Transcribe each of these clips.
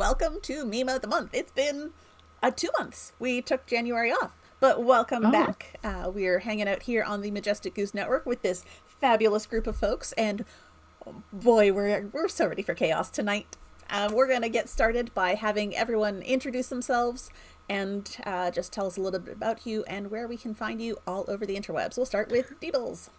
welcome to Meme of the Month. It's been 2 months. We took January off, but welcome Oh, back. We're hanging out here on the Majestic Goose Network with this fabulous group of folks, and boy, we're so ready for chaos tonight. We're gonna get started by having everyone introduce themselves and just tell us a little bit about you and where we can find you all over the interwebs. We'll start with Deebles.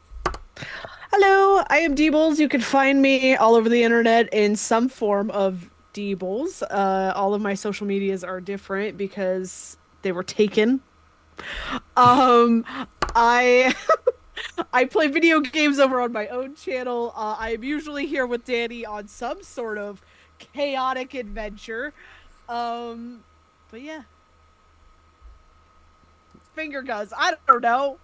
hello. I am Deebles. You can find me all over the internet in some form of Deebles. All of my social medias are different because they were taken. Um, I I play video games over on my own channel. I am usually here with Danny on some sort of chaotic adventure. Um, but yeah, finger guns. I don't know.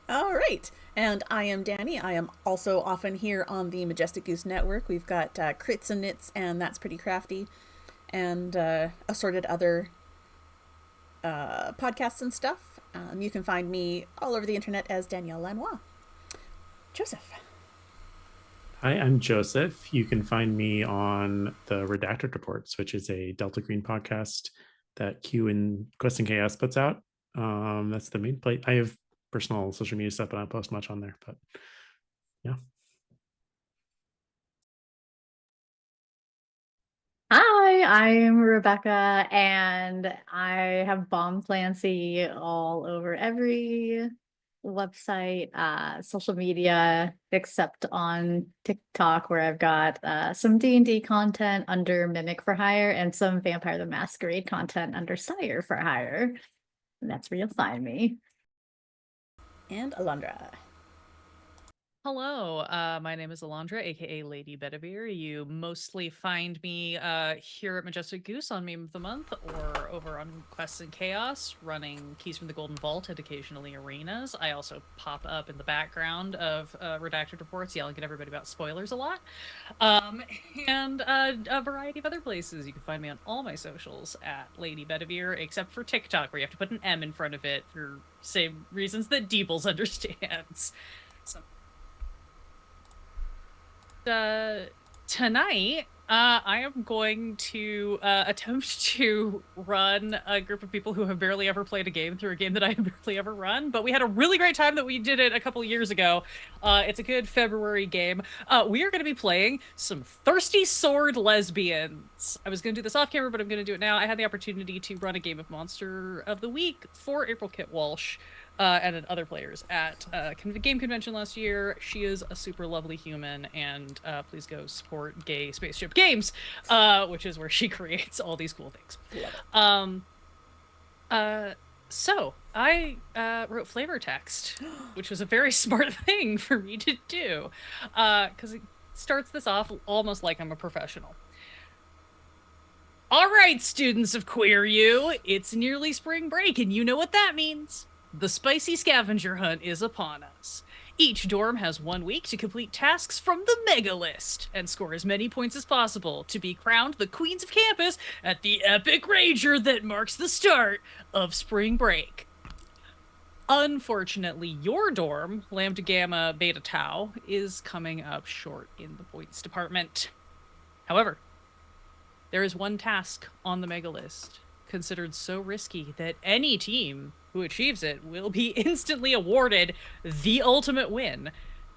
All right. And I am Danny. I am also often here on the Majestic Goose Network. We've got Crits and Knits, and That's Pretty Crafty, and assorted other podcasts and stuff. You can find me all over the internet as Danielle Lanois. Joseph. Hi, I'm Joseph. You can find me on the Redacted Reports, which is a Delta Green podcast that Q and Quest and Chaos puts out. That's the main place. I have personal social media stuff, but I don't post much on there. But yeah. Hi, I'm Rebecca, and I have Bomb Clancy all over every website, social media, except on TikTok, where I've got some D&D content under Mimic for Hire and some Vampire the Masquerade content under Sire for Hire. And that's where you'll find me. And Alondra. Hello, my name is Alondra, aka Lady Bedivere. You mostly find me here at Majestic Goose on Meme of the Month or over on Quests and Chaos, running Keys from the Golden Vault and occasionally arenas. I also pop up in the background of Redacted Reports, yelling at everybody about spoilers a lot. And a variety of other places. You can find me on all my socials at Lady Bedivere, except for TikTok, where you have to put an M in front of it for same reasons that Deebles understands. So tonight, I am going to attempt to run a group of people who have barely ever played a game through a game that I have barely ever run, but we had a really great time that we did it a couple years ago. It's a good February game. We are going to be playing some Thirsty Sword Lesbians. I was going to do this off camera, but I'm going to do it now. I had the opportunity to run a game of Monster of the Week for April Kit Walsh. And then other players at the game convention last year. She is a super lovely human, and please go support Gay Spaceship Games, which is where she creates all these cool things. So I wrote flavor text, which was a very smart thing for me to do, because it starts this off almost like I'm a professional. All right, students of Queer U, it's nearly spring break, and you know what that means. The spicy scavenger hunt is upon us. Each dorm has 1 week to complete tasks from the mega list and score as many points as possible to be crowned the queens of campus at the epic rager that marks the start of spring break. Unfortunately, your dorm, Lambda Gamma Beta Tau, is coming up short in the points department. However, there is one task on the mega list considered so risky that any team who achieves it will be instantly awarded the ultimate win,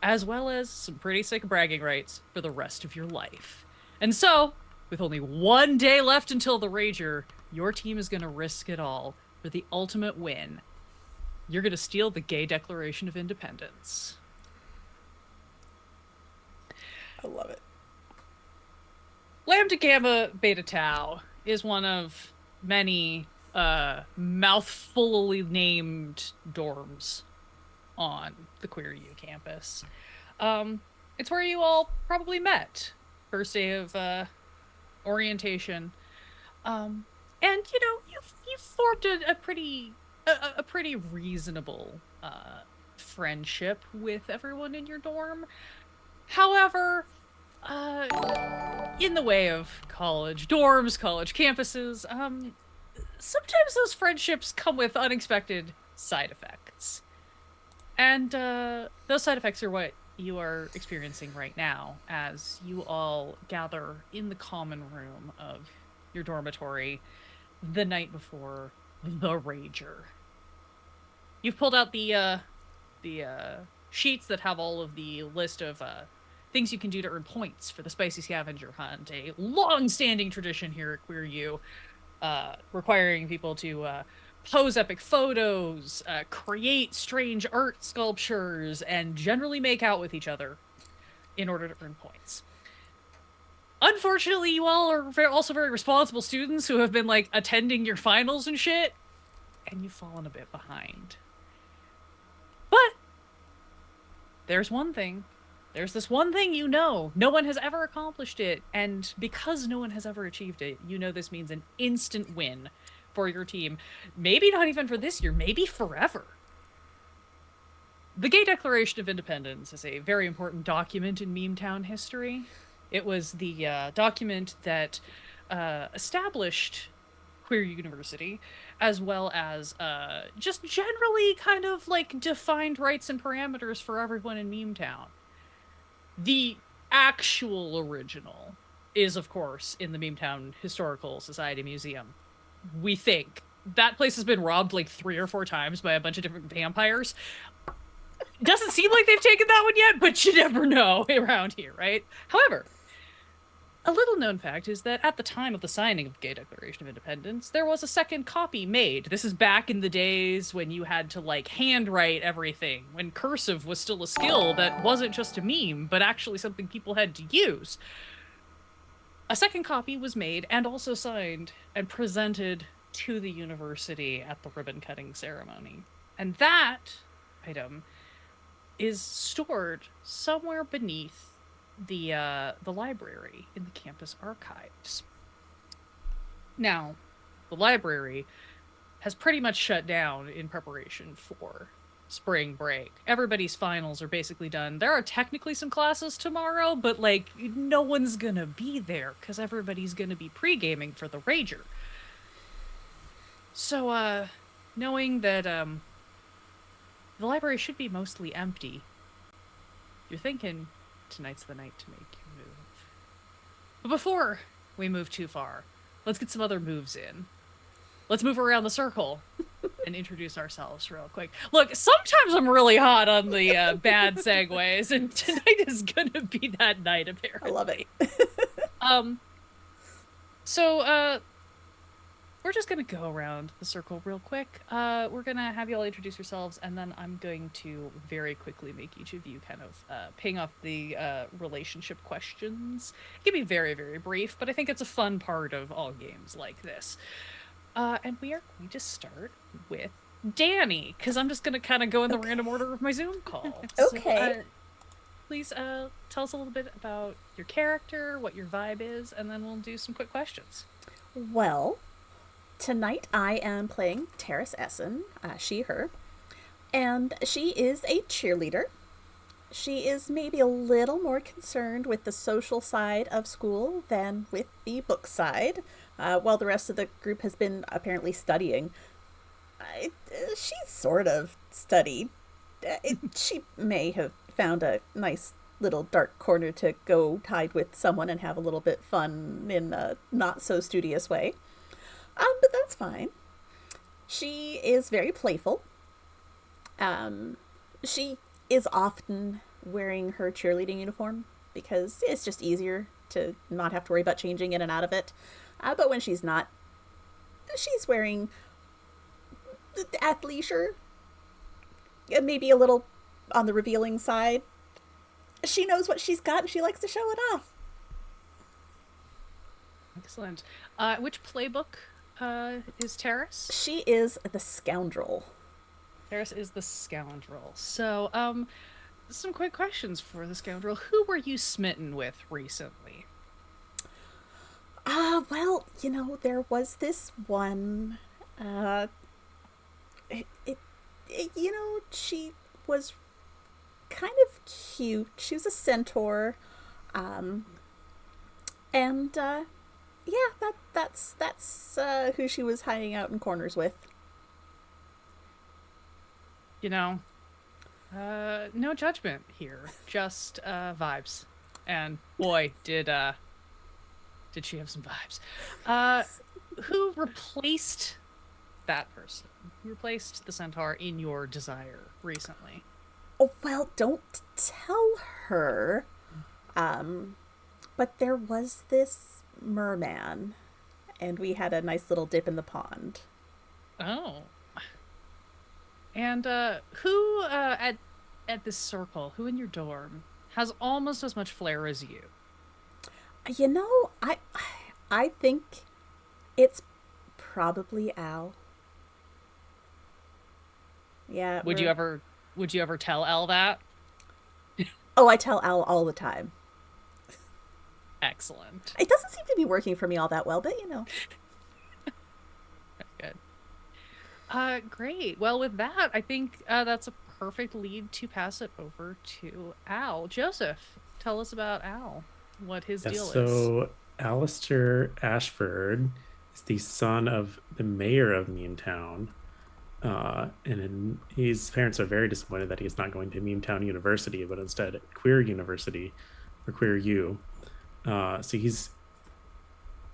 as well as some pretty sick bragging rights for the rest of your life. And so, with only 1 day left until the Rager, your team is going to risk it all for the ultimate win. You're going to steal the Gay Declaration of Independence. I love it. Lambda Gamma Beta Tau is one of many mouthfully named dorms on the Queer U campus. It's where you all probably met first day of orientation, and you know you've formed a pretty reasonable friendship with everyone in your dorm. However, in the way of college dorms, college campuses, sometimes those friendships come with unexpected side effects. And those side effects are what you are experiencing right now as you all gather in the common room of your dormitory the night before the Rager. You've pulled out the sheets that have all of the list of things you can do to earn points for the spicy scavenger hunt, a long-standing tradition here at Queer U, requiring people to pose epic photos, create strange art sculptures, and generally make out with each other in order to earn points. Unfortunately, you all are also very responsible students who have been like attending your finals and shit, and you've fallen a bit behind. But there's one thing. There's this one thing you know. No one has ever accomplished it, and because no one has ever achieved it, you know this means an instant win for your team. Maybe not even for this year, maybe forever. The Gay Declaration of Independence is a very important document in Memetown history. It was the document that established Queer University, as well as just generally kind of like defined rights and parameters for everyone in Memetown. The actual original is, of course, in the Memetown Historical Society Museum. We think. That place has been robbed like 3 or 4 times by a bunch of different vampires. Doesn't seem like they've taken that one yet, but you never know around here, right? However, a little known fact is that at the time of the signing of the Gay Declaration of Independence, there was a second copy made. This is back in the days when you had to like handwrite everything, when cursive was still a skill that wasn't just a meme, but actually something people had to use. A second copy was made and also signed and presented to the university at the ribbon cutting ceremony. And that item is stored somewhere beneath the library in the campus archives. Now, the library has pretty much shut down in preparation for spring break. Everybody's finals are basically done. There are technically some classes tomorrow, but like no one's gonna be there because everybody's gonna be pre-gaming for the Rager. So, knowing that the library should be mostly empty, you're thinking tonight's the night to make your move. But before we move too far, let's get some other moves in. Let's move around the circle and introduce ourselves real quick. Look, sometimes I'm really hot on the bad segues, and tonight is gonna be that night, apparently. I love it. So, we're just gonna go around the circle real quick. We're gonna have you all introduce yourselves, and then I'm going to very quickly make each of you kind of ping off the relationship questions. It can be very, very brief, but I think it's a fun part of all games like this. And we are going to start with Danny, because I'm just gonna kind of go in the random order of my Zoom call. Okay. So, please tell us a little bit about your character, what your vibe is, and then we'll do some quick questions. Well, tonight I am playing Terrace Essen, she, her, and she is a cheerleader. She is maybe a little more concerned with the social side of school than with the book side, while the rest of the group has been apparently studying. She sort of studied. She may have found a nice little dark corner to go hide with someone and have a little bit fun in a not so studious way. But that's fine. She is very playful. She is often wearing her cheerleading uniform because it's just easier to not have to worry about changing in and out of it. But when she's not, she's wearing athleisure, maybe a little on the revealing side. She knows what she's got and she likes to show it off. Excellent. Which playbook is Terrace? She is the scoundrel. Terrace is the scoundrel. So, some quick questions for the scoundrel. Who were you smitten with recently? Well, there was this one, she was kind of cute. She was a centaur. Yeah, that's who she was hiding out in corners with. No judgment here, just vibes. And boy, did she have some vibes. Uh, who replaced that person? Who replaced the centaur in your desire recently? Oh, well, don't tell her. But there was this merman, and we had a nice little dip in the pond. Oh. And who at this circle, who in your dorm has almost as much flair as you? You know, I think it's probably Al. Yeah, Would you ever tell Elle that? Oh, I tell Al all the time. Excellent. It doesn't seem to be working for me all that well, but you know. Good. Great. Well, with that, I think that's a perfect lead to pass it over to Al. Joseph, tell us about Al. What his Yes, deal is. so Alistair Ashford is the son of the mayor of Memetown. His parents are very disappointed that he's not going to Memetown University, but instead Queer University or Queer U. So he's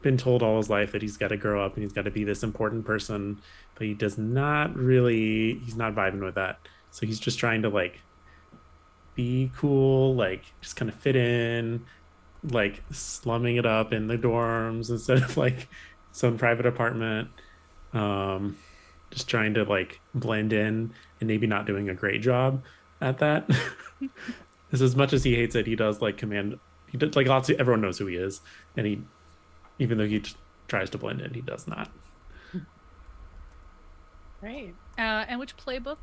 been told all his life that he's got to grow up and he's got to be this important person, but he's not vibing with that. So he's just trying to like be cool, like just kind of fit in, like slumming it up in the dorms instead of like some private apartment. Um, just trying to like blend in and maybe not doing a great job at that. As much as he hates it, he does like command. He does like everyone knows who he is, and he, even though he tries to blend in, he does not. Great. And which playbook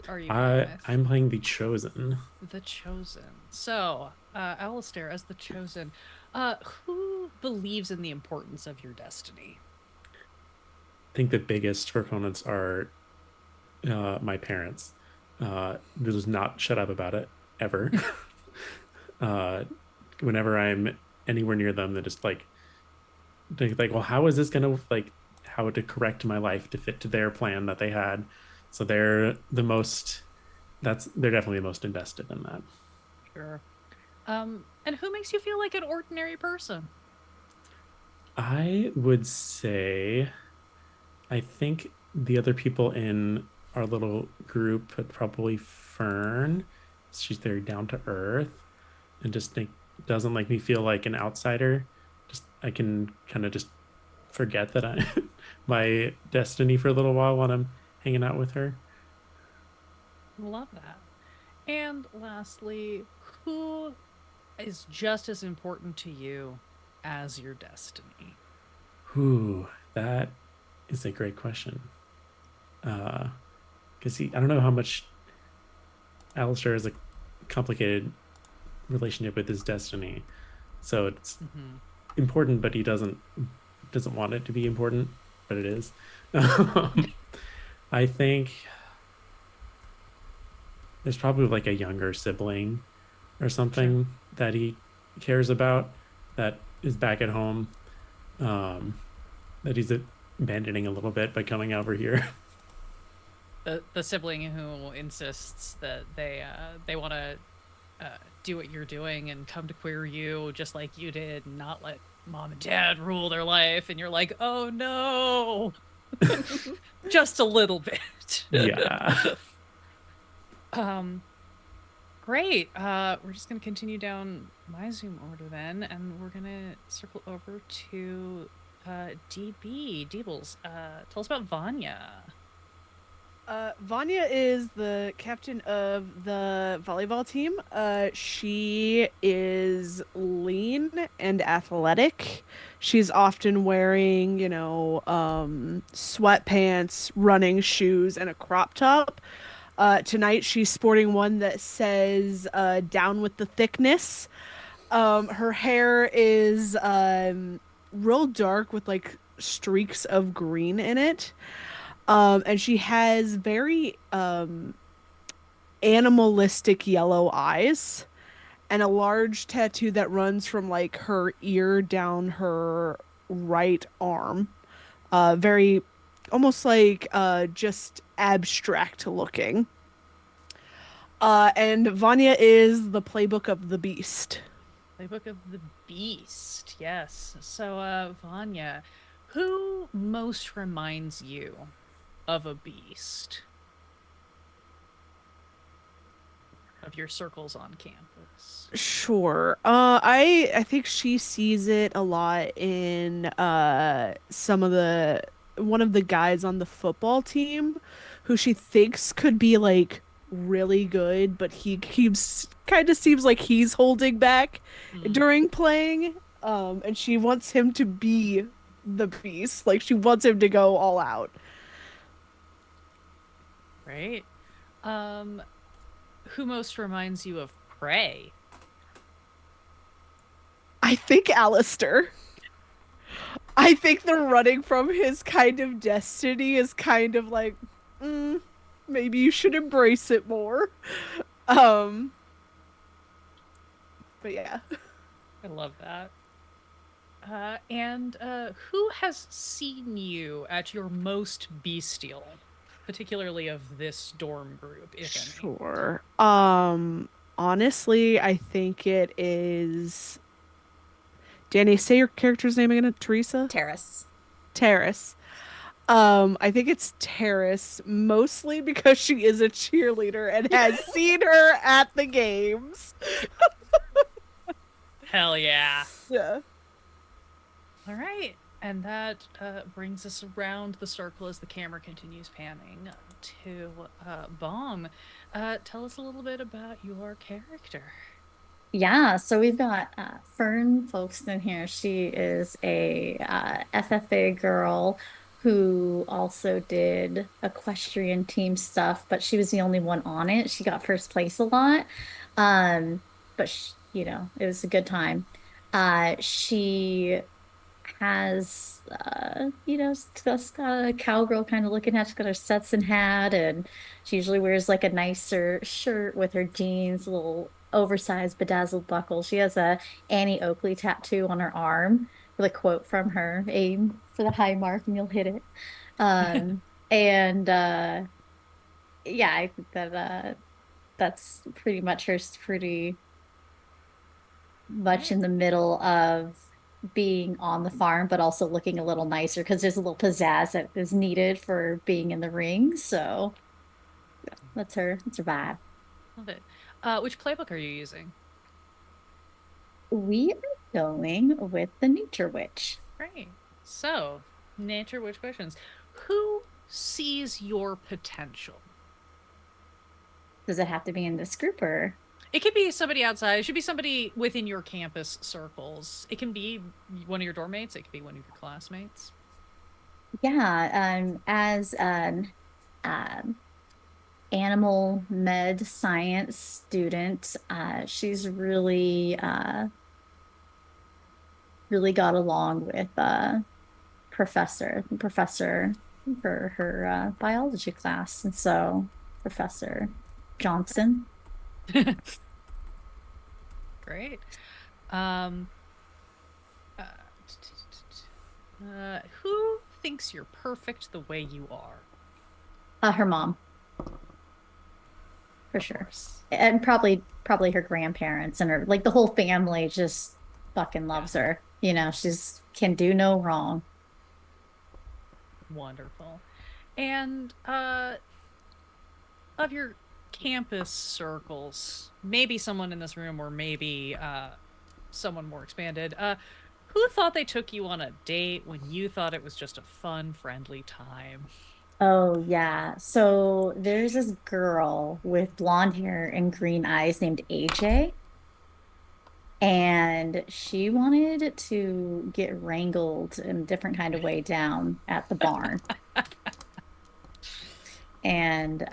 are you going with? I'm playing the Chosen. The Chosen. So, Alistair, as the Chosen, who believes in the importance of your destiny? I think the biggest proponents are my parents. They just not shut up about it ever. Whenever I'm anywhere near them, they're just like, well, how is this gonna like how to correct my life to fit to their plan that they had? So they're definitely the most invested in that. Sure. And who makes you feel like an ordinary person? I would say, I think the other people in our little group, but probably Fern. She's very down to earth and just doesn't make me feel like an outsider. Just I can kind of just forget that I my destiny for a little while when I'm hanging out with her. Love that. And lastly, who is just as important to you as your destiny? Ooh, that is a great question. Because I don't know how much Alistair has a complicated relationship with his destiny, so it's important, but he doesn't want it to be important, but it is. I think there's probably like a younger sibling or something that he cares about that is back at home, that he's abandoning a little bit by coming over here. The sibling who insists that they want to do what you're doing and come to Queer U just like you did, and not let mom and dad rule their life, and you're like, oh no. Just a little bit. Yeah. Great. We're just gonna continue down my Zoom order then, and we're gonna circle over to DB. Deebles, tell us about Vanya. Vanya is the captain of the volleyball team. She is lean and athletic. She's often wearing, sweatpants, running shoes, and a crop top. Tonight she's sporting one that says "Down with the thickness." Her hair is real dark with like streaks of green in it. And she has very animalistic yellow eyes and a large tattoo that runs from like her ear down her right arm. Very almost like just abstract looking. And Vanya is the playbook of the beast. Playbook of the Beast. Yes. So, Vanya, who most reminds you of a beast of your circles on campus? Sure. I think she sees it a lot in some of the one of the guys on the football team who she thinks could be like really good, but he keeps kind of seems like he's holding back Mm, during playing. And she wants him to be the beast. Like she wants him to go all out. right. Um, who most reminds you of Prey? I think Alistair. I think the running from his kind of destiny is kind of like, mm, maybe you should embrace it more. Um, but yeah. I love that. And who has seen you at your most bestial, particularly of this dorm group, if any? Sure. Honestly, I think it is Danny, say your character's name again, Teresa? Terrace. Terrace. I think it's Terrace mostly because she is a cheerleader and has seen her at the games. Hell yeah. Yeah. All right. And that brings us around the circle as the camera continues panning to Bomb. Tell us a little bit about your character. Yeah, so we've got Fern Folkestone here. She is a FFA girl who also did equestrian team stuff, but she was the only one on it. She got first place a lot. But it was a good time. She has just got a cowgirl kind of looking at. She's got her Stetson hat, and she usually wears like a nicer shirt with her jeans, a little oversized bedazzled buckle. She has a Annie Oakley tattoo on her arm with a quote from her: "Aim for the high mark and you'll hit it." And yeah, I think that that's pretty much her. Pretty much in the middle of being on the farm, but also looking a little nicer because there's a little pizzazz that is needed for being in the ring. So that's her. That's her vibe. Love it. Which playbook are you using? We are going with the Nature Witch. Great. So, nature witch questions. Who sees your potential? Does it have to be in this group or? It could be somebody outside. It should be somebody within your campus circles. It can be one of your dorm mates. It could be one of your classmates. Yeah, as an um, animal med science student, she's really got along with professor for her biology class. And so Professor Johnson. Great. Um, uh, who thinks you're perfect the way you are? Her mom, for Of sure. course. And probably her grandparents and her like the whole family just fucking loves her. She's can do no wrong. Wonderful. And of your campus circles, maybe someone in this room or maybe someone more expanded, who thought they took you on a date when you thought it was just a fun, friendly time? Oh yeah. So there's this girl with blonde hair and green eyes named AJ. And she wanted to get wrangled in a different kind of way down at the barn. And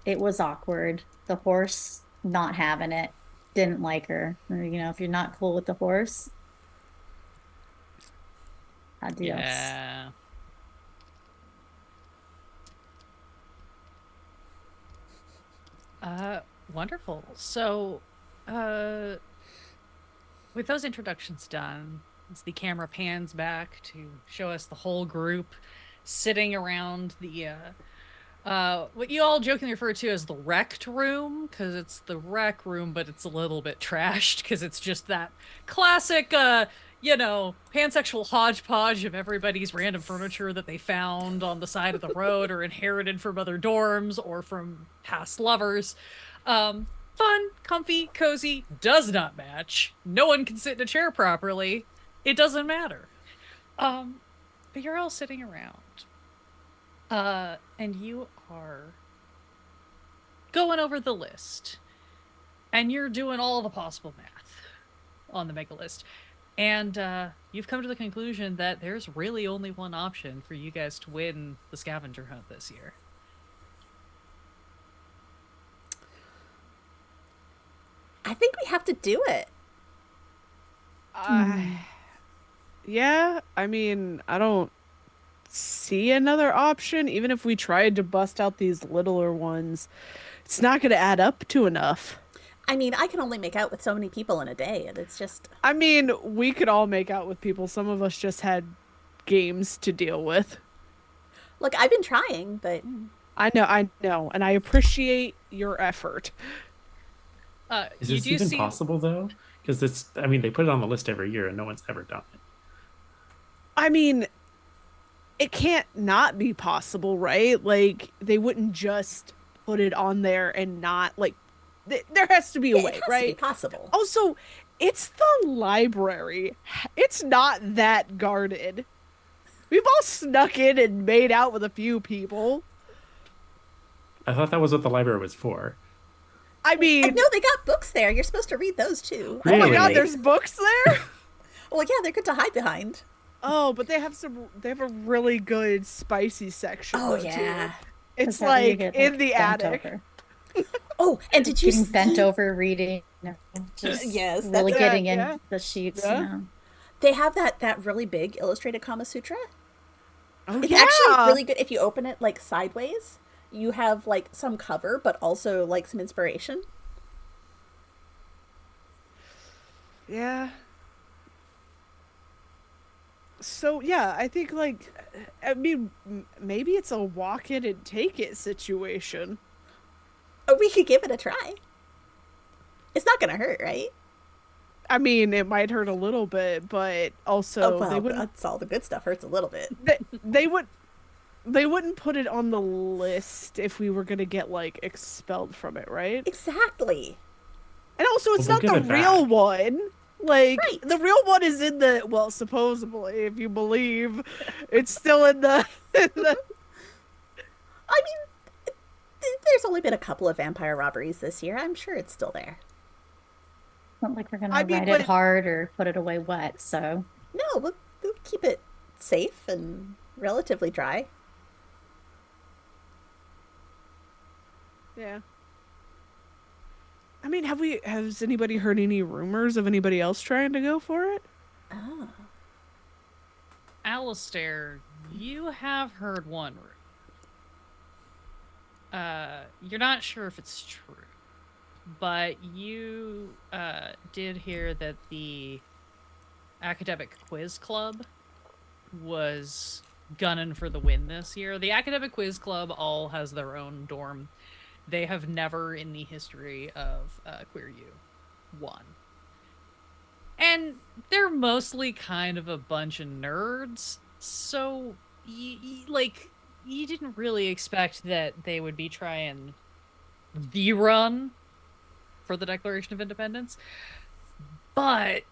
it was awkward. The horse not having it, didn't like her. If you're not cool with the horse, adios. Yeah. Wonderful. So, with those introductions done, as the camera pans back to show us the whole group sitting around the What you all jokingly refer to as the wrecked room, because it's the rec room, but it's a little bit trashed because it's just that classic, pansexual hodgepodge of everybody's random furniture that they found on the side of the road or inherited from other dorms or from past lovers. Fun, comfy, cozy, does not match. No one can sit in a chair properly. It doesn't matter. But you're all sitting around. And you are going over the list. And you're doing all the possible math on the mega list. And you've come to the conclusion that there's really only one option for you guys to win the scavenger hunt this year. I think we have to do it. Yeah, I mean, I don't see another option. Even if we tried to bust out these littler ones, it's not going to add up to enough. I mean, I can only make out with so many people in a day, and it's just... I mean, we could all make out with people. Some of us just had games to deal with. Look, I've been trying, but... I know, and I appreciate your effort. Is this even possible, though? Because they put it on the list every year, and no one's ever done it. I mean, it can't not be possible, right? Like, they wouldn't just put it on there and not, like, there has to be a way, it has right? to be possible. Also, it's the library. It's not that guarded. We've all snuck in and made out with a few people. I thought that was what the library was for. I mean... No, they got books there. You're supposed to read those, too. Really? Oh my god, there's books there? Well, yeah, they're good to hide behind. Oh, but they have a really good spicy section. Oh, though, yeah. too. It's like in the attic. Oh, and did you getting bent over reading? Just yes, really getting in the sheets. Yeah. They have that really big illustrated Kama Sutra. Oh, it's actually really good if you open it like sideways. You have like some cover, but also like some inspiration. Yeah. So yeah, I think maybe it's a walk it and take it situation. Oh, we could give it a try. It's not gonna hurt, right? I mean, it might hurt a little bit, but also that's all the good stuff hurts a little bit. They wouldn't put it on the list if we were gonna get like expelled from it, right? Exactly. And also, it's not the real one. Like, right. The real one is in the, well, supposedly, if you believe, it's still in the... I mean, there's only been a couple of vampire robberies this year. I'm sure it's still there. Not like we're going to write it hard or put it away wet, so... No, we'll keep it safe and relatively dry. Yeah. I mean, has anybody heard any rumors of anybody else trying to go for it? Oh. Alistair, you have heard one rumor. You're not sure if it's true, but you did hear that the academic quiz club was gunning for the win this year. The academic quiz club all has their own dorm. They have never in the history of Queer U won. And they're mostly kind of a bunch of nerds, so you didn't really expect that they would be trying the run for the Declaration of Independence. But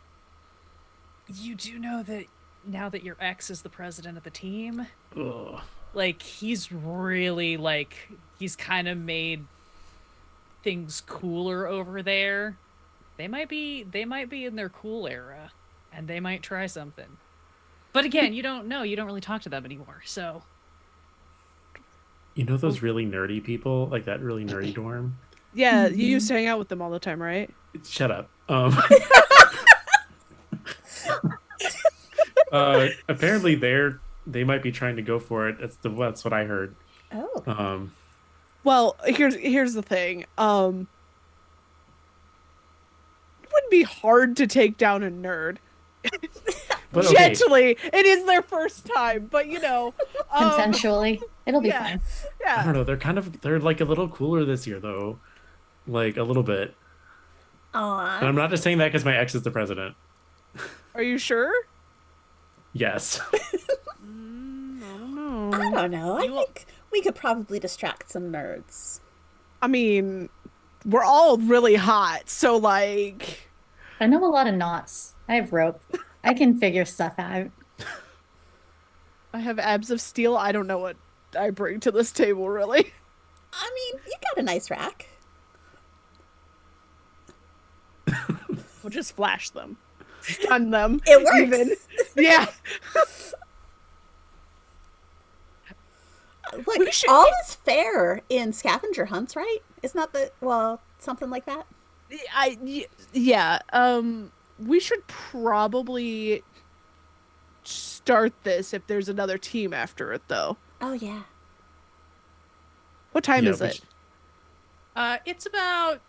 you do know that now that your ex is the president of the team, like, he's really, he's kind of made things cooler over there. They might be in their cool era, and they might try something. But again, you don't know. You don't really talk to them anymore, so... You know those really nerdy people? Like that really nerdy dorm? Yeah, you used to hang out with them all the time, right? Shut up. Apparently they might be trying to go for it. That's what I heard. Oh. Well, here's the thing. It wouldn't be hard to take down a nerd. But okay, Gently, it is their first time, but Consensually. It'll be yeah. fine. I don't yeah. know. They're like a little cooler this year though, like a little bit. And Aw. I'm not just saying that because my ex is the president. Are you sure? Yes. I don't I know. don't know. I You will- think we could probably distract some nerds. I mean, we're all really hot, so like, I know a lot of knots. I have rope. I can figure stuff out. I have abs of steel. I don't know what I bring to this table, really. I mean, you got a nice rack. We'll just flash them, stun them. It works. Even. Yeah. Look, We should- all is fair in scavenger hunts, right? Isn't that something like that? Yeah. We should probably start this if there's another team after it, though. Oh, yeah. What time Yeah, is we it? should- It's about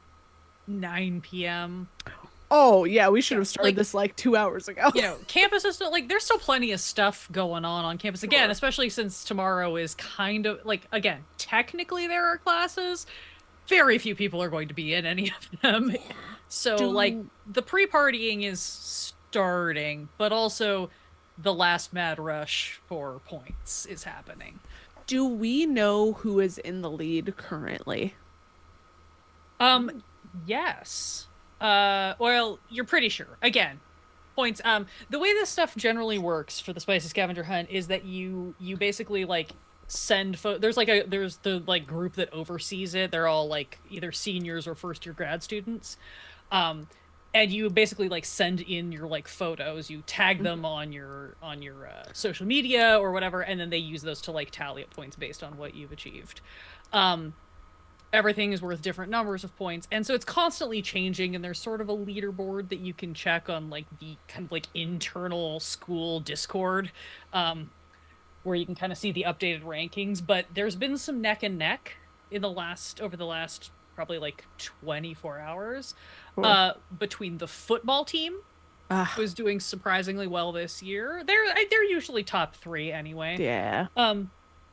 9 p.m. Oh, yeah, we should Yeah, have started like- this like 2 hours ago. Campus is still, there's still plenty of stuff going on campus. Again, Sure. especially since tomorrow is kind of again, technically there are classes. Very few people are going to be in any of them. Yeah. So Do- the pre-partying is starting, but also the last mad rush for points is happening. Do we know who is in the lead currently? Yes. Well, you're pretty sure. Again, points. The way this stuff generally works for the Spicy Scavenger Hunt is that you basically send there's the group that oversees it. They're all either seniors or first year grad students. And you basically send in your photos, you tag them on your social media or whatever, and then they use those to tally up points based on what you've achieved. Everything is worth different numbers of points, and so it's constantly changing, and there's sort of a leaderboard that you can check on the kind of internal school Discord, where you can kind of see the updated rankings. But there's been some neck and neck over the last probably 24 hours between the football team, who is doing surprisingly well this year. They're usually top 3 anyway. Yeah.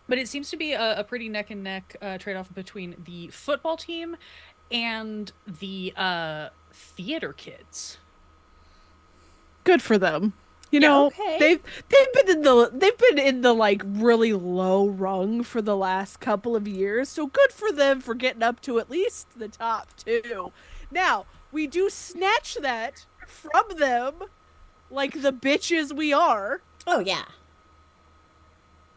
But it seems to be a pretty neck and neck trade-off between the football team and the theater kids. Good for them. okay. They've been in the really low rung for the last couple of years. So good for them for getting up to at least the top 2. Now, we do snatch that from them like the bitches we are. Oh, yeah.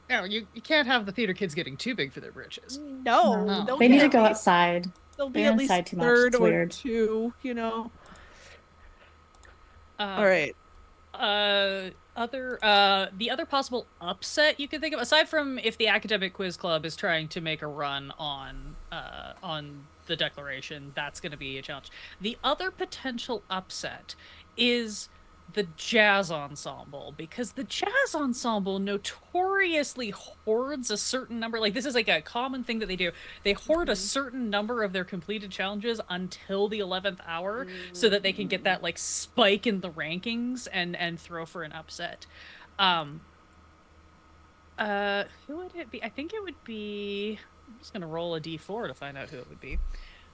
No, you can't have the theater kids getting too big for their britches. No, No, they'll they be need to at go least- outside. They'll be They're at least inside too much. 3rd It's or weird. 2, All right. The other possible upset you could think of, aside from if the academic quiz club is trying to make a run on the declaration, that's going to be a challenge. The other potential upset is the jazz ensemble, because the jazz ensemble notoriously hoards a certain number. This is a common thing that they do. They hoard a certain number of their completed challenges until the 11th hour so that they can get that spike in the rankings and throw for an upset. Who would it be? I think it would be, I'm just gonna roll a d4 to find out who it would be.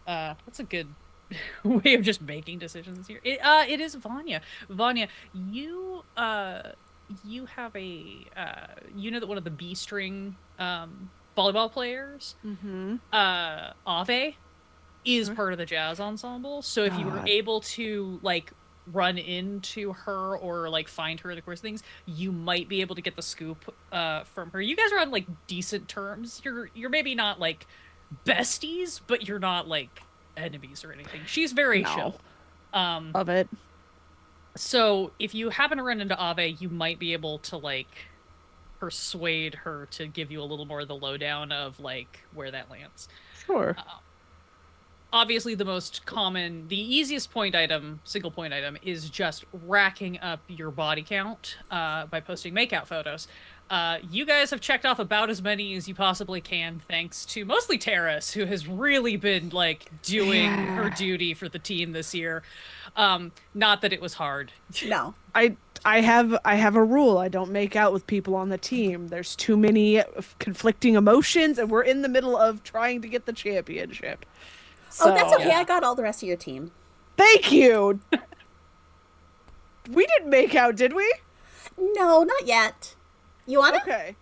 That's a good way of just making decisions here. It is Vanya. Vanya, you have that one of the B string volleyball players, Ave, is part of the jazz ensemble. So if you were God. able to run into her or find her in the course of things, you might be able to get the scoop from her. You guys are on decent terms. You're maybe not besties, but you're not enemies or anything. She's very No. chill. Love it. So if you happen to run into Ave, you might be able to persuade her to give you a little more of the lowdown of where that lands. Sure. Obviously, the easiest single point item is just racking up your body count by posting makeout photos. You guys have checked off about as many as you possibly can, thanks to mostly Terrace, who has really been doing her duty for the team this year. Not that it was hard. No. I I have a rule. I don't make out with people on the team. There's too many conflicting emotions, and we're in the middle of trying to get the championship. Oh, that's So, okay. I got all the rest of your team. thank you. We didn't make out, did we? No, not yet. You want it? Okay.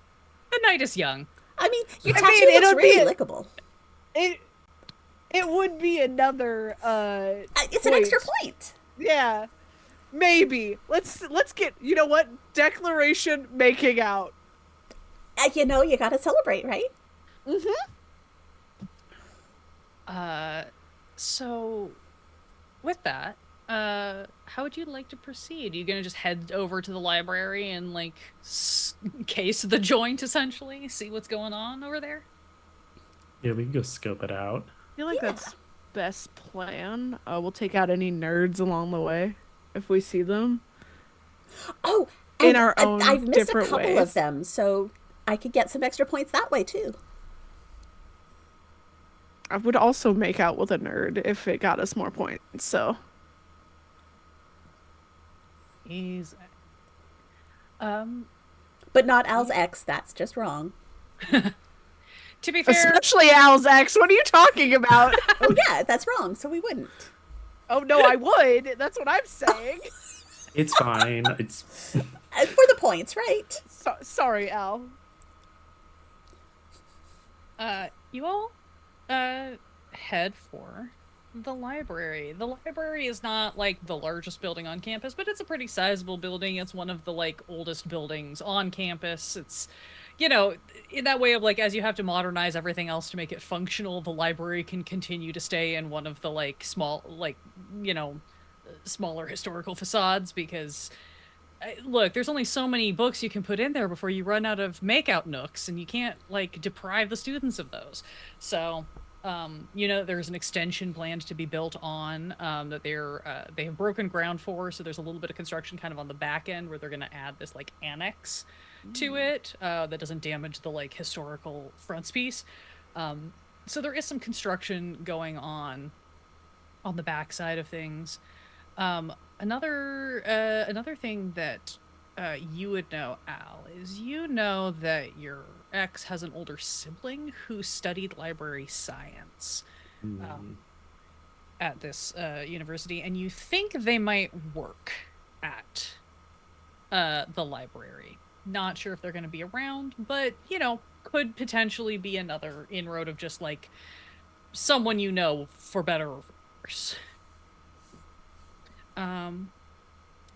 The night is young. I mean, your I tattoo mean, looks it'll be really lickable. It would be another It's an extra point. Yeah. Maybe. Let's get, you know what? Declaration making out. You know, you gotta celebrate, right? So with that, how would you like to proceed? Are you gonna just head over to the library and like case the joint, essentially, see what's going on over there? Yeah, we can go scope it out. I feel like that's best plan. We'll take out any nerds along the way if we see them. Oh, In and our own I've missed a different couple ways. of them, so I could get some extra points that way too. I would also make out with a nerd if it got us more points. So Easy. But not Al's ex. That's just wrong. To be fair, especially Al's ex. What are you talking about? Oh yeah, that's wrong. So we wouldn't. Oh no, I would. That's what I'm saying. It's fine. It's For the points, right? Sorry, Al. you all head for the library. The library is not like the largest building on campus, but it's a pretty sizable building. It's one of the like oldest buildings on campus. It's, you know, in that way of like, as you have to modernize everything else to make it functional, the library can continue to stay in one of the like small, like, you know, smaller historical facades, because look, there's only so many books you can put in there before you run out of makeout nooks, and you can't like deprive the students of those. So you know, there's an extension planned to be built on that they have broken ground for, so there's a little bit of construction kind of on the back end where they're going to add this like annex to it that doesn't damage the like historical frontispiece. So there is some construction going on the back side of things. Another thing that you would know, Al, is you know that your ex has an older sibling who studied library science at this university, and you think they might work at the library. Not sure if they're going to be around, but, you know, could potentially be another inroad of just, like, someone you know, for better or for worse.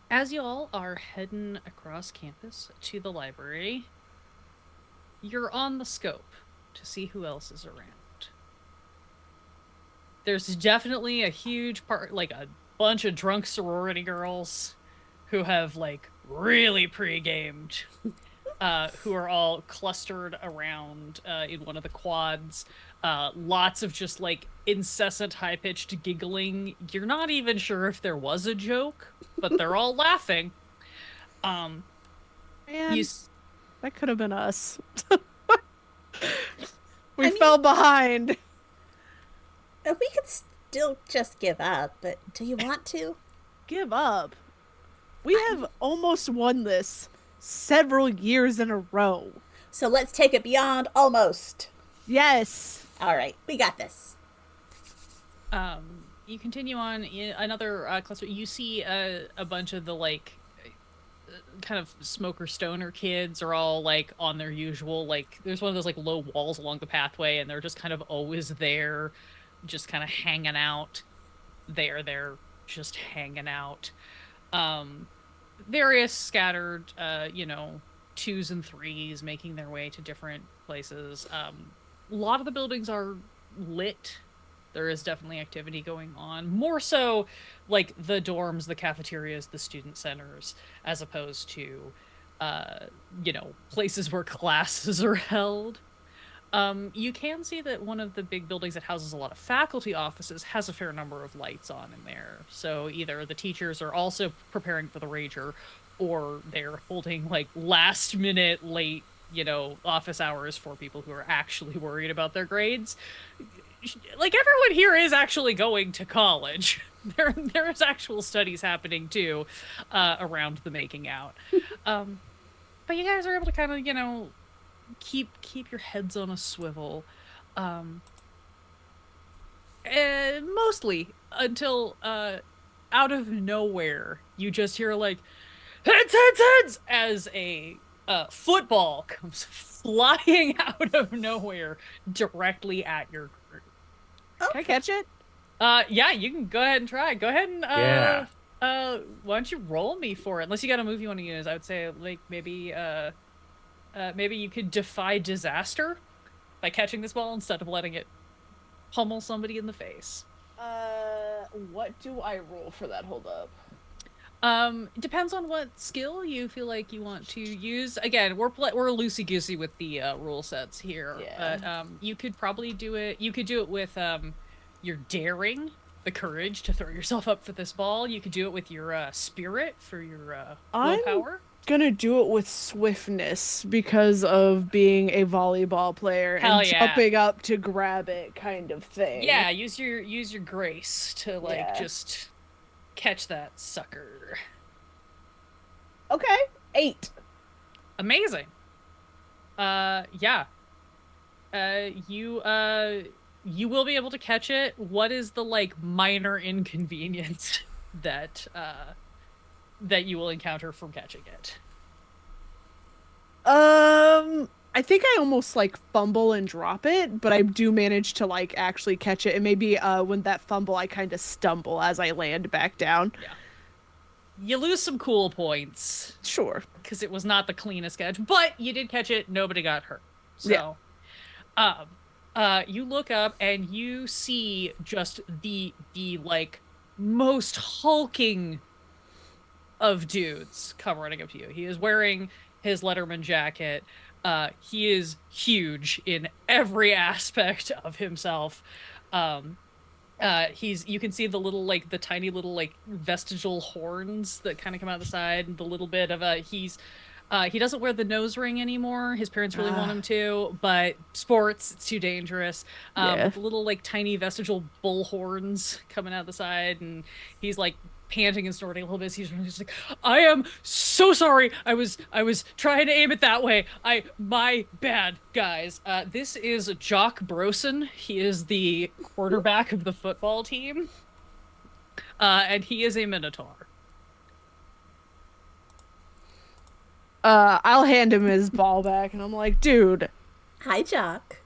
As you all are heading across campus to the library, you're on the scope to see who else is around. There's definitely a huge part, like a bunch of drunk sorority girls who have like really pre-gamed, who are all clustered around in one of the quads. Lots of just like incessant high-pitched giggling. You're not even sure if there was a joke, but they're all laughing. Man, You that could have been us. We fell behind. We could still just give up, but do you want to? Give up. We have almost won this several years in a row. So let's take it beyond almost. Yes. All right, we got this. You continue on in another cluster. You see a bunch of the like kind of smoker stoner kids are all like on their usual, like there's one of those like low walls along the pathway, and they're just kind of always there, just kind of hanging out. They're just hanging out. Various scattered, you know, 2s and 3s making their way to different places. A lot of the buildings are lit. There is definitely activity going on. More so like the dorms, the cafeterias, the student centers, as opposed to, you know, places where classes are held. You can see that one of the big buildings that houses a lot of faculty offices has a fair number of lights on in there. So either the teachers are also preparing for the rager, or they're holding like last minute late, you know, office hours for people who are actually worried about their grades. Like everyone here is actually going to college. there's actual studies happening too, around the making out. But you guys are able to kind of, keep your heads on a swivel, and mostly until out of nowhere you just hear like heads as a football comes flying out of nowhere directly at your group. Can I catch it? Yeah, you can go ahead and try. Go ahead and Yeah. why don't you roll me for it? Unless you got a move you want to use, I would say like maybe you could defy disaster by catching this ball instead of letting it pummel somebody in the face. What do I roll for that? Hold up. It depends on what skill you feel like you want to use. Again, we're loosey goosey with the rule sets here. Yeah. But you could probably do it. You could do it with your daring, the courage to throw yourself up for this ball. You could do it with your spirit for your willpower. Gonna do it with swiftness because of being a volleyball player Hell and yeah. jumping up to grab it kind of thing. Yeah, use your grace to like Yeah. just catch that sucker. Okay. 8. Amazing. Yeah. You will be able to catch it. What is the like minor inconvenience that you will encounter from catching it? I think I almost like fumble and drop it, but I do manage to like actually catch it. And maybe when that fumble I kind of stumble as I land back down. Yeah. You lose some cool points Sure. because it was not the cleanest catch, but you did catch it. Nobody got hurt. So, you look up and you see just the like most hulking of dudes come running up to you. He is wearing his Letterman jacket. He is huge in every aspect of himself. You can see the little like the tiny little like vestigial horns that kind of come out the side, and the little bit of he doesn't wear the nose ring anymore. His parents really want him to, but sports, it's too dangerous. Yeah. With the little like tiny vestigial bull horns coming out the side, and he's like panting and snorting a little bit. He's just like, I am so sorry. I was trying to aim it that way. My bad, guys. This is Jock Brosen. He is the quarterback of the football team. And he is a Minotaur. I'll hand him his ball back and I'm like, dude, Hi, Jock.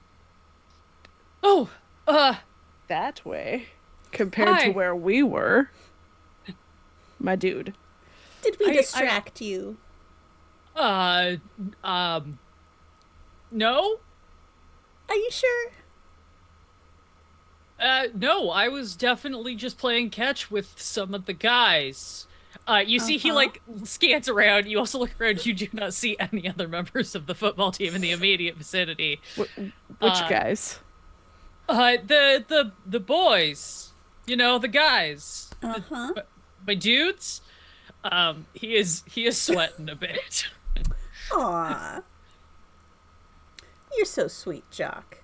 Oh, that way compared Hi. to where we were. My dude. Did we I- distract you? no? Are you sure? No, I was definitely just playing catch with some of the guys. You see he like scans around. You also look around. You do not see any other members of the football team in the immediate vicinity. Which guys? The boys. You know, the guys. Uh-huh. My dudes. He is sweating a bit. Aw. You're so sweet, Jock.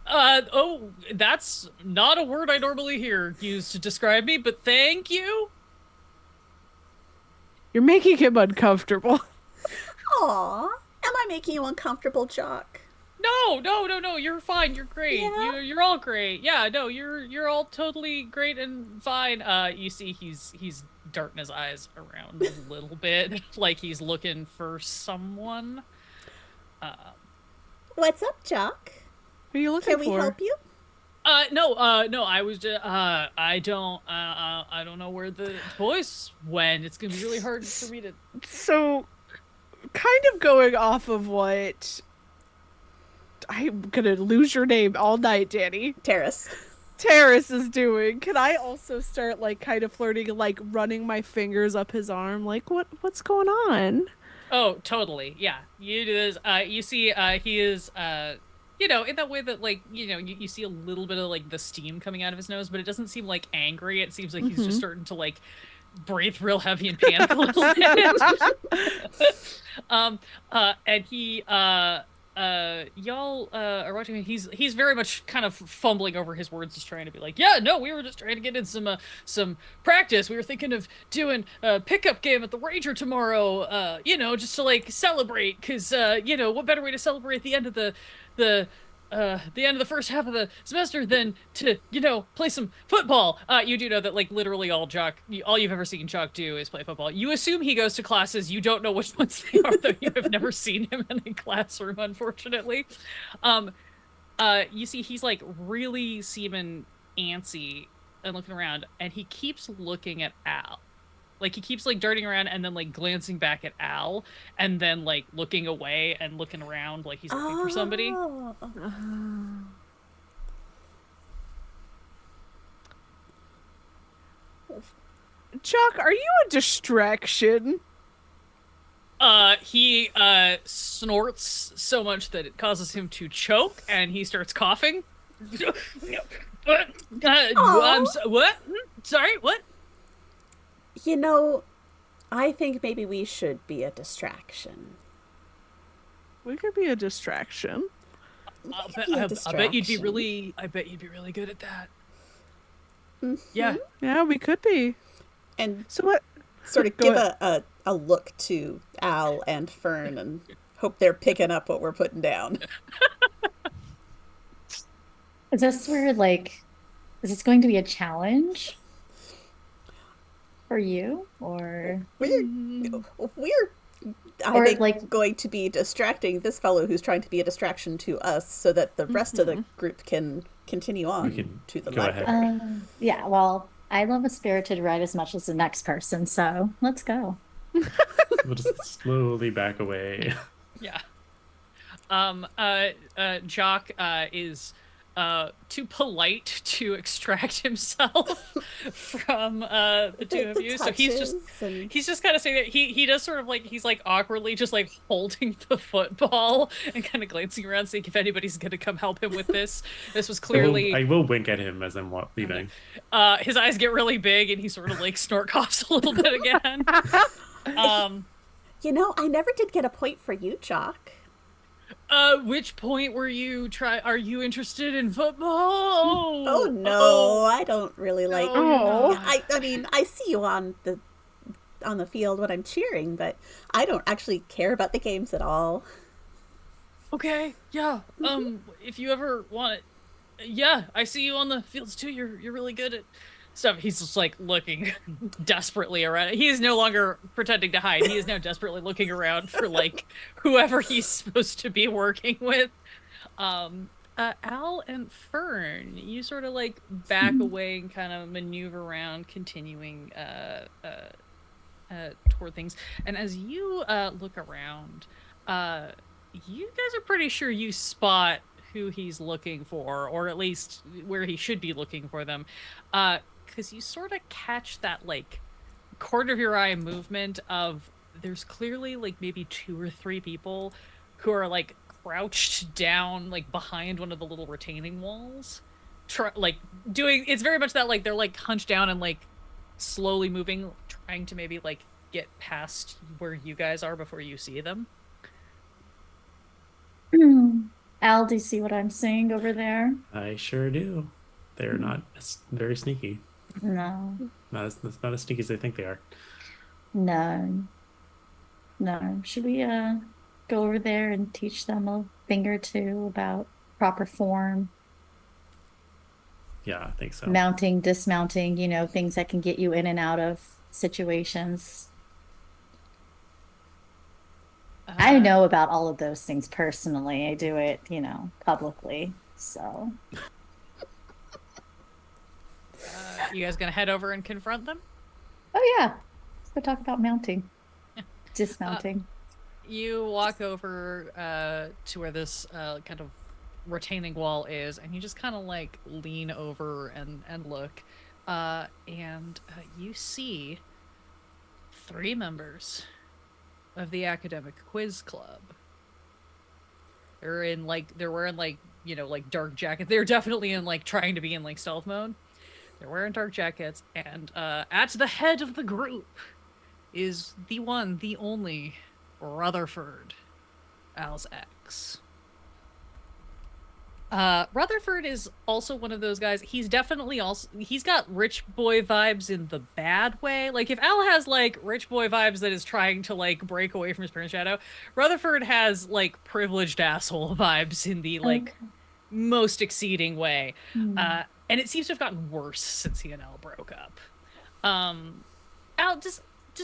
Oh, that's not a word I normally hear used to describe me, but thank you. You're making him uncomfortable. Aw. Am I making you uncomfortable, Jock? No, you're fine. You're great. Yeah? You're all great. Yeah, no, you're all totally great and fine. You see he's darting his eyes around a little bit, like he's looking for someone. What's up, Jock? Who are you looking Can we for? help you? No, I was just, I don't know where the voice went. It's gonna be really hard for me to. So, kind of going off of what I'm gonna lose your name all night, Danny. Terrace. Terrace is doing. Can I also start like kind of flirting, like running my fingers up his arm, like what's going on? Oh, totally. Yeah, you do this. You see, he is, you know, in that way that, like, you know, you see a little bit of, like, the steam coming out of his nose, but it doesn't seem, like, angry. It seems like he's just starting to, like, breathe real heavy and panic a little bit. And y'all are watching him. He's very much kind of fumbling over his words, just trying to be like, yeah, no, we were just trying to get in some practice. We were thinking of doing a pickup game at the Ranger tomorrow, just to like celebrate, because what better way to celebrate the the end of the first half of the semester than to, play some football. You do know that like literally all you've ever seen Jock do is play football. You assume he goes to classes. You don't know which ones they are, though you have never seen him in a classroom, unfortunately. You see he's like really seeming antsy and looking around, and he keeps looking at Al. Like he keeps like darting around and then like glancing back at Al and then like looking away and looking around like he's looking for somebody. Oh. Chuck, are you a distraction? He snorts so much that it causes him to choke and he starts coughing. What? Sorry, what? I think maybe we should be a distraction. We could be a distraction. I bet you'd be really good at that. Mm-hmm. Yeah. Yeah, we could be. And so what? Sort of give a look to Al and Fern and hope they're picking up what we're putting down. Is this where, like, is this going to be a challenge for you, or We're I think like going to be distracting this fellow who's trying to be a distraction to us, so that the rest of the group can continue on to the library. Yeah, well, I love a spirited ride as much as the next person, so let's go. We'll just slowly back away. Yeah. Jock is too polite to extract himself from the two of you. So he's just kind of saying that he does sort of like, he's like awkwardly just like holding the football and kind of glancing around, seeing if anybody's gonna come help him with this. This was clearly I will wink at him as I'm leaving. His eyes get really big and he sort of like snort coughs a little bit again. I never did get a point for you, Jock. Which point are you interested in football? Oh no, I don't really like. I mean, I see you on the field when I'm cheering, but I don't actually care about the games at all. Okay, yeah. If you ever want it, yeah, I see you on the fields too. You're really good at stuff. He's just like looking desperately around. He is no longer pretending to hide. He is now desperately looking around for like whoever he's supposed to be working with. Al and Fern, you sort of like back away and kind of maneuver around, continuing toward things. And as you look around, you guys are pretty sure you spot who he's looking for, or at least where he should be looking for them. Because you sort of catch that like corner of your eye movement of there's clearly like maybe 2 or 3 people who are like crouched down like behind one of the little retaining walls, it's very much that like they're like hunched down and like slowly moving, trying to maybe like get past where you guys are before you see them. Al, do you see what I'm seeing over there? I sure do. They're not very sneaky. No. Not as sneaky as they think they are. No. Should we go over there and teach them a thing or two about proper form? Yeah, I think so. Mounting, dismounting, things that can get you in and out of situations. I know about all of those things personally. I do it, publicly. So. You guys gonna head over and confront them? Oh yeah, let's go talk about mounting, dismounting. You walk over to where this kind of retaining wall is, and you just kind of like lean over and look, and you see 3 members of the academic quiz club. They're wearing like like dark jackets. They're definitely in like trying to be in like stealth mode. They're wearing dark jackets, and at the head of the group is the one, the only Rutherford, Al's ex. Rutherford is also one of those guys. He's definitely he's got rich boy vibes in the bad way. Like if Al has like rich boy vibes that is trying to like break away from his parents' shadow, Rutherford has like privileged asshole vibes in the like most exceeding way. And it seems to have gotten worse since he and Al broke up. Al, does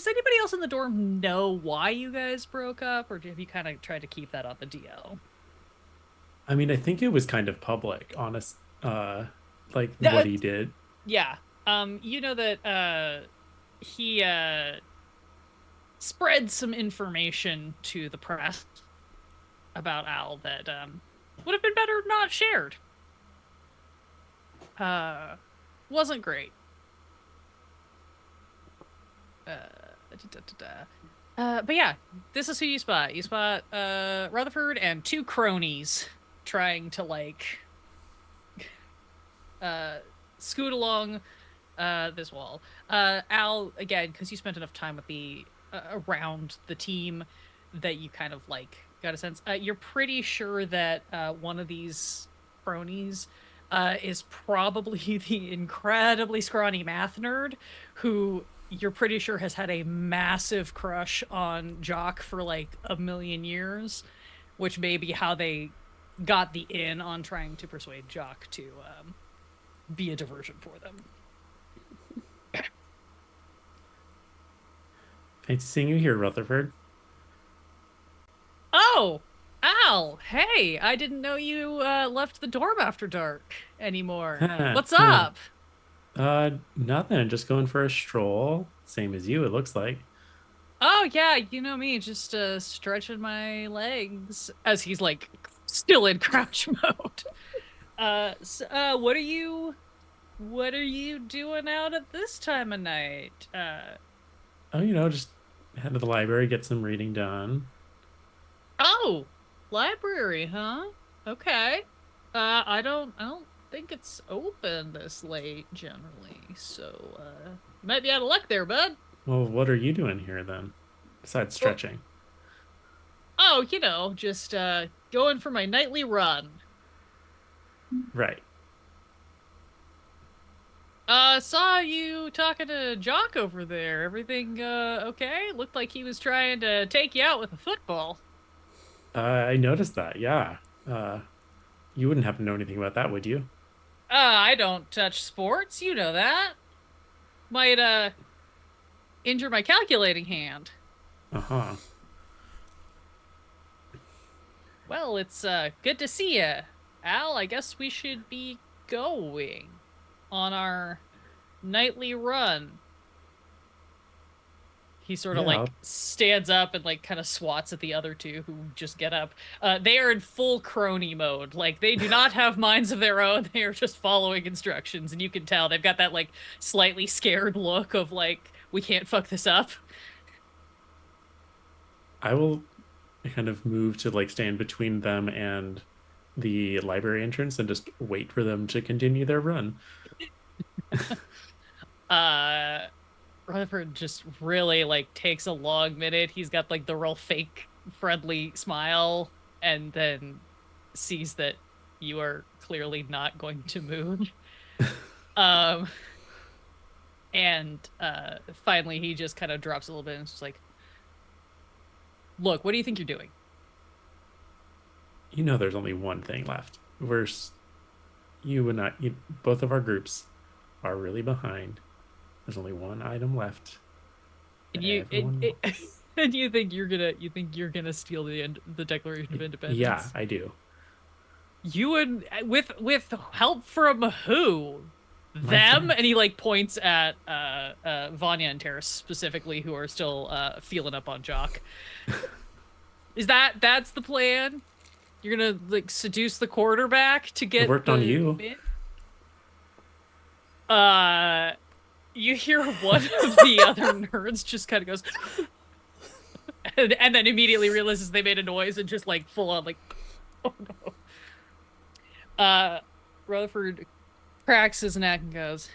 anybody else in the dorm know why you guys broke up, or have you kind of tried to keep that on the DL? I mean, I think it was kind of public, honest, like what he did. Yeah. You know that he spread some information to the press about Al that would have been better not shared. Wasn't great. But yeah, this is who you spot. You spot Rutherford and two cronies trying to like scoot along this wall. Al, again, because you spent enough time with the around the team that you kind of like got a sense. You're pretty sure that one of these cronies is probably the incredibly scrawny math nerd who you're pretty sure has had a massive crush on Jock for like a million years, which may be how they got the in on trying to persuade Jock to be a diversion for them. Fancy seeing you here, Rutherford. Oh, Al, hey, I didn't know you left the dorm after dark anymore. What's up? Nothing. Just going for a stroll. Same as you, it looks like. Oh yeah, you know me, just stretching my legs as he's like still in crouch mode. What are you doing out at this time of night? Oh, just head to the library, get some reading done. Oh, library, huh? Okay. I don't think it's open this late generally, so you might be out of luck there, bud. Well, what are you doing here then? Besides stretching. Oh, just going for my nightly run. Right. Saw you talking to Jock over there. Everything okay? Looked like he was trying to take you out with a football. I noticed that, yeah. You wouldn't happen to know anything about that, would you? I don't touch sports, you know that. Might injure my calculating hand. Uh-huh. Well, it's good to see you. Al, I guess we should be going on our nightly run. He sort of like stands up and like kind of swats at the other two who just get up. They are in full crony mode. Like they do not have minds of their own. They are just following instructions, and you can tell they've got that like slightly scared look of like, we can't fuck this up. I will kind of move to like stand between them and the library entrance and just wait for them to continue their run. Rutherford just really like takes a long minute. He's got like the real fake friendly smile, and then sees that you are clearly not going to move. And finally he just kind of drops a little bit and is just like, look, what do you think you're doing? There's only one thing left. You and I, both of our groups are really behind. There's only one item left. And you think you're gonna steal the Declaration of Independence? Yeah, I do. You would with help from who? Them? And he like points at Vanya and Terrace specifically, who are still feeling up on Jock. That's the plan? You're gonna like seduce the quarterback to get it worked on you. You hear one of the other nerds just kind of goes and then immediately realizes they made a noise and just like full on like, oh no. Rutherford cracks his neck and goes,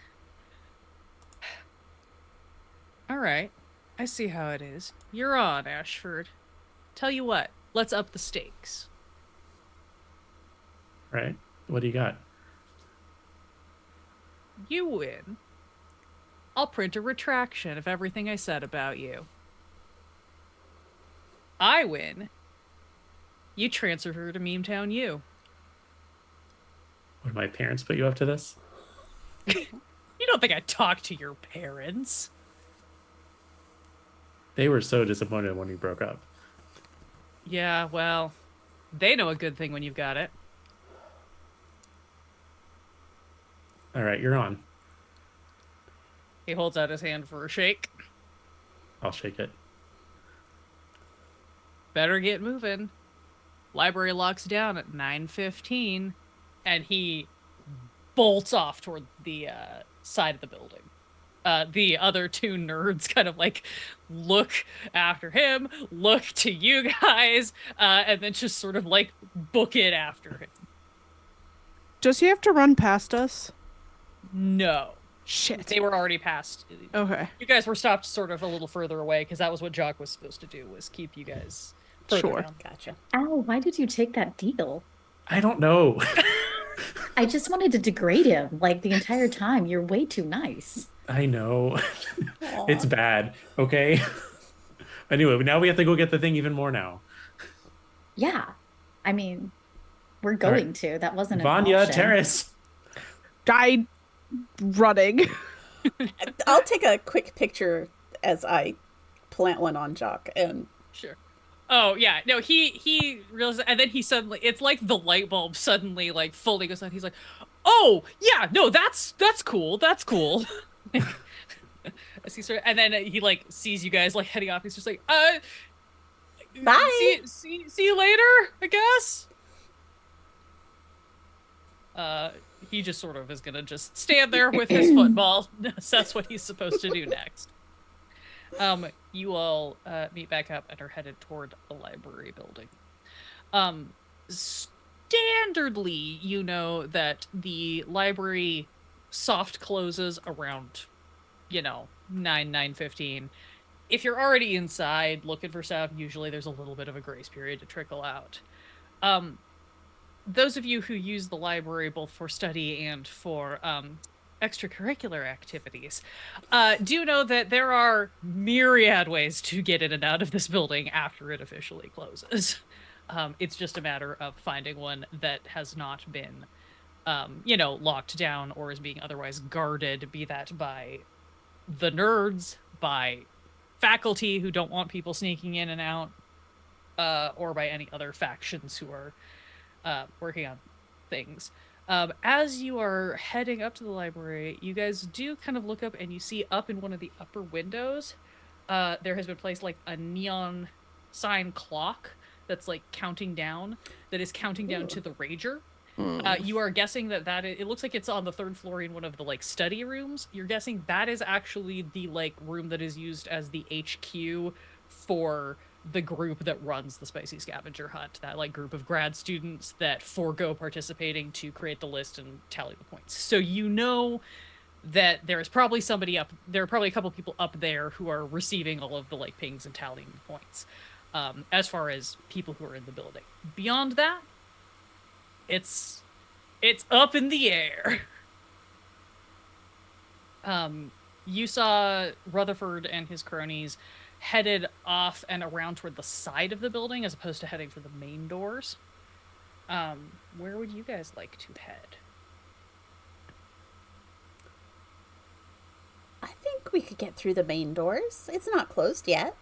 all right, I see how it is. You're on, Ashford. Tell you what, let's up the stakes. Right. What do you got? You win. I'll print a retraction of everything I said about you. I win. You transfer her to Memetown U. Would my parents put you up to this? You don't think I talked to your parents? They were so disappointed when we broke up. Yeah, well, they know a good thing when you've got it. All right, you're on. He holds out his hand for a shake. I'll shake it. Better get moving. Library locks down at 9:15, and he bolts off toward the side of the building. The other two nerds kind of like look after him, look to you guys, and then just sort of like book it after him. Does he have to run past us? No. Shit. They were already past. Okay. You guys were stopped sort of a little further away because that was what Jock was supposed to do, was keep you guys further Sure. down. Gotcha. Ow, why did you take that deal? I don't know. I just wanted to degrade him like the entire time. You're way too nice. I know. Aw. It's bad. Okay. Anyway, now we have to go get the thing even more now. Yeah. I mean, we're right. going to. That wasn't an Vanya, option. Terrace. Guy running. I'll take a quick picture as I plant one on Jock and Sure. Oh yeah, no, he realizes, and then he suddenly, it's like the light bulb suddenly like fully goes on. He's like, oh yeah, no, that's cool, that's cool. As he sort of, and then he like sees you guys like heading off. He's just like, Bye. see you later, I guess. He just sort of is gonna just stand there with his football. That's what he's supposed to do next. You all meet back up and are headed toward the library building. Standardly, you know that the library soft closes around, 9:15. If you're already inside looking for stuff, usually there's a little bit of a grace period to trickle out. Those of you who use the library both for study and for extracurricular activities do know that there are myriad ways to get in and out of this building after it officially closes. It's just a matter of finding one that has not been, locked down or is being otherwise guarded, be that by the nerds, by faculty who don't want people sneaking in and out, or by any other factions who are working on things. As you are heading up to the library, you guys do kind of look up and you see up in one of the upper windows, there has been placed like a neon sign clock that's like counting down, that is counting down to the Rager. You are guessing that it looks like it's on the third floor in one of the like study rooms. You're guessing that is actually the like room that is used as the HQ for the group that runs the Spicy Scavenger Hunt, that like group of grad students that forego participating to create the list and tally the points. So you know that there is probably there are probably a couple people up there who are receiving all of the like pings and tallying the points, as far as people who are in the building. Beyond that, it's up in the air. You saw Rutherford and his cronies headed off and around toward the side of the building as opposed to heading for the main doors. Where would you guys like to head? I think we could get through the main doors. It's not closed yet.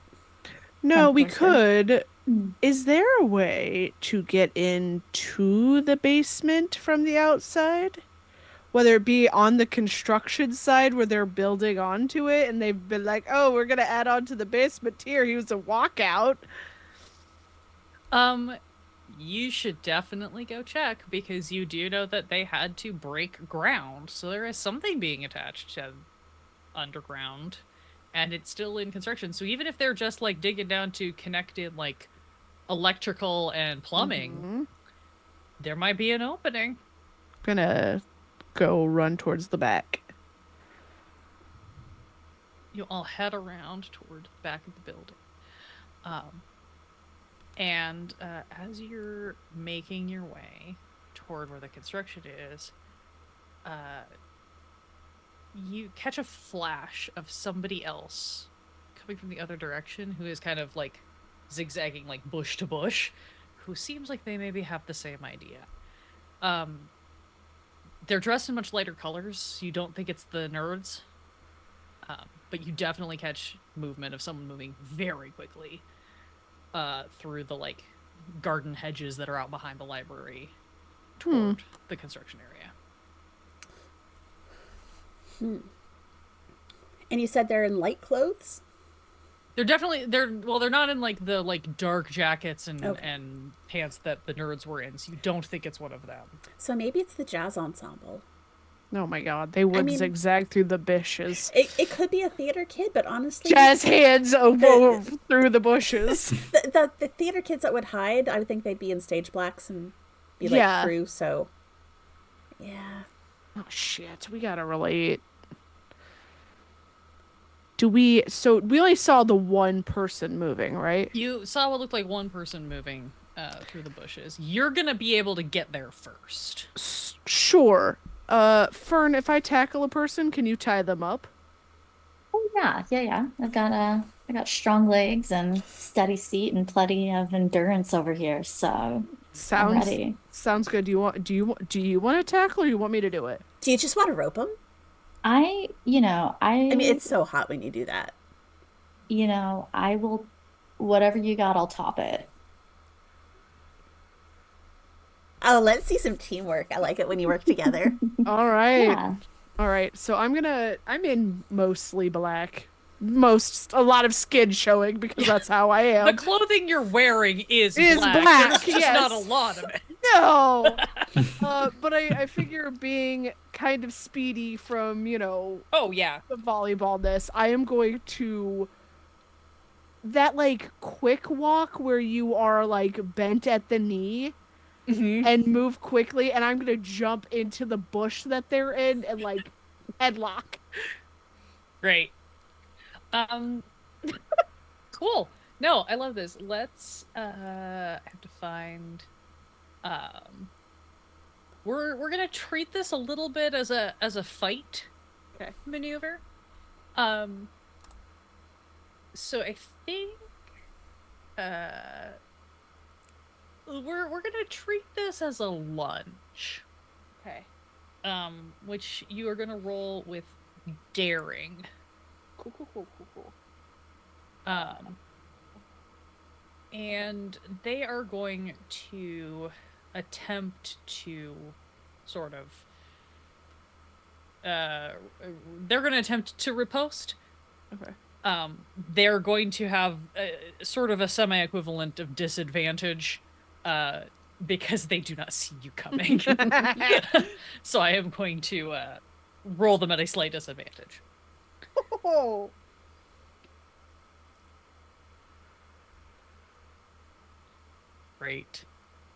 No, we Unfortunately. could. Is there a way to get into the basement from the outside? Whether it be on the construction side where they're building onto it and they've been like, oh, we're going to add on to the basement tier. Here's a walkout. You should definitely go check, because you do know that they had to break ground. So there is something being attached to underground, and it's still in construction. So even if they're just like digging down to connect in like electrical and plumbing, there might be an opening. Gonna go run towards the back. You all head around toward the back of the building. And as you're making your way, toward where the construction is, you catch a flash of somebody else coming from the other direction who is kind of like zigzagging like bush to bush, who seems like they maybe have the same idea. They're dressed in much lighter colors. You don't think it's the nerds, but you definitely catch movement of someone moving very quickly through the like garden hedges that are out behind the library toward the construction area. And you said they're in light clothes? They're not in like the like dark jackets and Okay. and pants that the nerds were in, so you don't think it's one of them. So maybe it's the jazz ensemble. Oh my god, they would mean- zigzag through the bushes. It could be a theater kid, but honestly, Jazz hands over through the bushes. the theater kids that would hide, I would think they'd be in stage blacks and be like Yeah. crew. So, yeah. Oh shit, we gotta relate. So we only saw the one person moving, right? You saw what looked like one person moving through the bushes. You're gonna be able to get there first. Sure. Fern, if I tackle a person, can you tie them up? Oh yeah. I got strong legs and steady seat and plenty of endurance over here, so I'm Sounds ready. sounds good. Do you want to tackle, or you want me to do it? Do you just want to rope them? I I mean, it's so hot when you do that. I will, whatever you got, I'll top it. Oh, let's see some teamwork. I like it when you work together. All right. Yeah. All right. So I'm in mostly black. A lot of skin showing because that's how I am. The clothing you're wearing is Is black. black, There's just yes. not a lot of it. No. But I figure being kind of speedy from, Oh yeah. the volleyballness, I am going to that like quick walk where you are like bent at the knee Mm-hmm. and move quickly, and I'm gonna jump into the bush that they're in and like headlock. Great. Cool. No, I love this. Let's I have to find we're gonna treat this a little bit as a fight maneuver. So I think we're gonna treat this as a lunge. Okay. Which you are gonna roll with daring. Cool. And they are going to attempt to sort of they're going to attempt to riposte. Okay. They're going to have sort of a semi-equivalent of disadvantage because they do not see you coming. So I am going to roll them at a slight disadvantage. Oh. Great.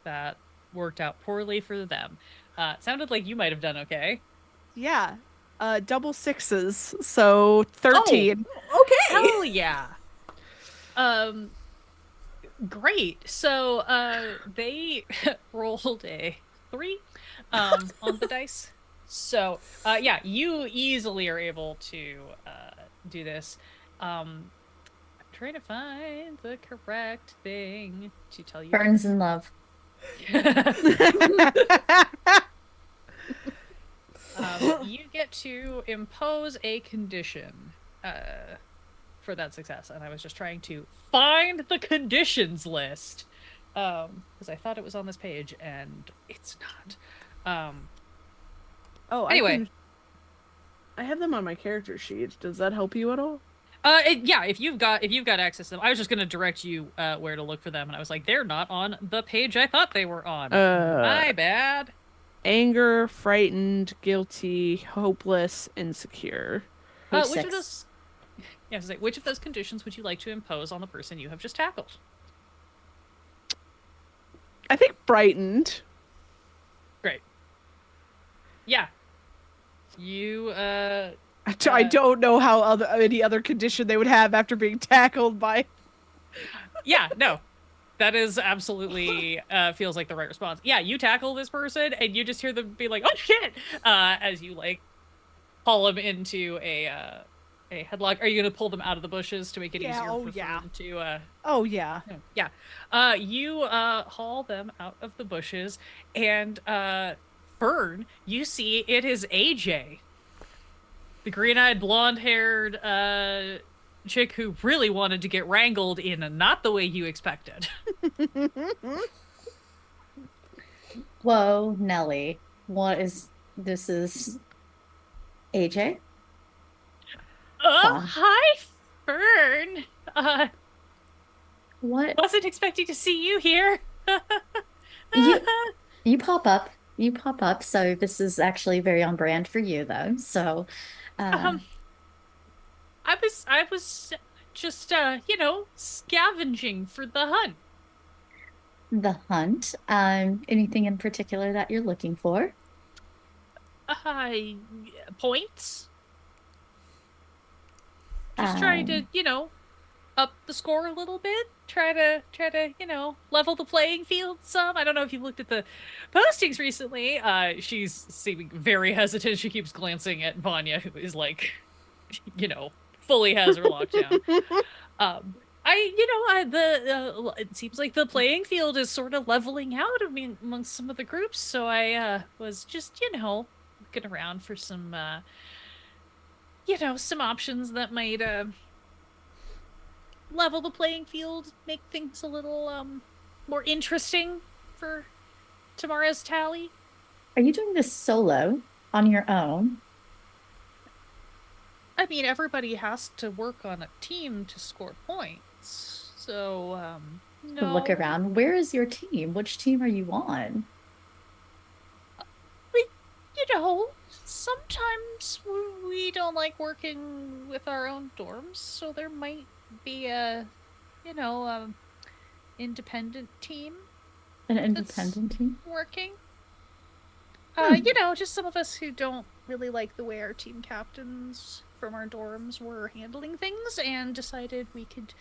That worked out poorly for them. It sounded like you might have done okay. Yeah. Double sixes, so 13. Okay. Hell yeah. Great. So they rolled a 3 on the dice. So yeah, you easily are able to do this. I'm trying to find the correct thing to tell you. Burns in love. You get to impose a condition for that success, and I was just trying to find the conditions list because I thought it was on this page and it's not. Anyway. I have them on my character sheet. Does that help you at all? Yeah, if you've got access to them, I was just gonna direct you where to look for them, and I was like, they're not on the page I thought they were on. My bad. Anger, frightened, guilty, hopeless, insecure. Page Which of 6. those? Yeah, I was like, which of those conditions would you like to impose on the person you have just tackled? I think frightened. Great. Yeah. You I don't know how any other condition they would have after being tackled by. Yeah, no. That is absolutely feels like the right response. Yeah, you tackle this person and you just hear them be like, "Oh shit!" As you like haul them into a headlock. Are you gonna pull them out of the bushes to make it Yeah, easier oh for yeah. Fern to Oh yeah. no, yeah. You haul them out of the bushes and Fern, you see it is AJ, the green-eyed blonde-haired chick who really wanted to get wrangled in a not the way you expected. Whoa, Nelly. What is this is AJ? Wow. Hi, Fern. What Wasn't expecting to see you here. you you pop up. You pop up. So this is actually very on brand for you though. So um, I was just scavenging for the hunt. the hunt. Anything in particular that you're looking for? Uh, Points. Just trying to, Um, up the score a little bit. Try to, level the playing field some. I don't know if you've looked at the postings recently. She's seeming very hesitant. She keeps glancing at Vanya, who is like, fully has her lockdown. Um, it seems like the playing field is sort of leveling out. I mean, amongst some of the groups. So I was just, looking around for some, some options that might level the playing field, make things a little more interesting for tomorrow's tally. are you doing this solo on your own? I mean, everybody has to work on a team to score points. So, Look no. around. Where is your team? Which team are you on? We, sometimes we don't like working with our own dorms, so there might be a, you know, um, independent team An that's independent team? working. Hmm. Just some of us who don't really like the way our team captains from our dorms were handling things and decided we could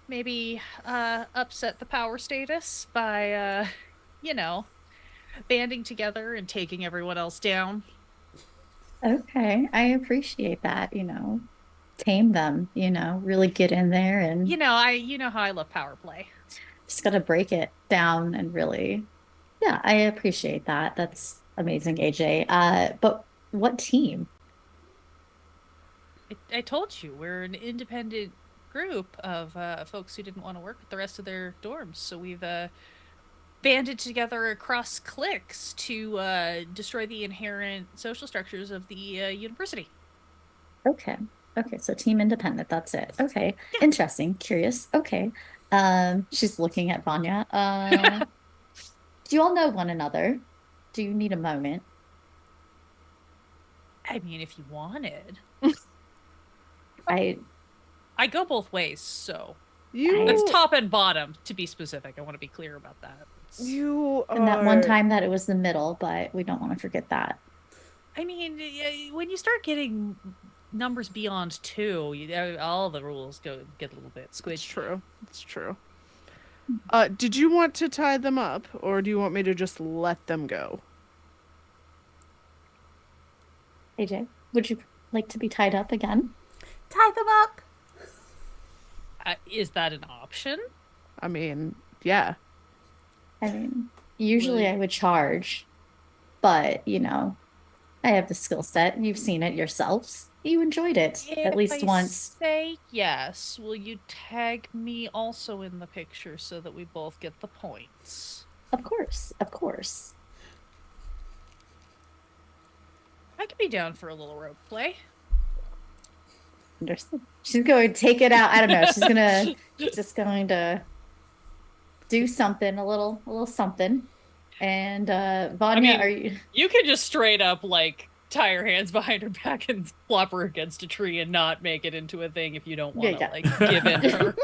maybe upset the power status by you know, banding together and taking everyone else down. Okay, I appreciate that, tame them, really get in there and You know how I love power play. just gotta break it down and really, yeah, I appreciate that. That's amazing, AJ. But what team? I told you we're an independent group of folks who didn't want to work with the rest of their dorms, so we've banded together across cliques to destroy the inherent social structures of the university. Okay. Okay, so team independent, that's it. Okay. Yeah. Interesting, curious. Okay. She's looking at Vanya. Do you all know one another? Do you need a moment? I mean, if you wanted, I I go both ways, so You that's top and bottom. To be specific, I want to be clear about that. you and that one are time that it was the middle, but we don't want to forget that. I mean, when you start getting numbers beyond two, all the rules get a little bit It's squishy. true. It's true. Did you want to tie them up, or do you want me to just let them go? AJ, would you like to be tied up again? Tie them up. Is that an option? I mean, yeah. I mean, usually I would charge, but I have the skill set. You've seen it yourselves. You enjoyed it at If least I once. say yes, will you tag me also in the picture so that we both get the points? Of course, of course. I could be down for a little rope play. Understood. She's going to take it out. I don't know. She's just going to do something, a little something. And Vanya, mean, are you? You can just straight up like tie her hands behind her back and flop her against a tree and not make it into a thing if you don't want to Yeah. like give in her.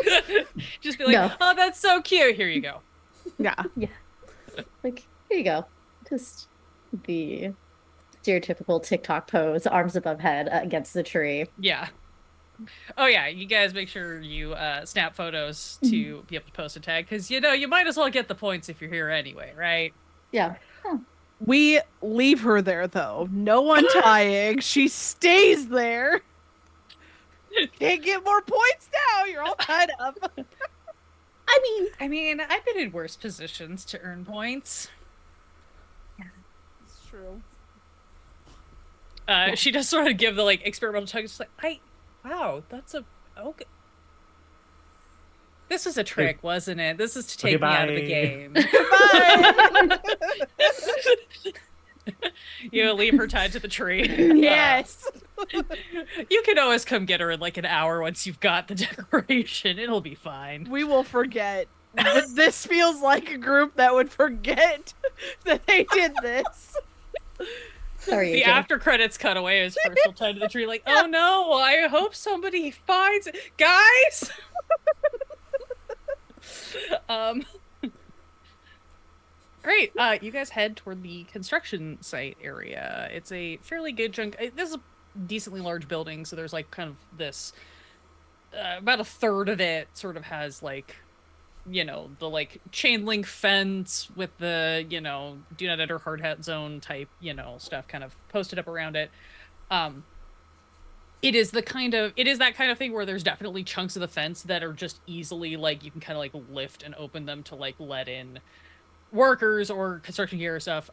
Just be like, No. oh, that's so cute. Here you go. Yeah. Yeah. Like, here you go. Just the stereotypical TikTok pose, arms above head against the tree. Yeah. Oh yeah, you guys make sure you snap photos to be able to post a tag, because you might as well get the points if you're here anyway, right? Yeah. We leave her there though. No untying. She stays there. Can't get more points now. You're all tied up. I mean, I've been in worse positions to earn points. It's true. She does sort of give the like experimental tug. She's like, wow, that's a okay. This was a trick, wasn't it? This is to take me out of the bye. game. Goodbye. You leave her tied to the tree. Yes. You can always come get her in like an hour once you've got the decoration. It'll be fine. We will forget. But this feels like a group that would forget that they did this. Sorry, The AJ. after credits cut away is first still tied to the tree, like, oh no, I hope somebody finds it. Guys! Great. You guys head toward the construction site area. It's a fairly good chunk. This is a decently large building, so there's like kind of this about a third of it sort of has like the like chain link fence with the do not enter hard hat zone type stuff kind of posted up around it. It is that kind of thing where there's definitely chunks of the fence that are just easily like you can kind of like lift and open them to like let in workers or construction gear or stuff.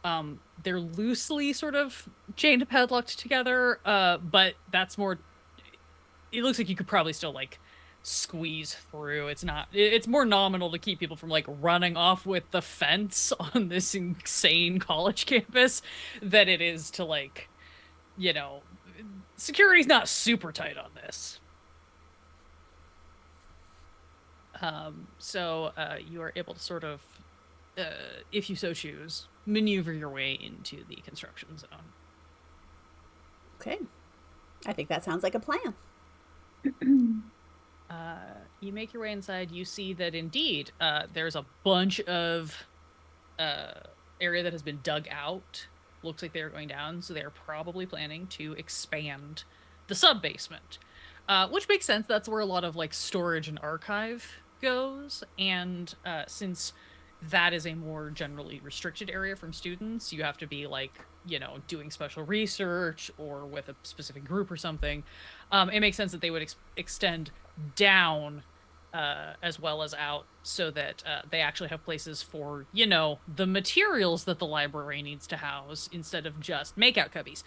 They're loosely sort of chained padlocked together, but that's more, it looks like you could probably still like squeeze through. It's more nominal to keep people from like running off with the fence on this insane college campus than it is to like security's not super tight on this. So you are able to sort of if you so choose maneuver your way into the construction zone. okay. I think that sounds like a plan. You make your way inside. You see that indeed there's a bunch of area that has been dug out. Looks like they're going down, so they're probably planning to expand the sub-basement, which makes sense. That's where a lot of like storage and archive goes, and since that is a more generally restricted area from students, you have to be like doing special research or with a specific group or something. It makes sense that they would extend down as well as out, so that they actually have places for the materials that the library needs to house instead of just makeout cubbies.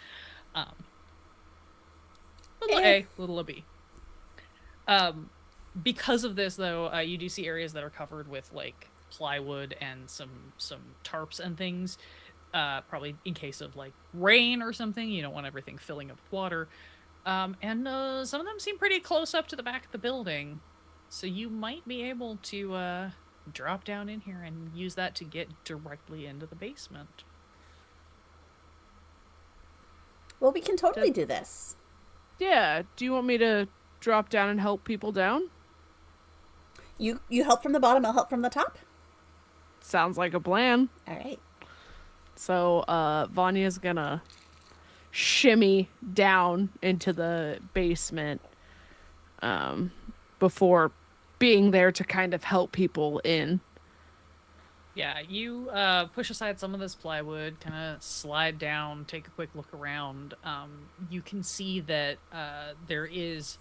Little A, little B. Because of this, though, you do see areas that are covered with like plywood and some tarps and things, probably in case of like rain or something. You don't want everything filling up with water. And some of them seem pretty close up to the back of the building, so you might be able to drop down in here and use that to get directly into the basement. Well, we can totally do this. Yeah. Do you want me to drop down and help people down? You help from the bottom, I'll help from the top. Sounds like a plan. All right. So Vanya's gonna shimmy down into the basement before being there to kind of help people in. Yeah, you push aside some of this plywood, kind of slide down, take a quick look around. You can see that there is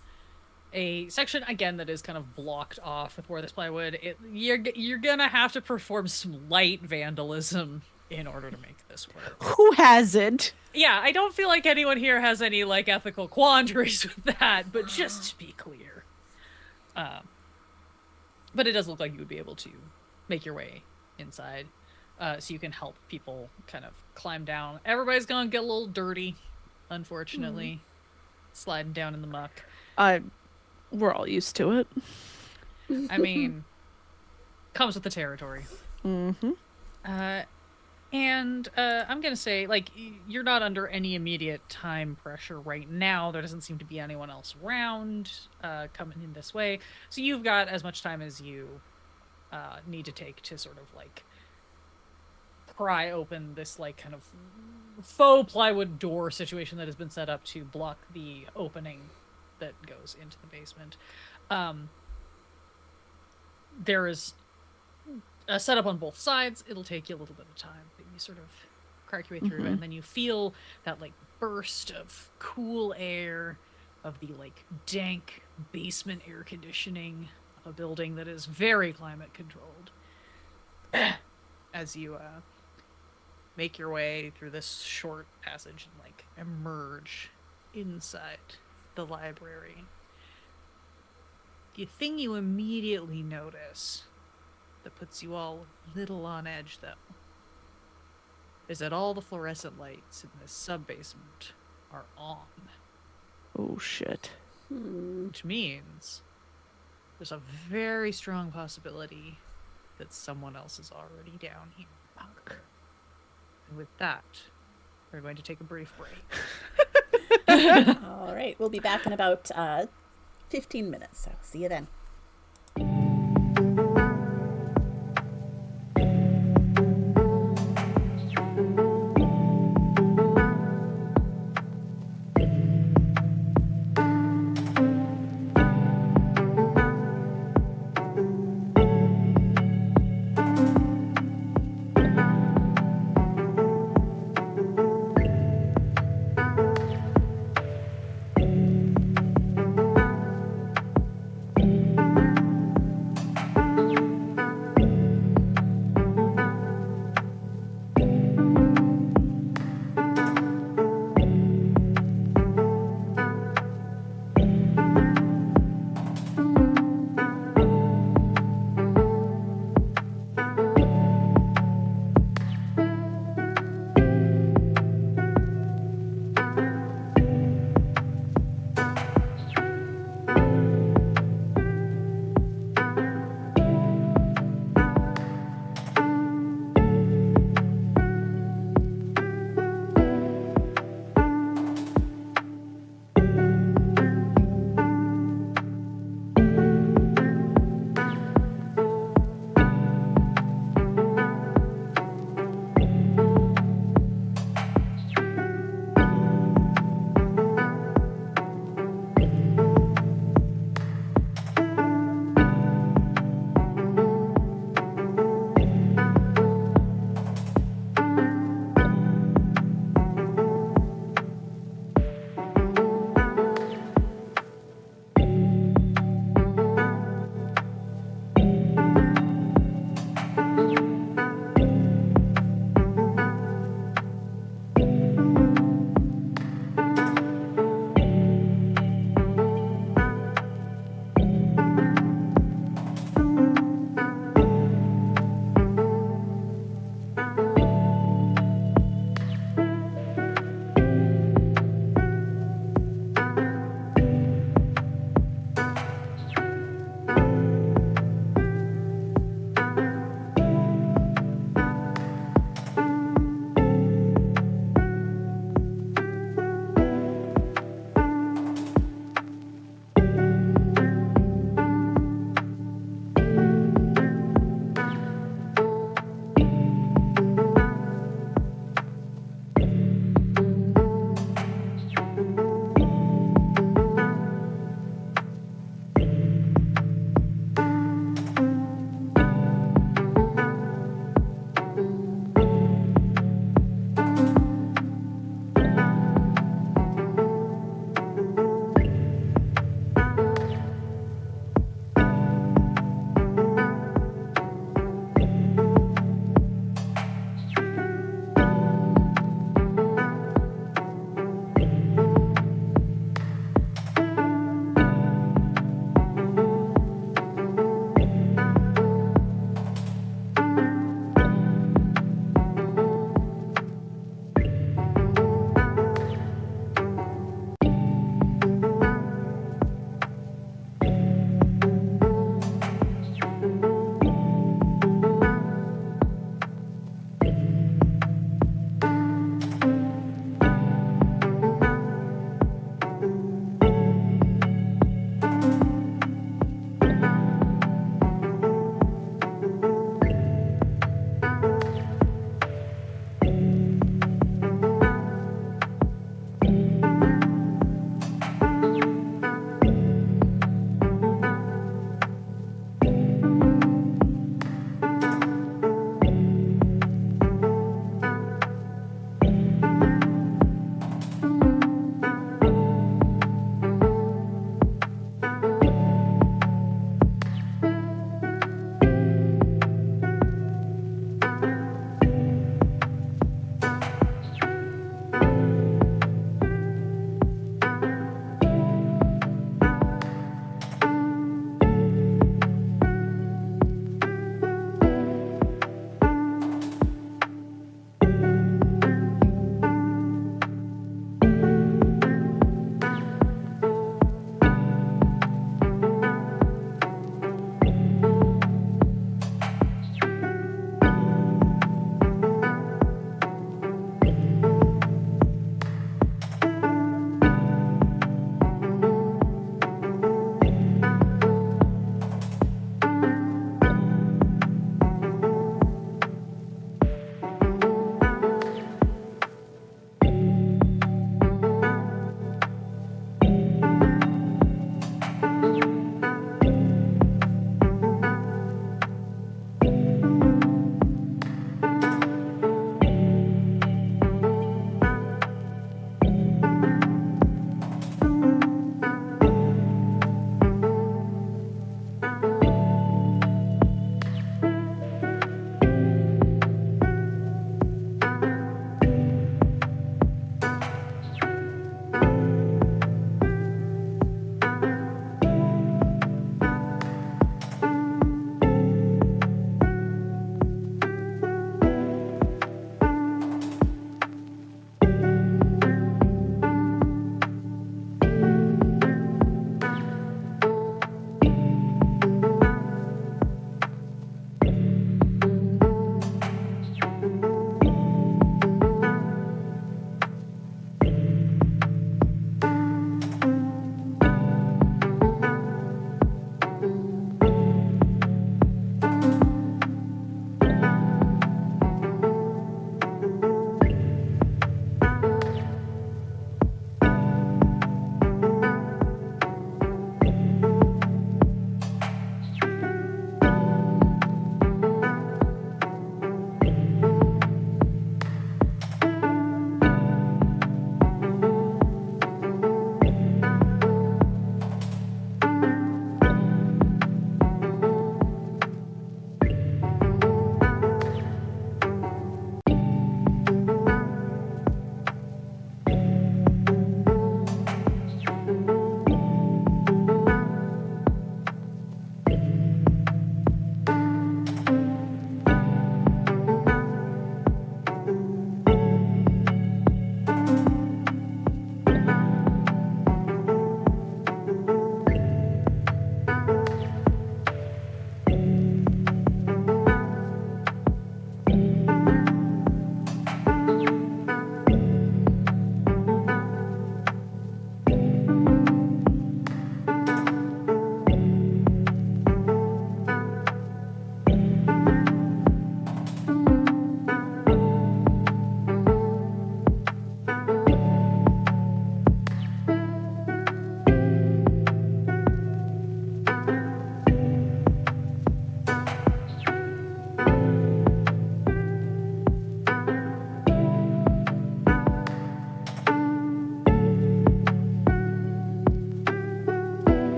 a section again that is kind of blocked off with where this plywood. You're gonna have to perform some light vandalism in order to make this work. Who hasn't? Yeah, I don't feel like anyone here has any like ethical quandaries with that, but just to be clear. But it does look like you would be able to make your way inside, so you can help people kind of climb down. Everybody's gonna get a little dirty, unfortunately, sliding down in the muck. We're all used to it. I mean, comes with the territory. Mm-hmm. And I'm gonna say, like, you're not under any immediate time pressure right now. There doesn't seem to be anyone else around coming in this way, so you've got as much time as you need to take to sort of like pry open this like kind of faux plywood door situation that has been set up to block the opening that goes into the basement. There is a setup on both sides. It'll take you a little bit of time, but you sort of crack your way through, and then you feel that like burst of cool air of the like dank basement air conditioning of a building that is very climate controlled. As you make your way through this short passage and like emerge inside the library, the thing you immediately notice that puts you all a little on edge, though, is that all the fluorescent lights in this sub-basement are on. Oh, shit. Which means there's a very strong possibility that someone else is already down here. Fuck. And with that, we're going to take a brief break. All right, we'll be back in about 15 minutes, so see you then.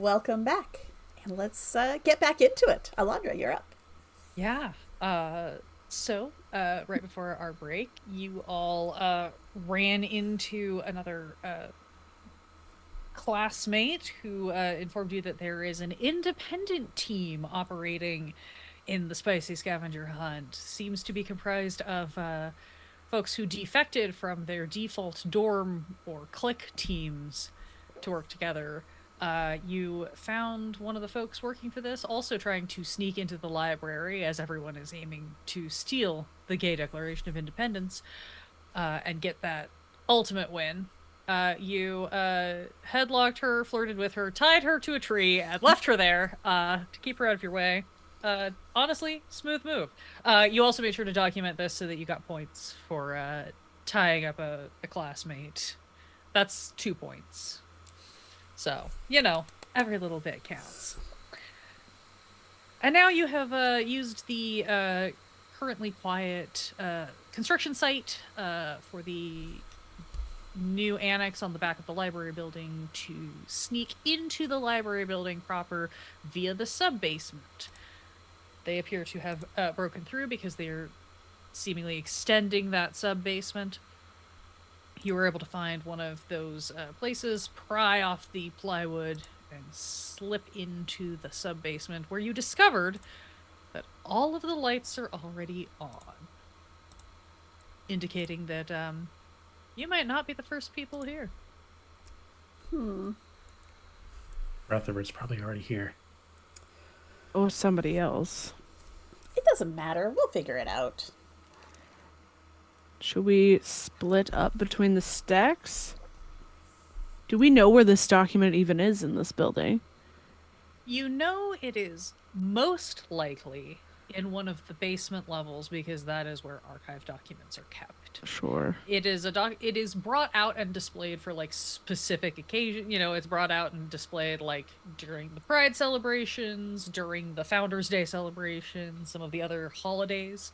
welcome back. And let's get back into it. Alondra, you're up. Yeah. So, right before our break, you all ran into another classmate who informed you that there is an independent team operating in the Spicy Scavenger Hunt. Seems to be comprised of folks who defected from their default dorm or clique teams to work together. You found one of the folks working for this also trying to sneak into the library as everyone is aiming to steal the Gay Declaration of Independence and get that ultimate win. You headlocked her, flirted with her, tied her to a tree, and left her there to keep her out of your way. Honestly, smooth move. You also made sure to document this so that you got points for tying up a classmate. That's 2 points. So, every little bit counts. And now you have used the currently quiet construction site for the new annex on the back of the library building to sneak into the library building proper via the sub-basement. They appear to have broken through because they're seemingly extending that sub-basement. You were able to find one of those places, pry off the plywood, and slip into the sub-basement, where you discovered that all of the lights are already on, indicating that you might not be the first people here. Rutherford's probably already here. Or somebody else. It doesn't matter. We'll figure it out. Should we split up between the stacks? Do we know where this document even is in this building? You know it is most likely in one of the basement levels because that is where archive documents are kept. Sure. It is it is brought out and displayed for like specific occasion. It's brought out and displayed like during the Pride celebrations, during the Founders Day celebrations, some of the other holidays.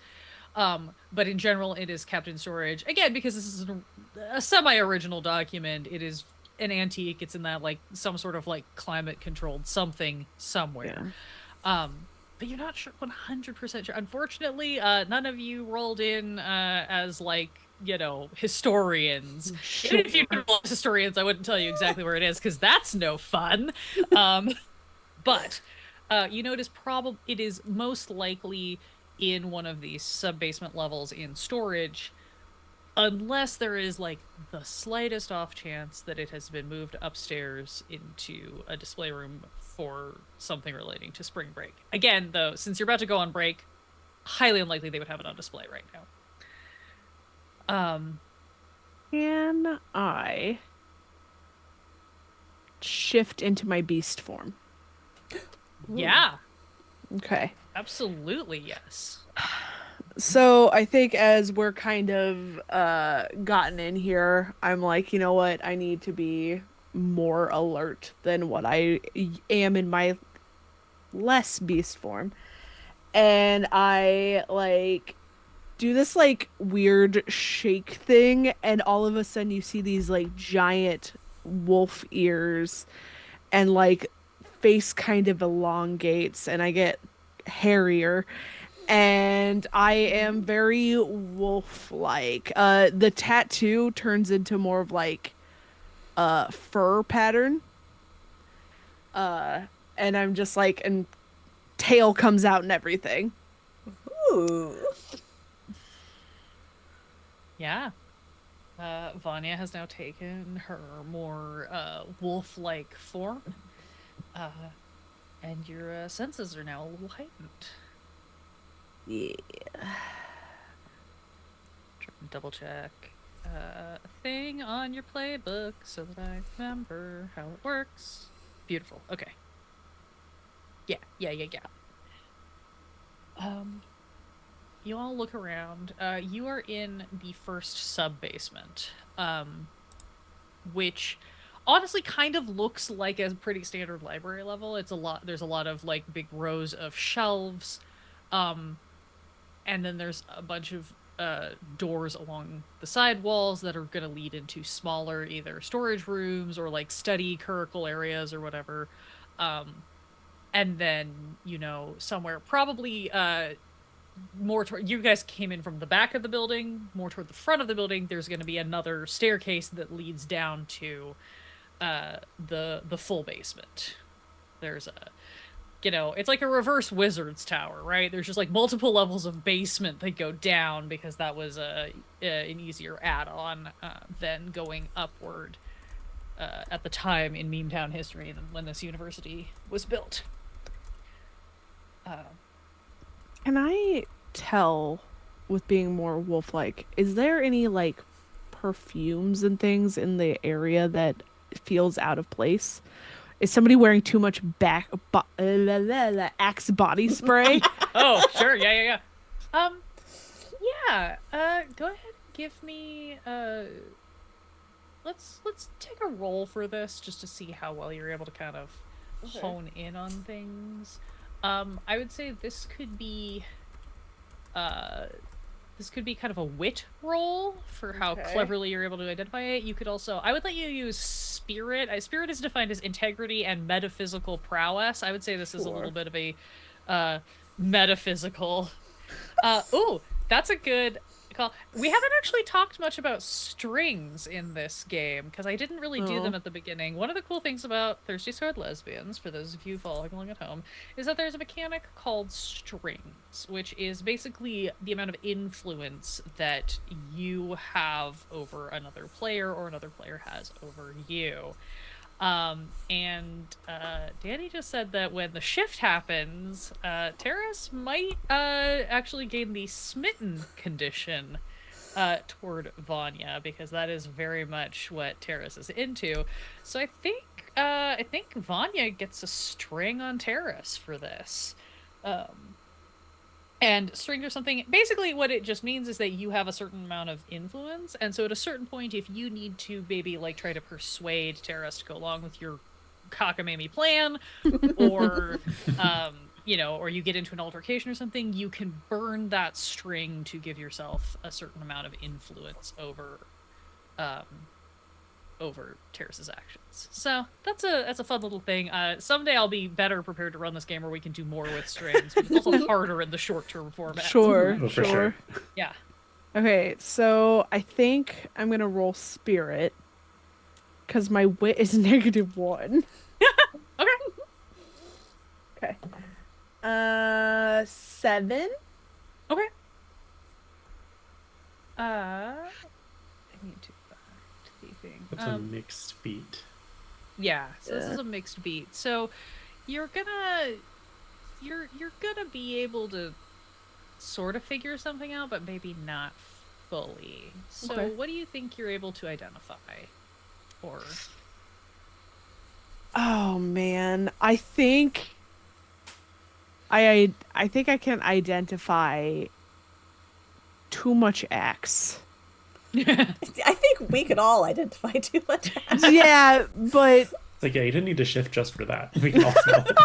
But in general, it is kept in storage again because this is a semi-original document. It is an antique. It's in that like some sort of like climate controlled something somewhere. Yeah. But you're not sure 100% sure. Unfortunately, none of you rolled in as like historians. Sure. Even if you roll as historians, I wouldn't tell you exactly where it is because that's no fun. But it is most likely in one of these sub-basement levels in storage, unless there is like the slightest off chance that it has been moved upstairs into a display room for something relating to spring break. Again, though, since you're about to go on break, highly unlikely they would have it on display right now. Can I shift into my beast form? Yeah. Okay. Absolutely, yes. So I think as we're kind of gotten in here, I'm like, you know what? I need to be more alert than what I am in my less beast form. And I like do this like weird shake thing, and all of a sudden you see these like giant wolf ears and like face kind of elongates, and I get hairier. And I am very wolf-like. The tattoo turns into more of like a fur pattern. And I'm just like, and tail comes out and everything. Ooh. Yeah. Vanya has now taken her more wolf-like form. And your senses are now a little heightened. Yeah. Double check a thing on your playbook so that I remember how it works. Beautiful. Okay. Yeah. You all look around. You are in the first sub-basement, which honestly kind of looks like a pretty standard library level. There's a lot of like big rows of shelves, and then there's a bunch of doors along the side walls that are going to lead into smaller either storage rooms or like study curricle areas or whatever. And then, you know, somewhere probably more toward, you guys came in from the back of the building, more toward the front of the building, there's going to be another staircase that leads down to the full basement. There's a, you know, it's like a reverse wizard's tower, right? There's just like multiple levels of basement that go down because that was an easier add-on than going upward at the time in Meme Town history when this university was built. Can I tell, with being more wolf-like, is there any like perfumes and things in the area that feels out of place? Is somebody wearing too much Axe body spray? Oh, sure, yeah. Yeah. Go ahead, give me let's take a roll for this just to see how well you're able to kind of hone in on things. I would say this could be kind of a wit roll for how cleverly you're able to identify it. You could also, I would let you use spirit. Spirit is defined as integrity and metaphysical prowess. I would say this is a little bit of a metaphysical. Ooh, that's a good call. We haven't actually talked much about strings in this game because I didn't really do them at the beginning. One of the cool things about Thirsty Sword Lesbians, for those of you following along at home, is that there's a mechanic called strings, which is basically the amount of influence that you have over another player or another player has over you. Danny just said that when the shift happens, Terrace might actually gain the smitten condition toward Vanya, because that is very much what Terrace is into. So I think Vanya gets a string on Terrace for this. And strings or something, basically what it just means is that you have a certain amount of influence, and so at a certain point, if you need to maybe like try to persuade Terrace to go along with your cockamamie plan, or you know, or you get into an altercation or something, you can burn that string to give yourself a certain amount of influence over Terrace's actions. So that's a fun little thing. Someday I'll be better prepared to run this game where we can do more with strings, but it's also harder in the short-term format. Sure, Oh, for sure. Yeah. Okay, so I think I'm gonna roll spirit because my wit is -1. Okay. Okay. 7. Okay. I need to the thing. That's a mixed beat. Yeah, so this is a mixed beat. So you're gonna be able to sort of figure something out, but maybe not fully. So what do you think you're able to identify? Or Oh man, I think I think I can identify too much Axe. I think we could all identify too much. Yeah, but It's like, yeah, you didn't need to shift just for that. We can all smell it.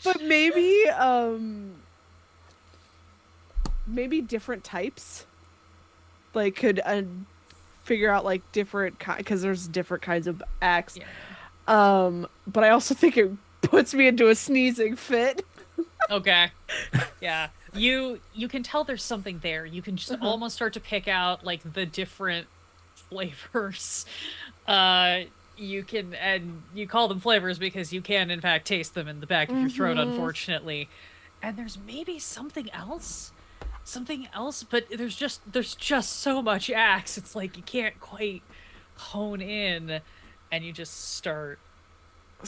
but maybe different types. Like could figure out like different because there's different kinds of Axe. yeah. But I also think it puts me into a sneezing fit. Okay. Yeah. You can tell there's something there. You can just almost start to pick out like the different flavors. You can, and you call them flavors because you can in fact taste them in the back of your throat, unfortunately. And there's maybe something else, but there's just so much Axe. It's like you can't quite hone in, and you just start,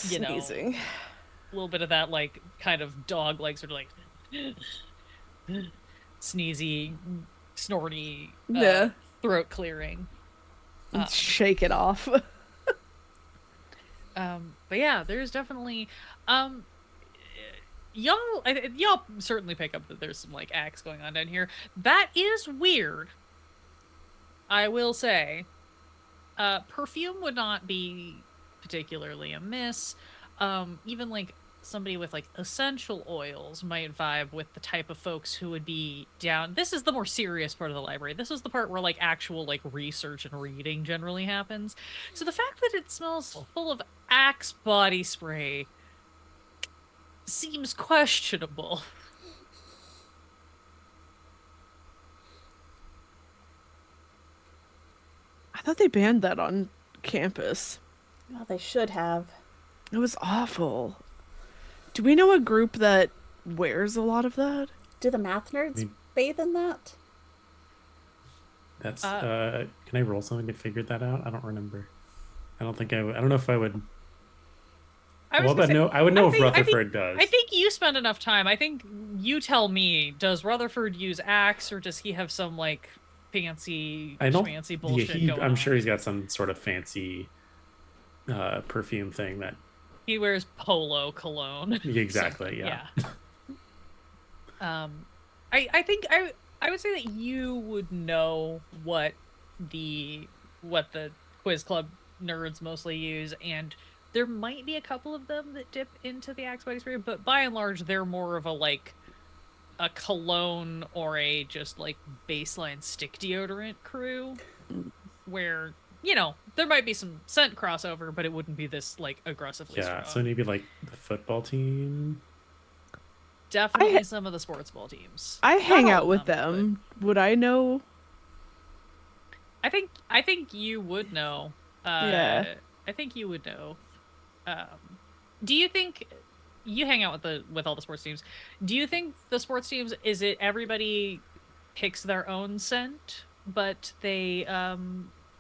you know, Sneezing. a little bit of that like kind of dog like sort of like sneezy, snorty, throat clearing. Shake it off. But yeah, there's definitely y'all certainly pick up that there's some like Axe going on down here. That is weird, I will say. Perfume would not be particularly amiss. Even like somebody with like essential oils might vibe with the type of folks who would be down. This is the more serious part of the library. This is the part where like actual like research and reading generally happens. So the fact that it smells full of Axe body spray seems questionable. I thought they banned that on campus. Well, they should have. It was awful. Do we know a group that wears a lot of that? Do the math nerds mean- bathe in that? That's can I roll something to figure that out? I don't remember. I don't think I would. I don't know if I would. I would know if Rutherford does. I think you spend enough time. I think you tell me, does Rutherford use Axe or does he have some like fancy schmancy bullshit going I'm on? sure he's got some sort of fancy perfume thing that He wears polo cologne. exactly, So, yeah. I think I would say that you would know what the quiz club nerds mostly use, and there might be a couple of them that dip into the Axe body spray, but by and large they're more of a like a cologne or a just like baseline stick deodorant crew where, you know, there might be some scent crossover, but it wouldn't be this like aggressively Yeah, strong. so maybe like the football team. Definitely some of the sports ball teams. I Not hang all out of with them. Would I know? I think you would know. Yeah. I think you would know. Do you think you hang out with all the sports teams? Do you think the sports teams, is it everybody picks their own scent, but they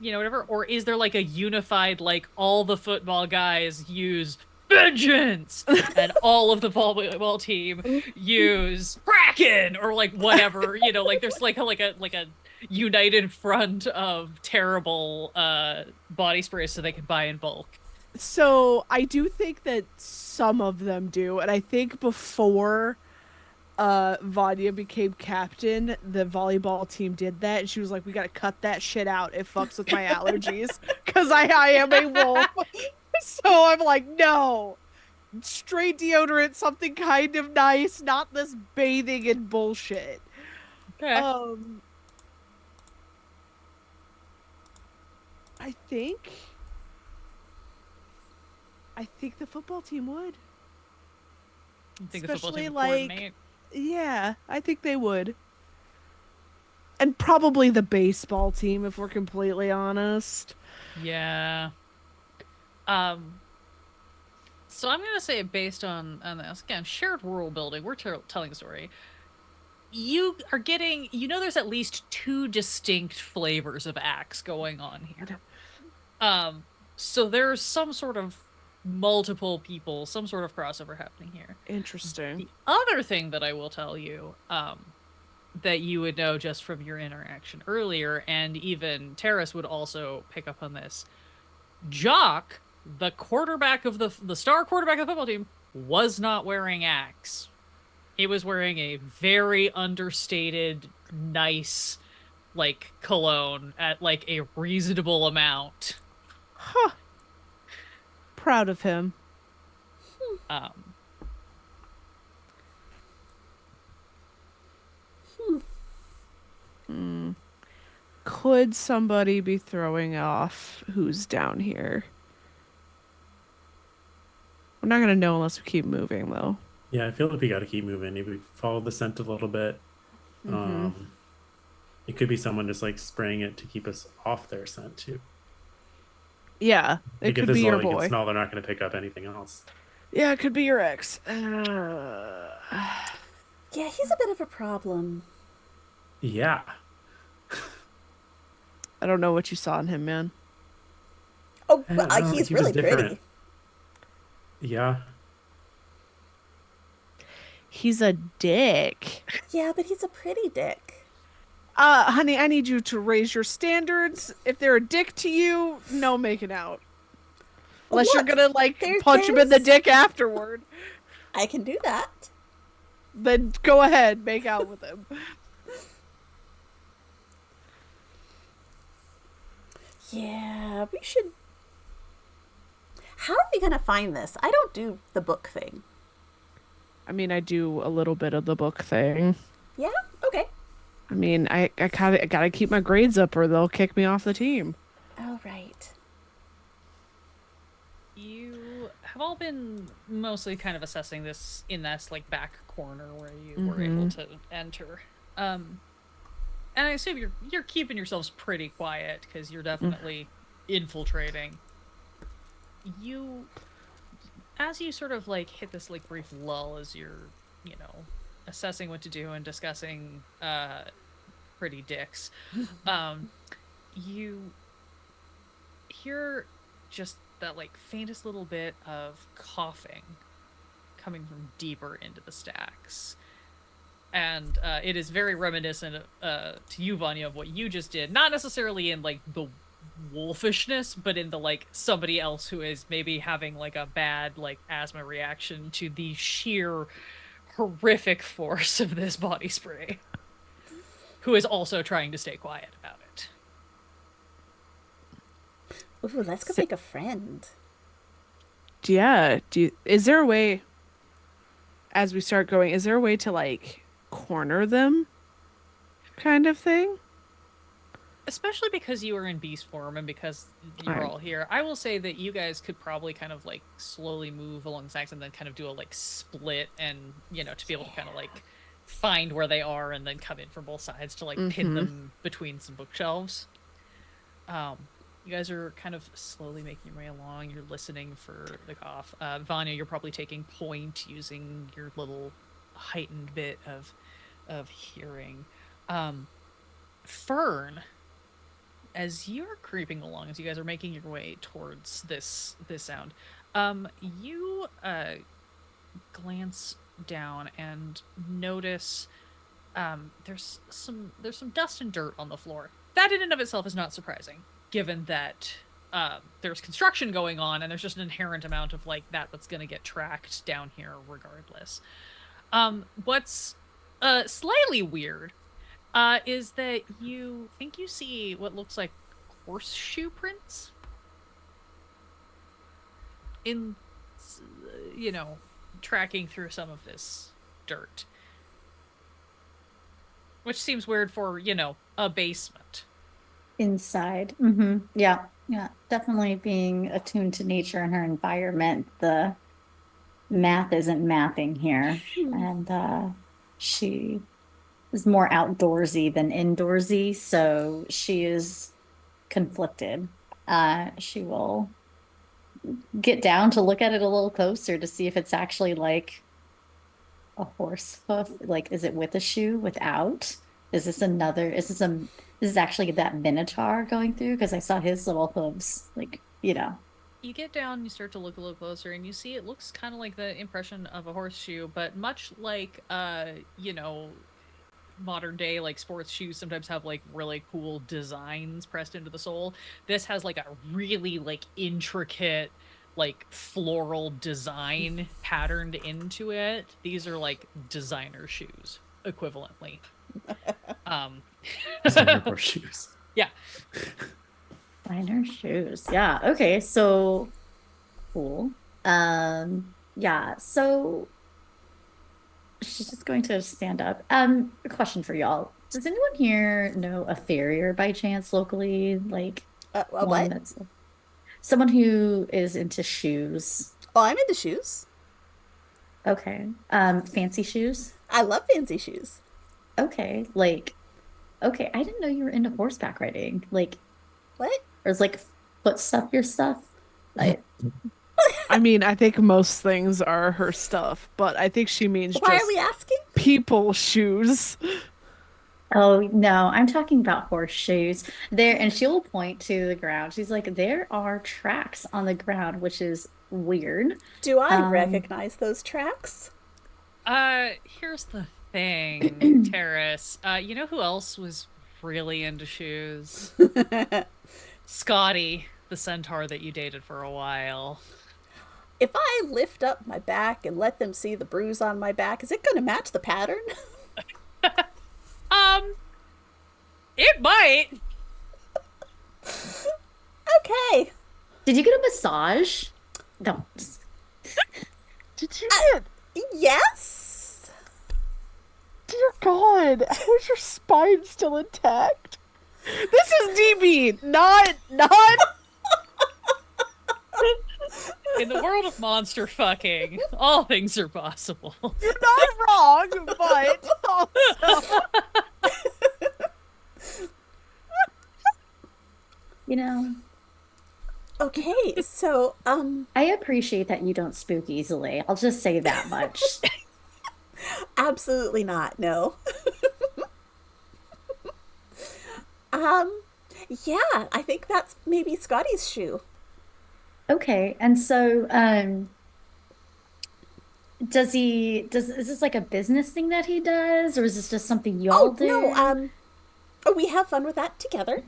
whatever, or is there like a unified like all the football guys use vengeance and all of the volleyball team use Kraken or like whatever, like there's like a united front of terrible body sprays so they can buy in bulk. So I do think that some of them do, and I think before Vanya became captain, the volleyball team did that, and she was like, "We gotta cut that shit out. It fucks with my allergies because I am a wolf." So I'm like, no, straight deodorant, something kind of nice, not this bathing in bullshit. Okay. I think the football team would. I think the football especially, team like, coordinate. Yeah, I think they would. And probably the baseball team, if we're completely honest. Yeah. So I'm gonna say, based on this, again, shared world building, we're telling a story. You are getting, there's at least 2 distinct flavors of Axe going on here. So there's some sort of multiple people, some sort of crossover happening here. Interesting. The other thing that I will tell you, that you would know just from your interaction earlier, and even Terrace would also pick up on this. Jock, the quarterback of the star quarterback of the football team, was not wearing Axe. He was wearing a very understated, nice, like, cologne at like a reasonable amount. Huh. Proud of him. Could somebody be throwing off who's down here? We're not gonna know unless we keep moving, though. Yeah, I feel like we got to keep moving. If we follow the scent a little bit, it could be someone just like spraying it to keep us off their scent too. Yeah, it Like, if could this be is your all you can boy. smell, they're not going to pick up anything else. Yeah, it could be your ex. Yeah, he's a bit of a problem. Yeah. I don't know what you saw in him, man. Oh, I don't know, he's he was really different. pretty. Yeah. He's a dick. Yeah, but he's a pretty dick. Honey, I need you to raise your standards. If they're a dick to you, no making out. Unless Look, you're gonna, like, there- punch him in the there's- dick afterward. I can do that. Then go ahead, make out with him. Yeah, we should... How are we gonna find this? I don't do the book thing. I mean, I do a little bit of the book thing. Yeah? Okay. I mean, I gotta keep my grades up or they'll kick me off the team. All right. You have all been mostly kind of assessing this in that like back corner where you were Mm-hmm. able to enter. And I assume you're keeping yourselves pretty quiet because you're definitely infiltrating. You, as you sort of like hit this like brief lull as you're, you know, assessing what to do and discussing pretty dicks, you hear just that like faintest little bit of coughing coming from deeper into the stacks. And it is very reminiscent to you, Vanya, of what you just did. Not necessarily in like the wolfishness, but in the like somebody else who is maybe having like a bad like asthma reaction to the sheer horrific force of this body spray, who is also trying to stay quiet about it. Ooh, let's go So- make a friend. Yeah. Is there a way, as we start going, is there a way to like corner them kind of thing? Especially because you are in beast form and because you're Alright. all here, I will say that you guys could probably kind of like slowly move along sides and then kind of do a like split and, you know, to be able to kind of like find where they are and then come in from both sides to like pin them between some bookshelves. You guys are kind of slowly making your way along. You're listening for the cough. Vanya, you're probably taking point using your little heightened bit of hearing. Fern, as you're creeping along, as you guys are making your way towards this sound, you glance down and notice there's some dust and dirt on the floor. That in and of itself is not surprising, given that there's construction going on and there's just an inherent amount of like that's going to get tracked down here regardless. What's slightly weird is that you think you see what looks like horseshoe prints in, you know, tracking through some of this dirt. Which seems weird for, you know, a basement. Inside. Yeah. Yeah. Definitely being attuned to nature and her environment. The math isn't mathing here. And she is more outdoorsy than indoorsy, so she is conflicted. She will get down to look at it a little closer to see if it's actually like a horse hoof. Like, is it with a shoe, without? Is this actually that minotaur going through? Because I saw his little hooves, like, you know. You get down, you start to look a little closer, and you see it looks kind of like the impression of a horseshoe, but much like, you know, modern day like sports shoes sometimes have like really cool designs pressed into the sole. This has like a really like intricate like floral design patterned into it. These are like designer shoes equivalently. Designer horseshoes. Yeah. Designer shoes. Yeah. Okay. So cool. Yeah. So she's just going to stand up. A question for y'all. Does anyone here know a farrier by chance locally? Like A one what? that's someone who is into shoes. Oh, I'm into shoes. Okay. Fancy shoes. I love fancy shoes. Okay. Like, okay. I didn't know you were into horseback riding. Like, What? or is like foot stuff your stuff? Like, I mean, I think most things are her stuff, but I think she means Why just are we asking? people shoes. oh no, I'm talking about horseshoes. There, and she'll point to the ground. She's like, there are tracks on the ground, which is weird. Do I recognize those tracks? Here's the thing, Terrace. You know who else was really into shoes? Scotty, the centaur that you dated for a while. If I lift up my back and let them see the bruise on my back, is it going to match the pattern? It might. Okay. Did you get a massage? No. Did you? Yes? Dear God, how is your spine still intact? This is DB, not. In the world of monster fucking, all things are possible. You're not wrong, but also. You know, Okay, so, I appreciate that you don't spook easily. I'll just say that much. absolutely not, no. Um, yeah, I think that's maybe Scotty's shoe. Okay, and so is this like a business thing that he does, or is this just something y'all Oh, no, do? oh, we have fun with that together.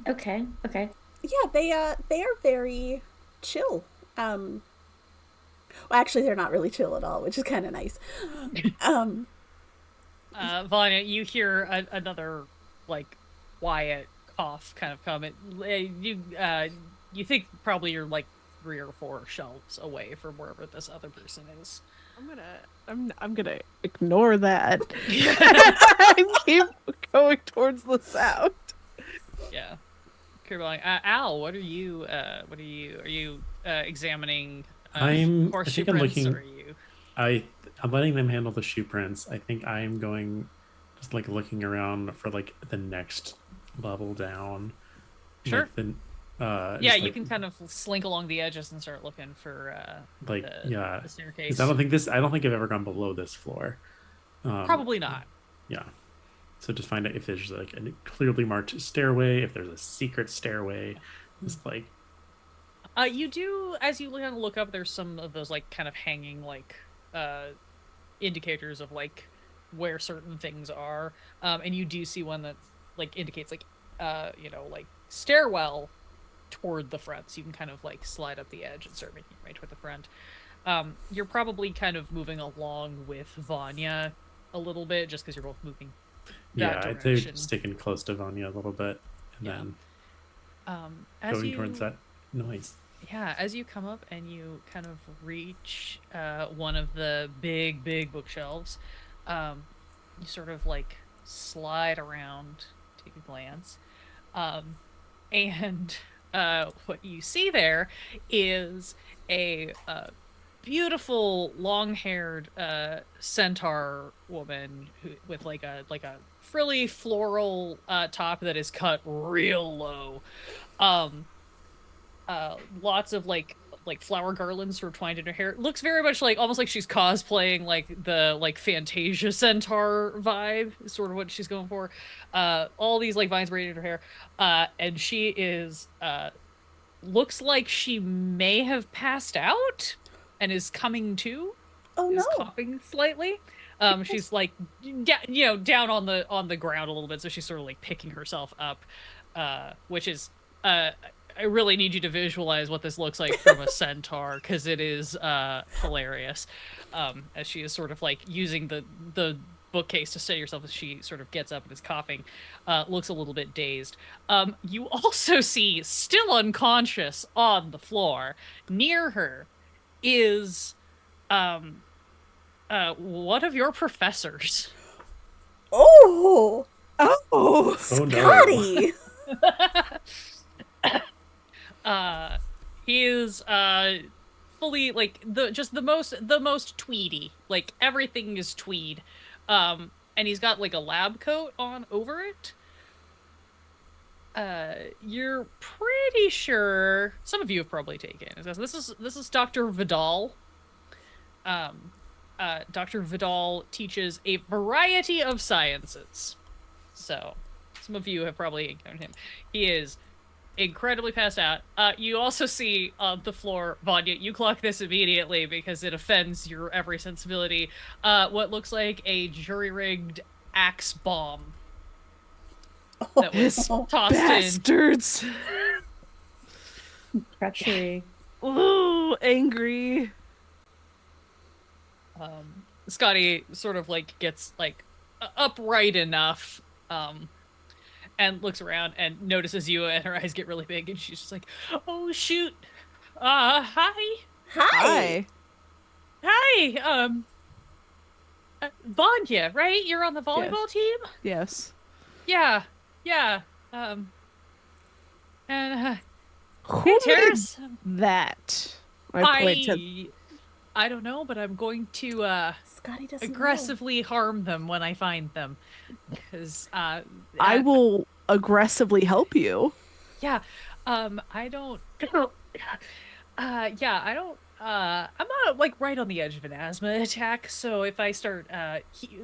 Okay, okay. Yeah, they are very chill. Well, actually, they're not really chill at all, which is kind of nice. Um, Vanya, you hear another like quiet cough kind of come. You think probably you're like 3 or 4 shelves away from wherever this other person is. I'm gonna ignore that and keep going towards the sound. Yeah. Like, Al, what are you? Are you examining I horseshoe think I'm prints, looking. or are you? I'm letting them handle the shoe prints. I think I'm going just like looking around for like the next level down. Sure. Like the Yeah, just you like can kind of slink along the edges and start looking for like yeah. the staircase. Because I don't think I've ever gone below this floor. Probably not. Yeah. So just find out if there's like a clearly marked stairway, if there's a secret stairway. Just like You do, as you kind of look up, there's some of those like kind of hanging like indicators of like where certain things are, and you do see one that like indicates like like stairwell toward the front, so you can kind of like slide up the edge and start making your way toward the front. You're probably kind of moving along with Vanya a little bit, just because you're both moving that yeah, I'd say direction. sticking close to Vanya a little bit and Yeah. then As going you, towards that noise. Yeah, as you come up and you kind of reach one of the big bookshelves, you sort of like slide around, take a glance, and what you see there is a beautiful long-haired centaur woman with like a frilly floral top that is cut real low. Um, Lots of like flower garlands sort of twined in her hair. Looks very much like almost like she's cosplaying like the like Fantasia centaur vibe, is sort of what she's going for. All these like vines braided in her hair. And she is looks like she may have passed out and is coming to. oh Is no. coughing slightly. She's like down on the ground a little bit, so she's sort of like picking herself up, which is I really need you to visualize what this looks like from a centaur, because it is hilarious. As she is sort of like using the bookcase to steady herself as she sort of gets up and is coughing, looks a little bit dazed. You also see, still unconscious on the floor, near her is one of your professors. Oh, Oh, Oh no. Scotty. He is fully like the most tweedy. Like everything is tweed. And he's got like a lab coat on over it. You're pretty sure some of you have probably taken it. This is Dr. Vidal. Dr. Vidal teaches a variety of sciences. So some of you have probably encountered him. He is incredibly passed out. You also see on the floor, Vanya, you clock this immediately because it offends your every sensibility, what looks like a jury-rigged axe bomb that was tossed bastards! Treachery. Ooh, angry. Scotty sort of like gets like upright enough, and looks around and notices you, and her eyes get really big, and she's just like, "Oh shoot, hi." Hi. Hi, Vanya, right? You're on the Yeah. volleyball team? Yes. Yeah, yeah. Um, and hey, Who made Terrace. that? I point to. I don't know, but I'm going to Scotty doesn't know. aggressively harm them when I find them, because I will aggressively help you. yeah, I don't. Yeah, I don't. I'm not like right on the edge of an asthma attack, so if I start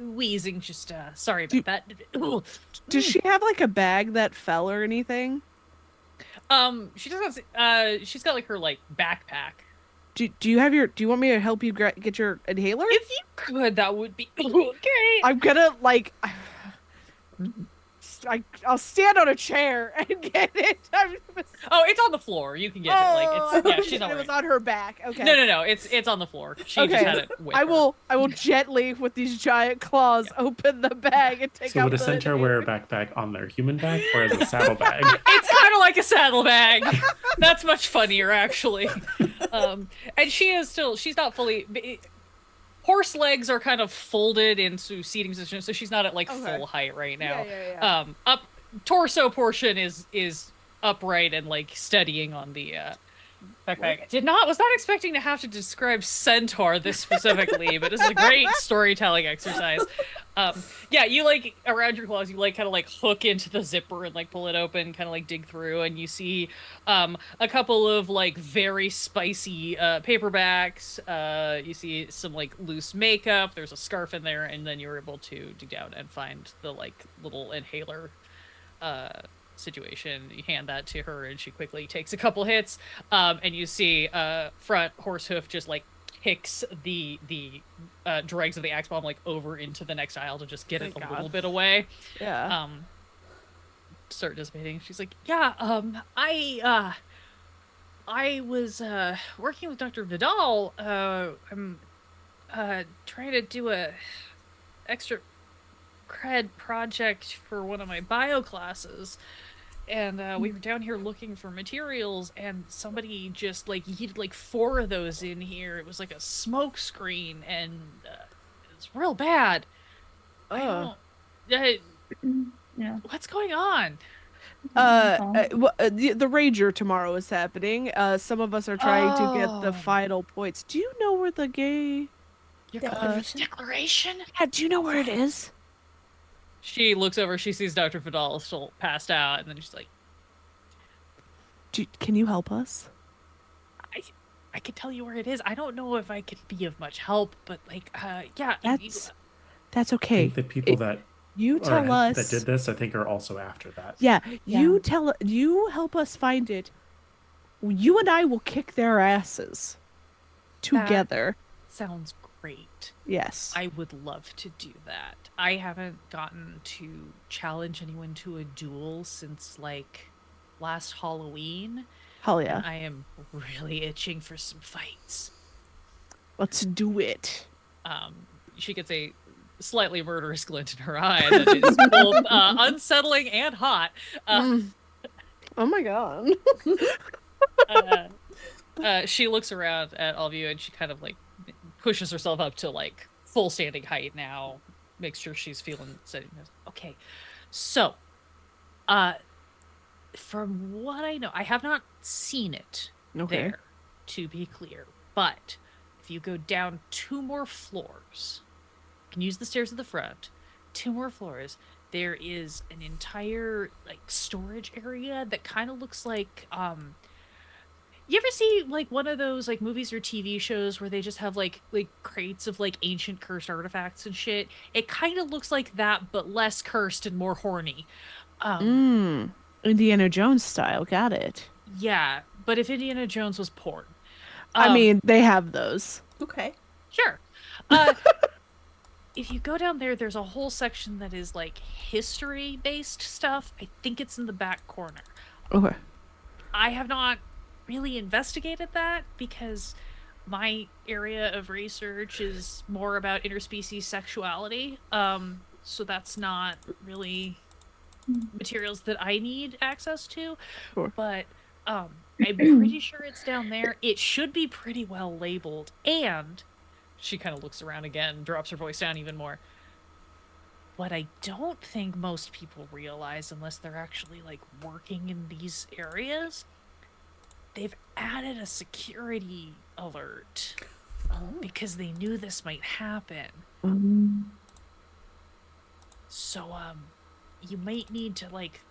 wheezing, just sorry Do, about that. does she have like a bag that fell or anything? She doesn't. She's got like her like backpack. Do you have your? Do you want me to help you get your inhaler? If you could, that would be okay. I'm gonna like. I'll stand on a chair and get it. Oh, it's on the floor. You can get it. Like I it's yeah, thought she's you said not it was worried. on her back. Okay. No. It's on the floor. She just had it with I her. will gently with these giant claws Yeah. open the bag and take So out would a the centaur wear a inhaler. backpack on their human back or as a saddlebag? It's kind of like a saddlebag. That's much funnier, actually. And she's not fully. Horse legs are kind of folded into seating position, so she's not at like Okay. full height right now. Yeah. Up torso portion is upright and like steadying on the backpack. Was not expecting to have to describe centaur this specifically, but this is a great storytelling exercise. Yeah, you like around your claws, you like kind of like hook into the zipper and like pull it open, kind of like dig through, and you see a couple of like very spicy paperbacks. You see some like loose makeup. There's a scarf in there, and then you're able to dig down and find the like little inhaler situation. You hand that to her, and she quickly takes a couple hits. And you see front horse hoof just like kicks the dregs of the axe bomb like over into the next aisle to just get it a little bit away. Yeah. Start dissipating. She's like, yeah, I was working with Dr. Vidal. I'm trying to do a extra cred project for one of my bio classes, and we were down here looking for materials, and somebody just like yeeted like 4 of those in here. It was like a smoke screen, and it's real bad. I don't. Yeah. What's going on? The Rager tomorrow is happening. Some of us are trying to get the Oh. final points. Do you know where the gay? Declaration? Yeah, do you know where it is? She looks over. She sees Dr. Vidal still passed out, and then she's like, Can you help us? I can tell you where it is. I don't know if I can be of much help, but like, yeah. That's I okay. think the people that You tell us that did this, I think, are also after that. Yeah, you help us find it. You and I will kick their asses together. Sounds great. Yes. I would love to do that. I haven't gotten to challenge anyone to a duel since like last Halloween. Hell And yeah. I am really itching for some fights. Let's do it. She gets a slightly murderous glint in her eye that is both unsettling and hot. Oh my god. She looks around at all of you, and she kind of like pushes herself up to like full standing height now, makes sure she's feeling steady. Okay, so from what I know, I have not seen it there, to be clear, but if you go down 2 more floors, you can use the stairs at the front, 2 more floors, there is an entire like storage area that kind of looks like you ever see like one of those like movies or TV shows where they just have like crates of like ancient cursed artifacts and shit? It kind of looks like that, but less cursed and more horny. Indiana Jones style. Got it. Yeah, but if Indiana Jones was porn. I mean, they have those. Okay. Sure. If you go down there, there's a whole section that is like history-based stuff. I think it's in the back corner. Okay. I have not really investigated that because my area of research is more about interspecies sexuality. So that's not really materials that I need access to. Sure. But I'm pretty sure it's down there. It should be pretty well labeled. And she kind of looks around again, drops her voice down even more. What I don't think most people realize, unless they're actually like working in these areas, they've added a security alert because they knew this might happen. So you might need to like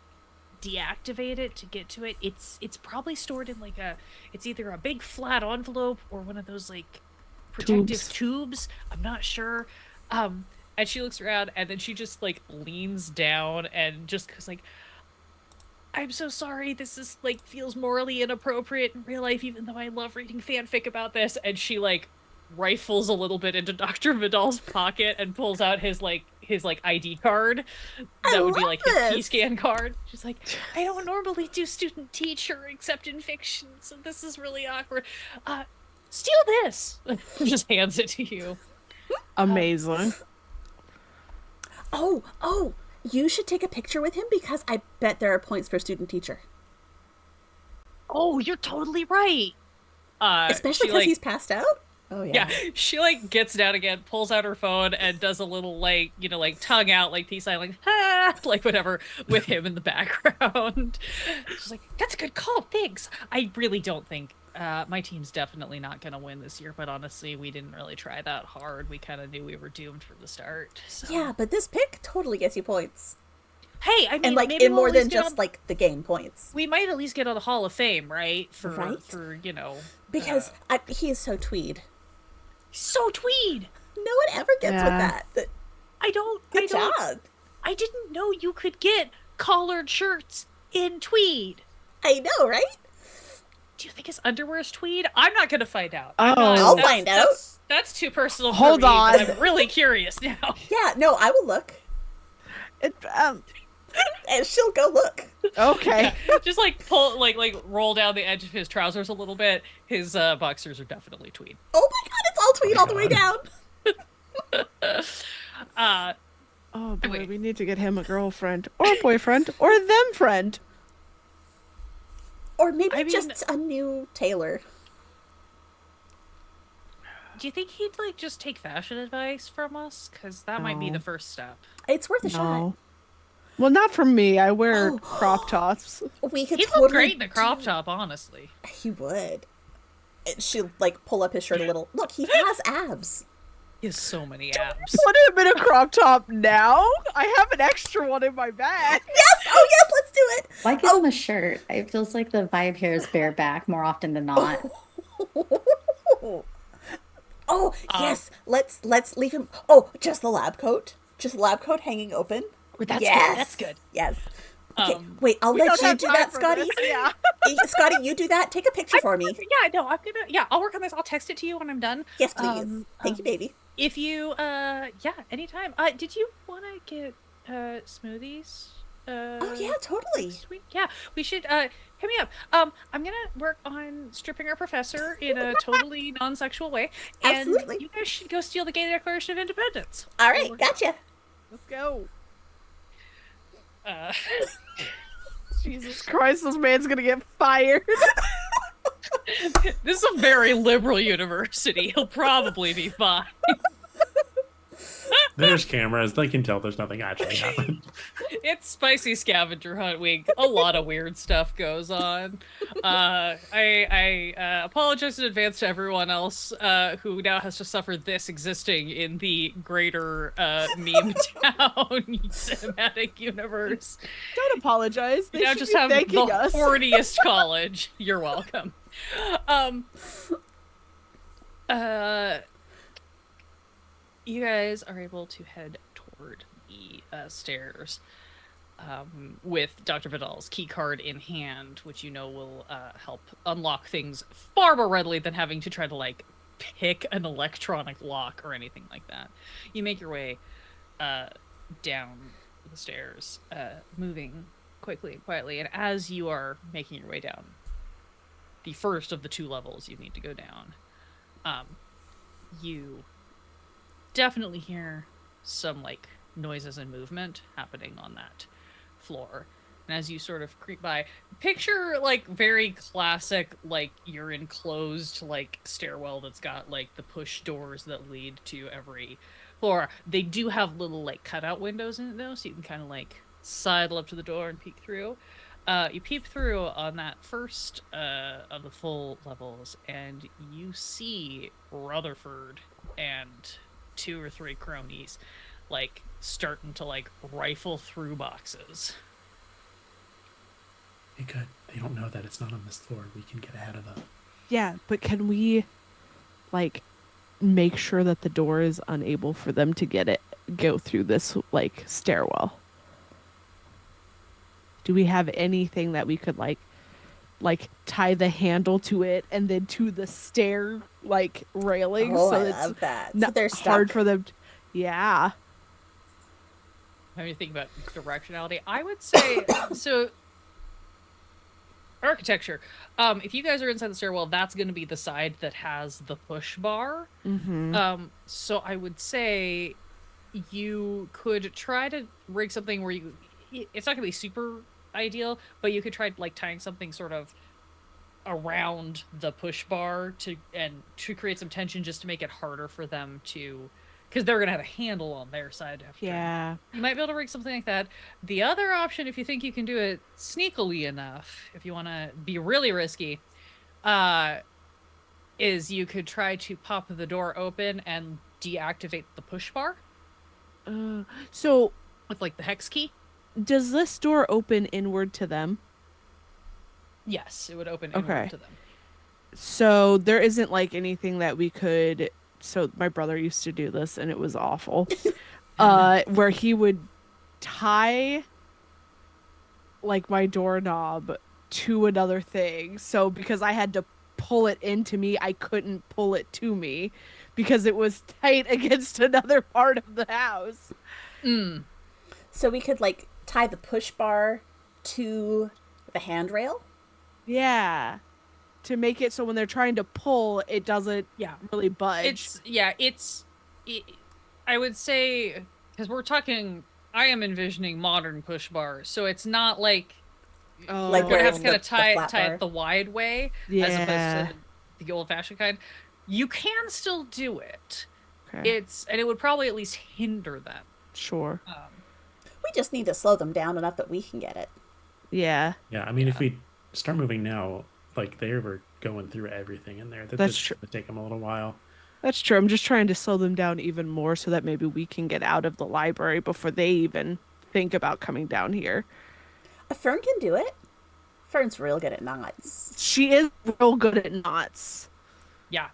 deactivate it to get to it. It's probably stored in like it's either a big flat envelope or one of those like protective tubes. I'm not sure. And she looks around and then she just like leans down and just goes like, I'm so sorry, this is like feels morally inappropriate in real life, even though I love reading fanfic about this. And she like rifles a little bit into Dr. Vidal's pocket and pulls out his ID card. That would be like his key scan card. She's like, I don't normally do student teacher except in fiction, so this is really awkward. Steal this. Just hands it to you. Amazing. Oh, you should take a picture with him because I bet there are points for student teacher. Oh, you're totally right. Especially because he's passed out? Oh, yeah. Yeah, she like gets down again, pulls out her phone, and does a little like, you know, like tongue out, like peace sign, like, ah, like whatever, with him in the background. She's like, that's a good call, thanks. I really don't think my team's definitely not going to win this year, but honestly, we didn't really try that hard. We kind of knew we were doomed from the start. So. Yeah, but this pick totally gets you points. Hey, I mean, and like maybe in more we'll than just like the game points. We might at least get on the Hall of Fame, right? For you know, because he is so tweed. So tweed. No one ever gets with that. Good job. I didn't know you could get collared shirts in tweed. I know, right? Do you think his underwear is tweed? I'm not going to find out. I'll find out. That's too personal for Hold me, on. but I'm really curious now. Yeah, no, I will look. And she'll go look. Okay. Yeah, just like pull, like roll down the edge of his trousers a little bit. His boxers are definitely tweed. Oh my god, it's all tweed all the way down. Oh boy, we need to get him a girlfriend or a boyfriend or them friend. Or maybe just a new tailor. Do you think he'd like just take fashion advice from us? Because that might be the first step. It's worth a shot. Well, not from me. I wear crop tops. We could He'd totally look great in a crop top, honestly. He would. She'll like pull up his shirt a little. Look, he has abs. He has so many abs. Put him in a crop top now. I have an extra one in my bag. Yes! Oh yes, let's do it. Why give him a shirt? It feels like the vibe here is bareback more often than not. Yes. Let's leave him. Oh, just the lab coat. Just the lab coat hanging open. That's yes. good. That's good. Yes. Okay, wait, I'll let you do that, Scotty. Yeah. Scotty, you do that. Take a picture for me. Yeah, no, I'll work on this. I'll text it to you when I'm done. Yes, please. Thank you, baby. If you, anytime. Did you want to get, smoothies? Oh, yeah, totally. Sweet. Yeah, we should, hit me up. I'm gonna work on stripping our professor in a totally non-sexual way. Absolutely. And you guys should go steal the Gay Declaration of Independence. All right, gotcha. Let's go. Uh... Jesus Christ, this man's gonna get fired. This is a very liberal university. He'll probably be fine. There's cameras. They can tell there's nothing actually happened. It's Spicy Scavenger Hunt Week. A lot of weird stuff goes on. I apologize in advance to everyone else who now has to suffer this existing in the greater meme town cinematic universe. Don't apologize. They now should just be have the thanking us. horniest college. You're welcome. You guys are able to head toward the stairs with Dr. Vidal's key card in hand, which you know will help unlock things far more readily than having to try to like pick an electronic lock or anything like that. You make your way down the stairs, moving quickly and quietly, and as you are making your way down the first of the 2 levels you need to go down, you definitely hear some like noises and movement happening on that floor. And as you sort of creep by, picture like very classic, like you're enclosed like stairwell that's got like the push doors that lead to every floor. They do have little like cutout windows in it though, so you can kind of like sidle up to the door and peek through. You peep through on that first of the full levels, and you see Rutherford and 2 or 3 cronies like starting to like rifle through boxes. Hey, good. They don't know that it's not on this floor. We can get ahead of them. Yeah, but can we, like, make sure that the door is unable for them to go through this, like, stairwell? Do we have anything that we could, like tie the handle to it and then to the stair, like, railing Oh, so I it's love that. So not they're hard stuck. for them? Yeah. When you think about directionality, I would say so. Architecture. If you guys are inside the stairwell, that's going to be the side that has the push bar. Mm-hmm. So I would say you could try to rig something where it's not going to be super ideal, but you could try like tying something sort of around the push bar to create some tension just to make it harder for them to, because they're going to have a handle on their side after. Yeah. You might be able to rig something like that. The other option, if you think you can do it sneakily enough, if you want to be really risky, is you could try to pop the door open and deactivate the push bar So with like the hex key. does this door open inward to them? Yes, it would open Okay. inward to them. So there isn't like anything that we could. So my brother used to do this and it was awful. Where he would tie like my doorknob to another thing. So because I had to pull it into me, I couldn't pull it to me because it was tight against another part of the house. So we could like tie the push bar to the handrail. Yeah. To make it so when they're trying to pull, it doesn't really budge. I would say, because we're talking, I am envisioning modern push bars, so it's not like Like you're where gonna have it's to kind of the tie flat bar. it the wide way as Yeah. opposed to the old fashioned kind. You can still do it. Okay. And it would probably at least hinder them. Sure. We just need to slow them down enough that we can get it. Yeah. Yeah, I mean, if we start moving now, like they were going through everything in there. That's That's true. going to take them a little while. That's true. I'm just trying to slow them down even more so that maybe we can get out of the library before they even think about coming down here. Fern can do it. Fern's real good at knots. She is real good at knots. Yeah.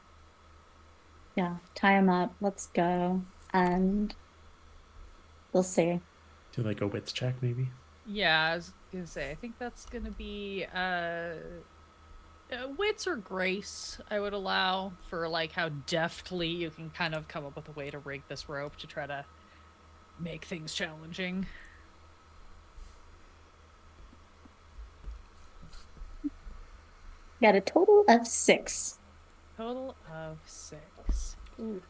Yeah, tie them up. Let's go. And we'll see. Do like a wits check, maybe? Yeah, I was gonna say, I think that's gonna be wits or grace. I would allow for like how deftly you can kind of come up with a way to rig this rope to try to make things challenging. Got a total of 6. Total of 6. Ooh.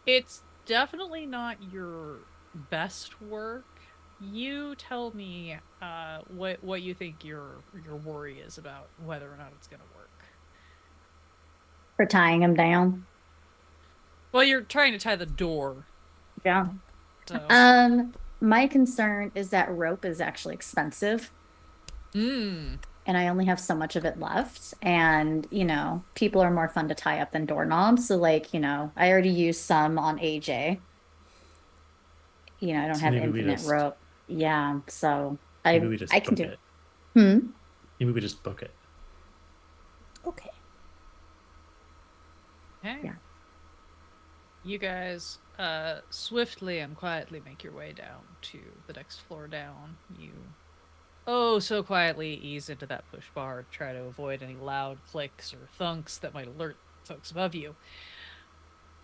It's definitely not your best work. You tell me what you think your worry is about whether or not it's gonna work. For tying them down. Well, you're trying to tie the door. Yeah. So. My concern is that rope is actually expensive. And I only have so much of it left. And, people are more fun to tie up than doorknobs. So, like, I already used some on AJ. I don't So have maybe we infinite just- rope. Yeah. So Maybe we just I can book do it. Hmm. Maybe we just book it. Okay. Okay. Yeah. You guys swiftly and quietly make your way down to the next floor down. You so quietly ease into that push bar to try to avoid any loud clicks or thunks that might alert folks above you.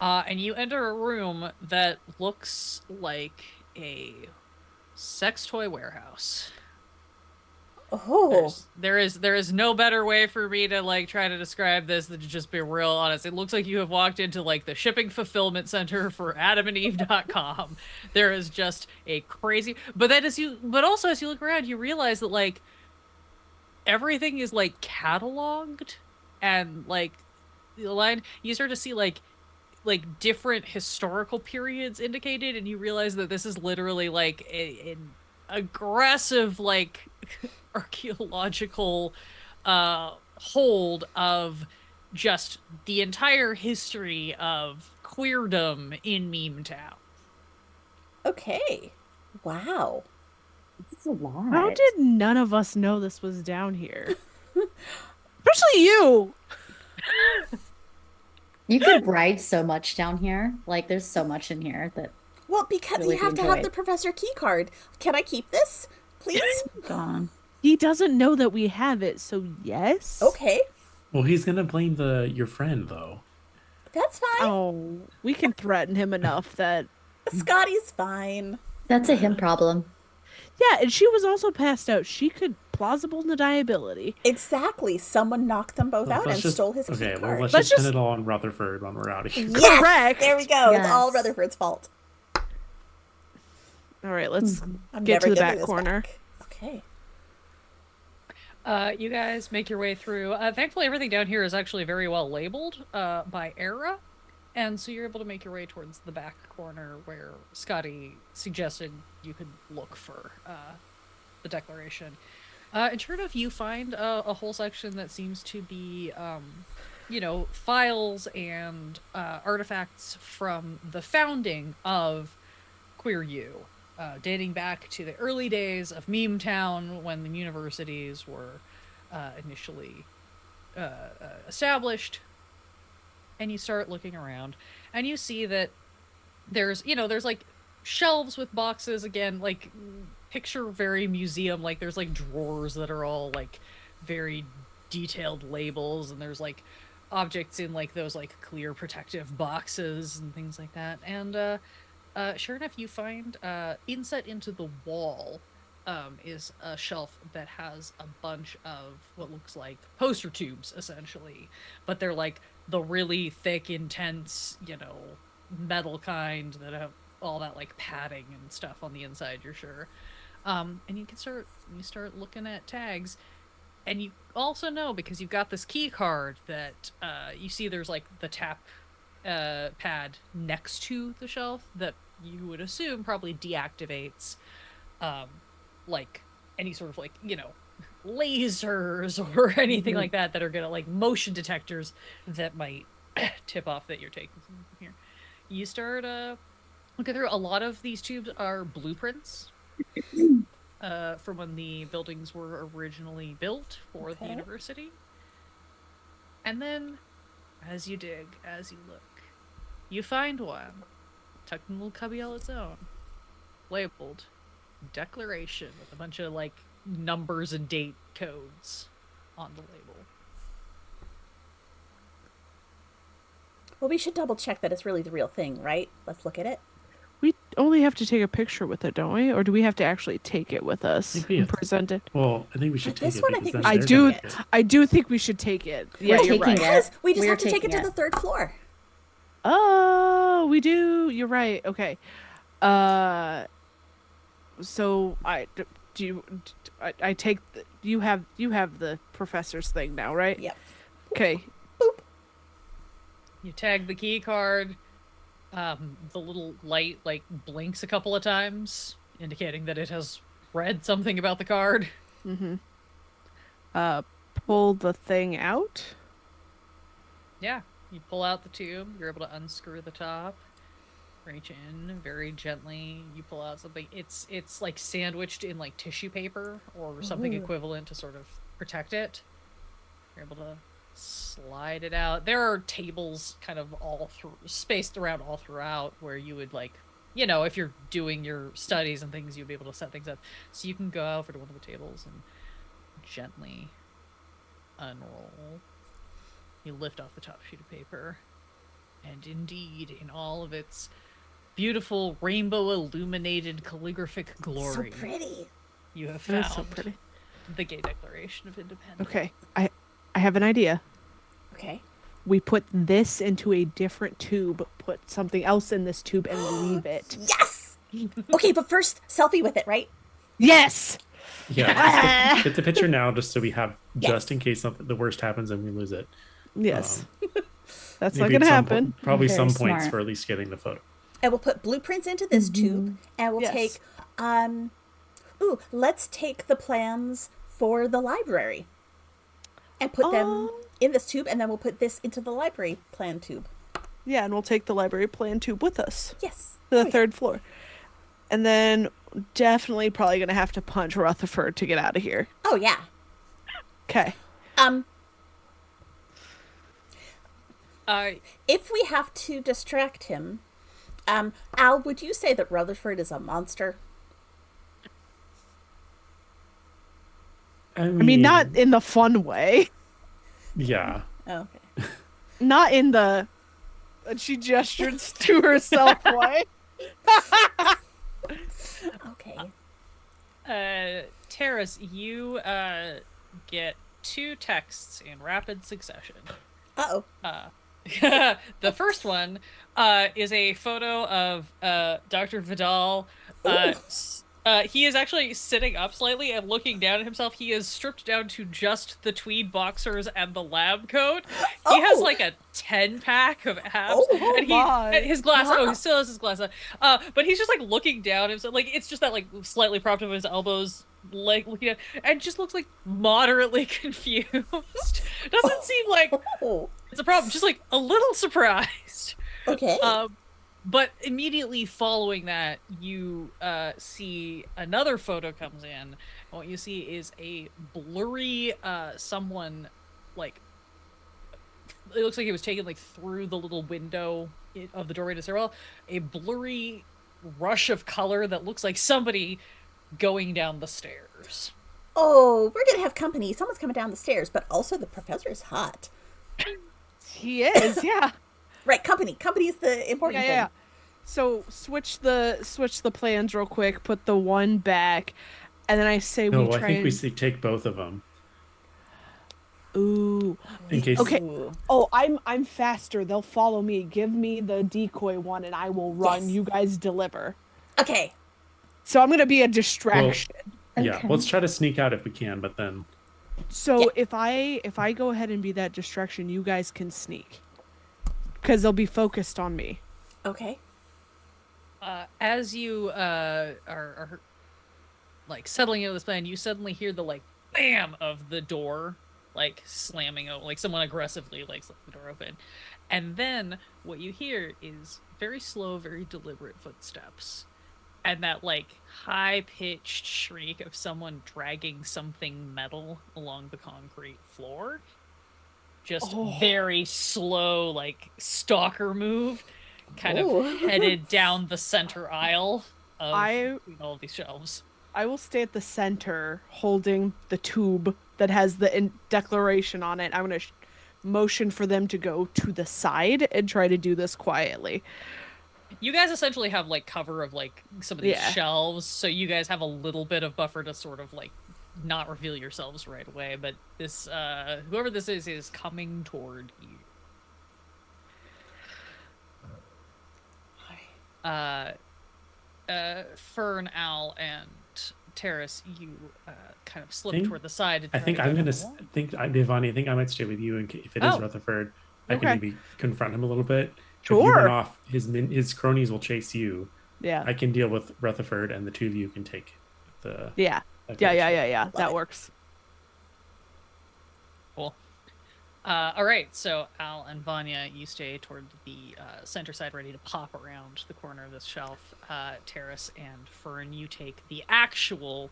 And you enter a room that looks like a sex toy warehouse. Oh, There is no better way for me to like try to describe this than to just be real honest. It looks like you have walked into like the shipping fulfillment center for adamandeve.com. There is just a crazy, but also as you look around, you realize that like everything is like cataloged and like the line you start to see like different historical periods indicated, and you realize that this is literally like an aggressive like archaeological hold of just the entire history of queerdom in Meme Town. okay. Wow. This is a lot. How did none of us know this was down here? Especially you. You could ride so much down here. Like, there's so much in here that Well, because really you be have to have enjoyed. the professor key card. Can I keep this, please? gone. He doesn't know that we have it, so yes. Okay, Well, he's gonna blame your friend though. that's fine. Oh, we can threaten him enough that. Scotty's fine. That's a him problem. Yeah, and she was also passed out. She could plausible deniability. Exactly. Someone knocked them both out Let's and just- stole his key Okay, well, card. let's Let's just pin just- it all on Rutherford when we're out of here. Yes! Correct. There we go. It's all Yes. Rutherford's fault. All right, let's I'm get never to the getting back this corner. back. Okay. You guys make your way through. Thankfully, everything down here is actually very well labeled by era, and so you're able to make your way towards the back corner where Scotty suggested you could look for the declaration. And sure enough, you find a whole section that seems to be, files and artifacts from the founding of Queer U. Dating back to the early days of Meme Town when the universities were initially established. And you start looking around, and you see that there's like shelves with boxes again, like picture very museum, like there's like drawers that are all like very detailed labels, and there's like objects in like those like clear protective boxes and things like that. And sure enough, you find inset into the wall is a shelf that has a bunch of what looks like poster tubes, essentially. But they're like the really thick, intense, metal kind that have all that like padding and stuff on the inside, you're sure. And you start looking at tags. And you also know, because you've got this key card, that you see there's like the tap pad next to the shelf that you would assume probably deactivates like any sort of like lasers or anything like that are gonna like motion detectors that might tip off that you're taking something from here. You start looking through. A lot of these tubes are blueprints from when the buildings were originally built for the university. And then as you dig, as you look, you find one tucked in a little cubby all its own, labeled Declaration with a bunch of like numbers and date codes on the label. Well, we should double check that it's really the real thing, right? Let's look at it. We only have to take a picture with it, don't we? Or do we have to actually take it with us Maybe and it's- present it? Well, I think we should But take this it. one, I because think we then should they're do- gonna get it. I do think we should take it. Yeah, We're you're taking right. it. Because we just We're have to take it taking to it. the third floor. Oh, we do. You're right. Okay. So I take you have the professor's thing now, right? Yep. Okay. You tag the key card. The little light like blinks a couple of times, indicating that it has read something about the card. Mm-hmm. Pull the thing out. Yeah, you pull out the tube. You're able to unscrew the top. Reach in very gently. You pull out something. It's like sandwiched in like tissue paper or something Ooh. equivalent to sort of protect it. You're able to slide it out. There are tables kind of all through, spaced around all throughout, where you would like, if you're doing your studies and things, you'd be able to set things up. So you can go over to one of the tables and gently unroll. You lift off the top sheet of paper, and indeed, in all of its beautiful rainbow illuminated calligraphic glory, So pretty. you have That found is so pretty. the Gay Declaration of Independence. Okay, I have an idea. Okay. We put this into a different tube, put something else in this tube, and leave it. Yes! Okay, but first, selfie with it, right? Yes! Yeah, Ah! just get the picture now, just so we have, Yes. just in case something the worst happens and we lose it. Yes. That's not Maybe going to at some happen. probably Very some points smart. for at least getting the photo. And we'll put blueprints into this tube, and we'll Yes. take, let's take the plans for the library and put them in this tube, and then we'll put this into the library plan tube. Yeah, and we'll take the library plan tube with us Yes. to the third floor. And then definitely probably going to have to punch Rutherford to get out of here. Oh, yeah. Okay. If we have to distract him, Al, would you say that Rutherford is a monster? I I mean, not in the fun way. Yeah. Oh, okay. Not in the... And she gestured to herself way. Okay. Terrace, you get 2 texts in rapid succession. Uh-oh. The first one is a photo of Dr. Vidal. He is actually sitting up slightly and looking down at himself. He is stripped down to just the tweed boxers and the lab coat. He has like a 10-pack of abs. And his glass. Oh, he still has his glass on. But he's just like looking down. Himself, like it's just that like slightly propped up his elbows, like looking at, and just looks like moderately confused. Doesn't seem like it's a problem. Just like a little surprised. Okay. But immediately following that, you see another photo comes in. And what you see is a blurry someone, like, it looks like it was taken like through the little window of the doorway to stairwell. A blurry rush of color that looks like somebody going down the stairs. Oh, we're gonna have company. Someone's coming down the stairs, but also the professor's hot. He is, yeah. Right, company. Company is the important thing. Yeah. So switch the plans real quick. Put the one back, and then I say No, we try. I think and... we should take both of them. Ooh. In case. Okay. Oh, I'm faster. They'll follow me. Give me the decoy one, and I will run. Yes. You guys deliver. Okay. So I'm gonna be a distraction. Yeah, let's try to sneak out if we can, but then. So if I go ahead and be that distraction, you guys can sneak, because they'll be focused on me. Okay. As you are like settling into this plan, you suddenly hear the like bam of the door like slamming open, like someone aggressively like slammed the door open, and then what you hear is very slow, very deliberate footsteps, and that like high-pitched shriek of someone dragging something metal along the concrete floor. Just very slow, like stalker move. Kind of headed down the center aisle of all of these shelves. I will stay at the center holding the tube that has the declaration on it. I'm going to motion for them to go to the side and try to do this quietly. You guys essentially have like cover of like some of these shelves, so you guys have a little bit of buffer to sort of like not reveal yourselves right away, but this whoever this is coming toward you. Fern, Al, and Terrace, you kind of slip toward the side. I think I'm gonna Devani. I think I might stay with you, and if it is Rutherford, I can maybe confront him a little bit. Sure. If you run off, his cronies will chase you. Yeah. I can deal with Rutherford, and the two of you can take the. Yeah. That works. Cool. All right, so Al and Vanya, you stay toward the center side, ready to pop around the corner of this shelf. Terrace and Fern, you take the actual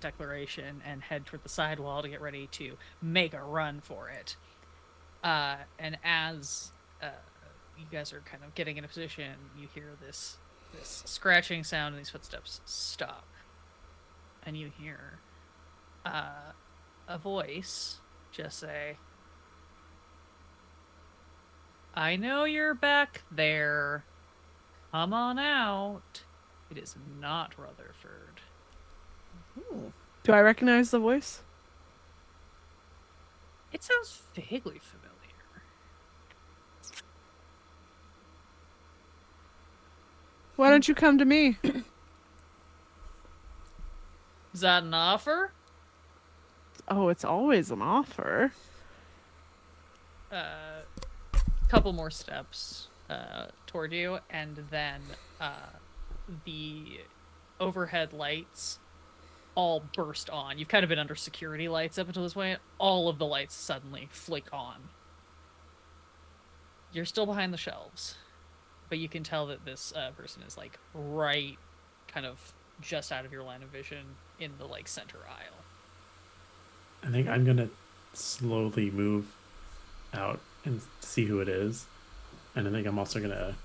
declaration and head toward the sidewall to get ready to make a run for it. And as you guys are kind of getting in a position, you hear this scratching sound and these footsteps stop. And you hear a voice just say, "I know you're back there. Come on out." It is not Rutherford. Ooh. Do I recognize the voice? It sounds vaguely familiar. Why don't you come to me? Is that an offer? Oh, it's always an offer. Couple more steps toward you, and then the overhead lights all burst on. You've kind of been under security lights up until this point. All of the lights suddenly flick on. You're still behind the shelves, but you can tell that this person is like right kind of just out of your line of vision in the like center aisle. I think I'm gonna slowly move out and see who it is, and I think I'm also gonna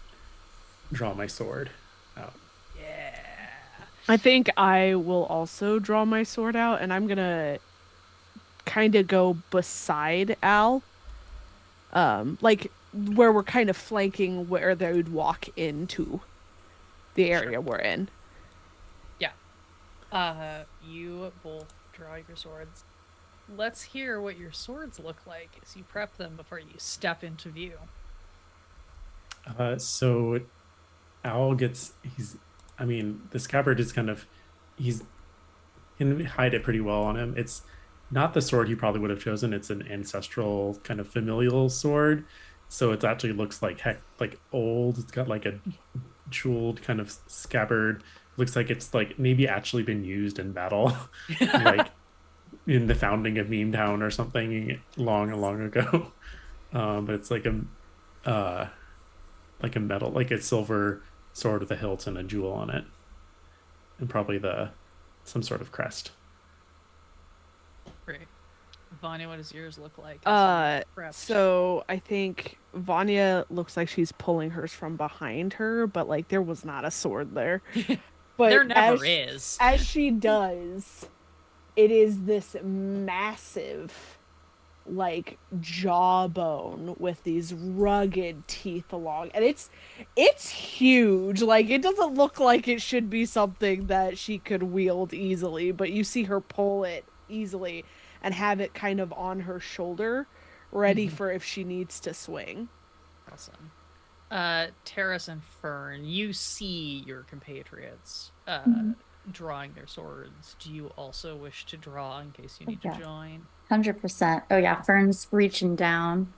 draw my sword out. Yeah. I think I will also draw my sword out, and I'm gonna kind of go beside Al, like where we're kind of flanking where they would walk into the area we're in. Yeah. You both draw your swords. Let's hear what your swords look like as you prep them before you step into view. So Owl gets I mean, the scabbard is kind of he's can hide it pretty well on him. It's not the sword he probably would have chosen. It's an ancestral kind of familial sword, so it actually looks like like old. It's got like a jeweled kind of scabbard. It looks like it's like maybe actually been used in battle, like in the founding of Meme Town or something long ago. But it's like a metal, like a silver sword with a hilt and a jewel on it, and probably the some sort of crest. Great. Vanya, what does yours look like? So I think Vanya looks like she's pulling hers from behind her, but like there was not a sword there. But there never is. As she does, it is this massive like jawbone with these rugged teeth along, and it's huge. Like it doesn't look like it should be something that she could wield easily, but you see her pull it easily and have it kind of on her shoulder ready for if she needs to swing. Awesome. Terrace and Fern, you see your compatriots drawing their swords. Do you also wish to draw in case you need to join? 100%. Oh yeah, Fern's reaching down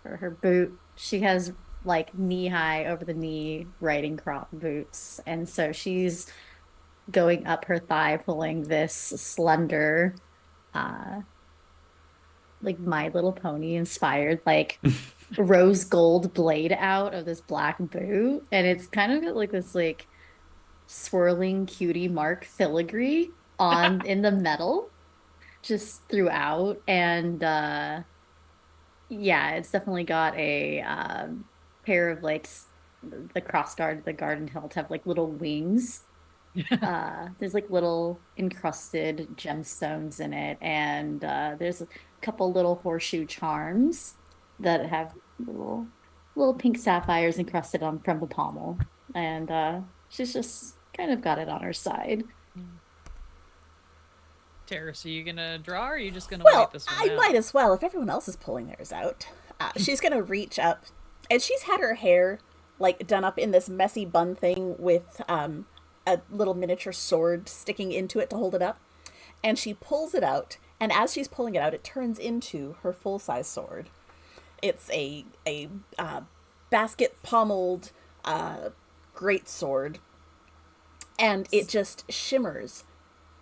for her boot. She has like knee-high over the knee riding crop boots, and so she's going up her thigh, pulling this slender, like My Little Pony inspired, like rose gold blade out of this black boot, and it's kind of got like this like swirling cutie mark filigree on in the metal just throughout, and yeah, it's definitely got a pair of like the cross guard, the garden hilt have like little wings. There's like little encrusted gemstones in it, and there's a couple little horseshoe charms that have little pink sapphires encrusted on from the pommel, and she's just kind of got it on her side. Terrace, are you gonna draw, or are you just gonna Well, wait this one I out? might as well if everyone else is pulling theirs out. She's gonna reach up, and she's had her hair like done up in this messy bun thing with a little miniature sword sticking into it to hold it up. And she pulls it out, and as she's pulling it out, it turns into her full size sword. It's a basket pommeled great sword, and it just shimmers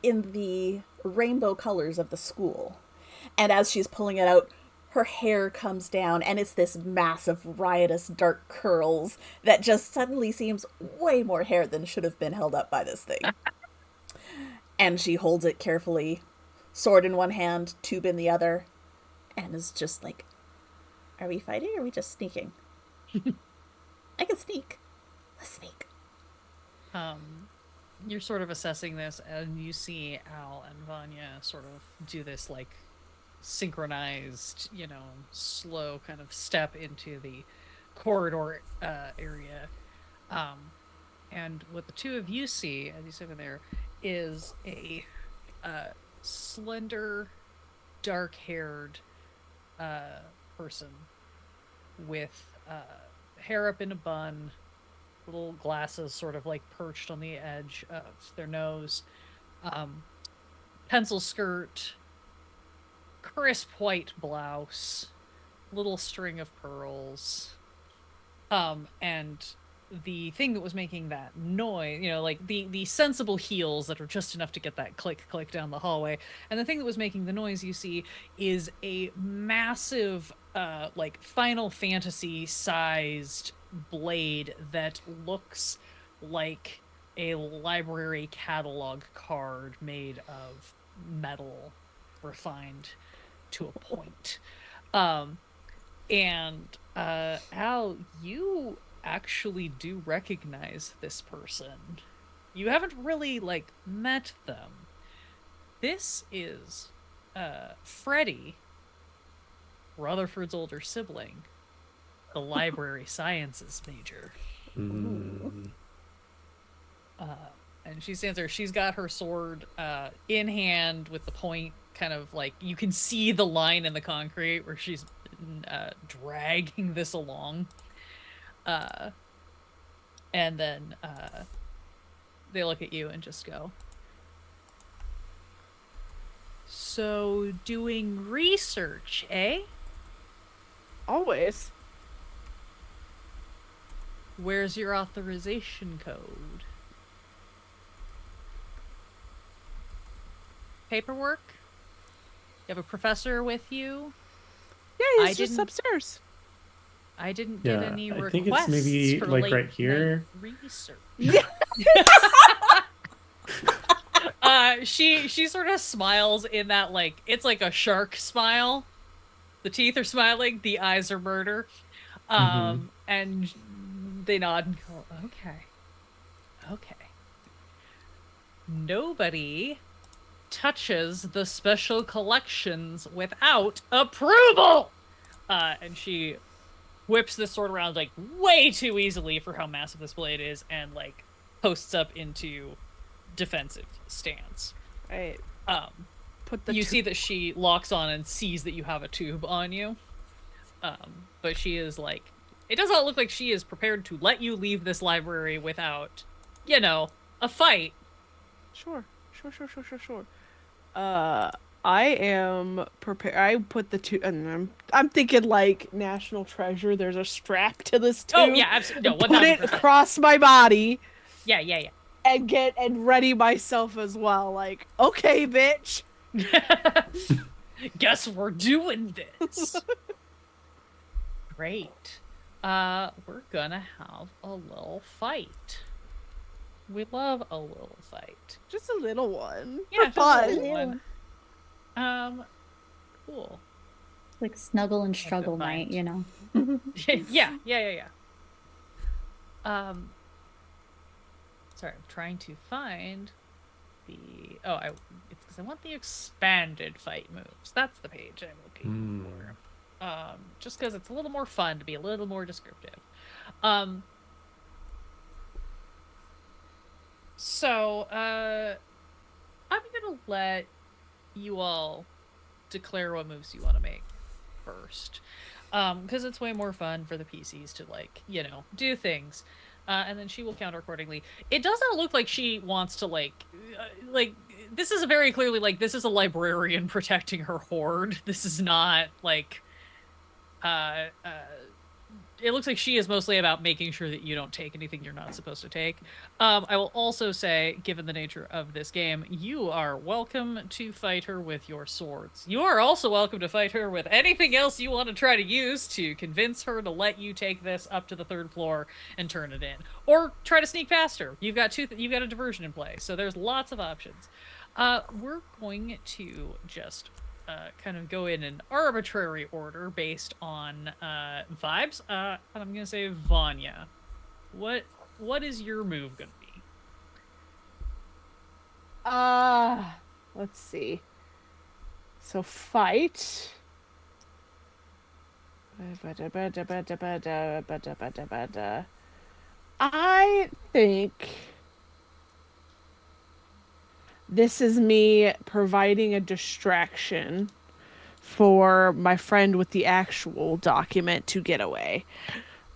in the rainbow colors of the school. And as she's pulling it out, her hair comes down, and it's this mass of riotous dark curls that just suddenly seems way more hair than should have been held up by this thing. And she holds it carefully, sword in one hand, tube in the other, and is just like, are we fighting or are we just sneaking? I can sneak. Let's sneak. You're sort of assessing this, and you see Al and Vanya sort of do this like synchronized, slow kind of step into the corridor area. And what the two of you see as you sit in there is a slender, dark-haired person with hair up in a bun, little glasses sort of like perched on the edge of their nose, pencil skirt, crisp white blouse, little string of pearls, and the thing that was making that noise, like the sensible heels that are just enough to get that click click down the hallway, and the thing that was making the noise, you see, is a massive like Final Fantasy sized blade that looks like a library catalog card made of metal refined to a point. And Al, you actually do recognize this person. You haven't really met them. This is Freddie, Rutherford's older sibling, the library sciences major. Mm. And she stands there. She's got her sword in hand with the point kind of you can see the line in the concrete where she's dragging this along. And then they look at you and just go, "So doing research, eh? Always. Where's your authorization code? Paperwork? You have a professor with you?" Yeah, he's I just didn't- upstairs. I didn't get Yeah, any I requests think it's maybe, for right here. night research. She sort of smiles in that it's like a shark smile. The teeth are smiling, the eyes are murder. And they nod and go, okay. Nobody touches the special collections without approval. And she whips this sword around way too easily for how massive this blade is, and posts up into defensive stance. Right. Put the You see that she locks on and sees that you have a tube on you. But she is it does not look like she is prepared to let you leave this library without, a fight. Sure. I am prepared. I put the two, and I'm thinking National Treasure. There's a strap to this tube. Oh yeah, absolutely. No, put it 1000%. across my body. Yeah. And ready myself as well. Okay, bitch. Guess we're doing this. Great. We're gonna have a little fight. We love a little fight. Just a little one. Yeah, For just a fun. little one. Cool. Like snuggle and to struggle find. night, Yeah. Sorry, I'm trying to find the. It's because I want the expanded fight moves. That's the page I'm looking for. Just because it's a little more fun to be a little more descriptive. So, I'm gonna let you all declare what moves you want to make first. Because it's way more fun for the PCs to, do things. And then she will counter accordingly. It does not look like she wants to, this is very clearly, this is a librarian protecting her hoard. This is not, it looks like she is mostly about making sure that you don't take anything you're not supposed to take. I will also say, given the nature of this game, you are welcome to fight her with your swords. You are also welcome to fight her with anything else you want to try to use to convince her to let you take this up to the 3rd floor and turn it in, or try to sneak past her. You've got you've got a diversion in play, so there's lots of options. We're going to just kind of go in an arbitrary order based on vibes. And I'm gonna say Vanya. What is your move gonna be? Let's see. So fight. I think this is me providing a distraction for my friend with the actual document to get away.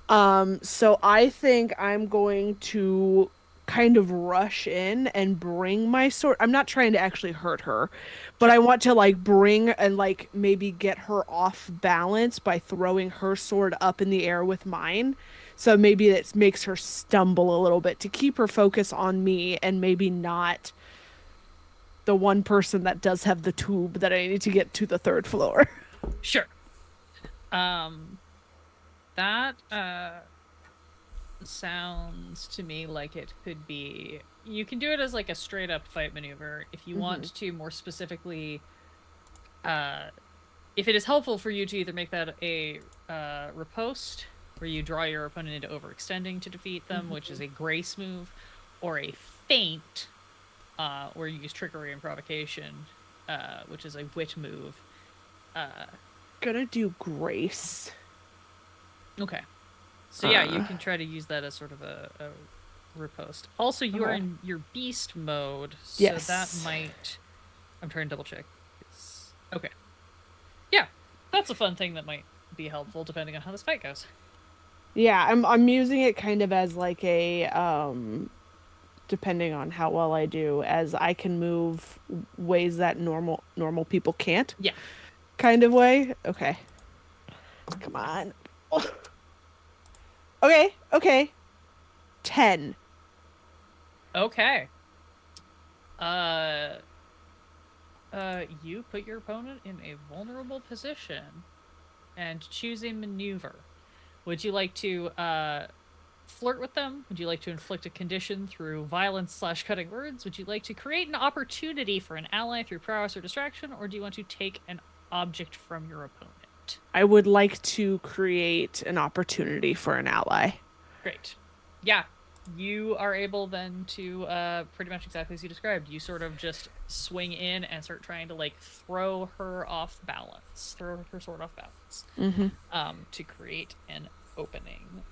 So I think I'm going to kind of rush in and bring my sword. I'm not trying to actually hurt her, but Sure. I want to like bring and like maybe get her off balance by throwing her sword up in the air with mine. So maybe that makes her stumble a little bit to keep her focus on me and maybe not the one person that does have the tube that I need to get to the third floor. Sure. That sounds to me like it could be. You can do it as like a straight up fight maneuver. If you want to more specifically, if it is helpful for you to either make that a riposte, where you draw your opponent into overextending to defeat them, which is a grace move, or a feint, where you use trickery and provocation, which is a wit move. Gonna do grace. Okay. So yeah, you can try to use that as sort of a riposte. Also, you are in your beast mode, so Yes. that might. I'm trying to double check. Okay. Yeah, that's a fun thing that might be helpful depending on how this fight goes. Yeah, I'm using it kind of as like a depending on how well I do, as I can move ways that normal people can't. Yeah. Kind of way. Okay. Come on. Okay. 10. Okay. You put your opponent in a vulnerable position and choose a maneuver. Would you like to flirt with them? Would you like to inflict a condition through violence/cutting words? Would you like to create an opportunity for an ally through prowess or distraction? Or do you want to take an object from your opponent? I would like to create an opportunity for an ally. Great. Yeah. You are able then to pretty much exactly as you described. You sort of just swing in and start trying to like throw her off balance, throw her sword off balance, to create an opening.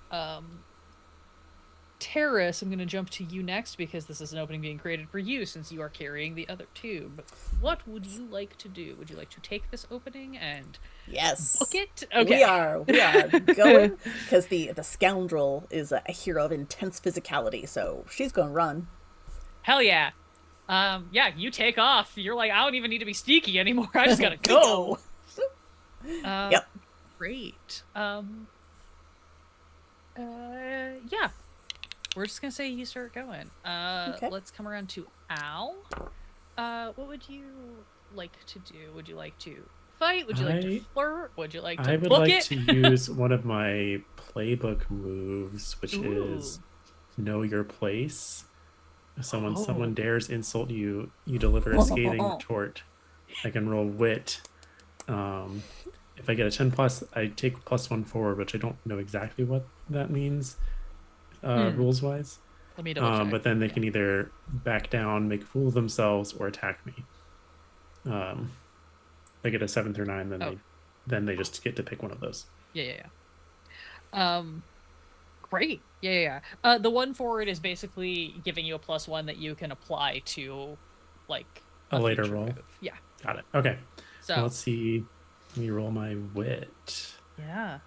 Terrace, I'm going to jump to you next because this is an opening being created for you since you are carrying the other tube. What would you like to do? Would you like to take this opening and book it? Okay. We are going because the scoundrel is a hero of intense physicality, so she's going to run. Hell yeah. Yeah, you take off. You're like, I don't even need to be sneaky anymore. I just gotta go. Yep. Great. Yeah. We're just gonna say you start going. Okay. Let's come around to Al. What would you like to do? Would you like to fight? Would you like to flirt? Would you like to I would book like it? to use one of my playbook moves, which is know your place. So when someone dares insult you, you deliver a scathing retort. I can roll wit. If I get a 10 plus, I take +1 forward, which I don't know exactly what that means rules wise. Let me double check. But then they can either back down, make a fool of themselves, or attack me. They get a 7 through 9, then they just get to pick one of those. Yeah. Great. Yeah. The 1 forward is basically giving you a +1 that you can apply to, like, a later future roll. move. Yeah. Got it. Okay. So Well, let's see. Let me roll my wit. yeah.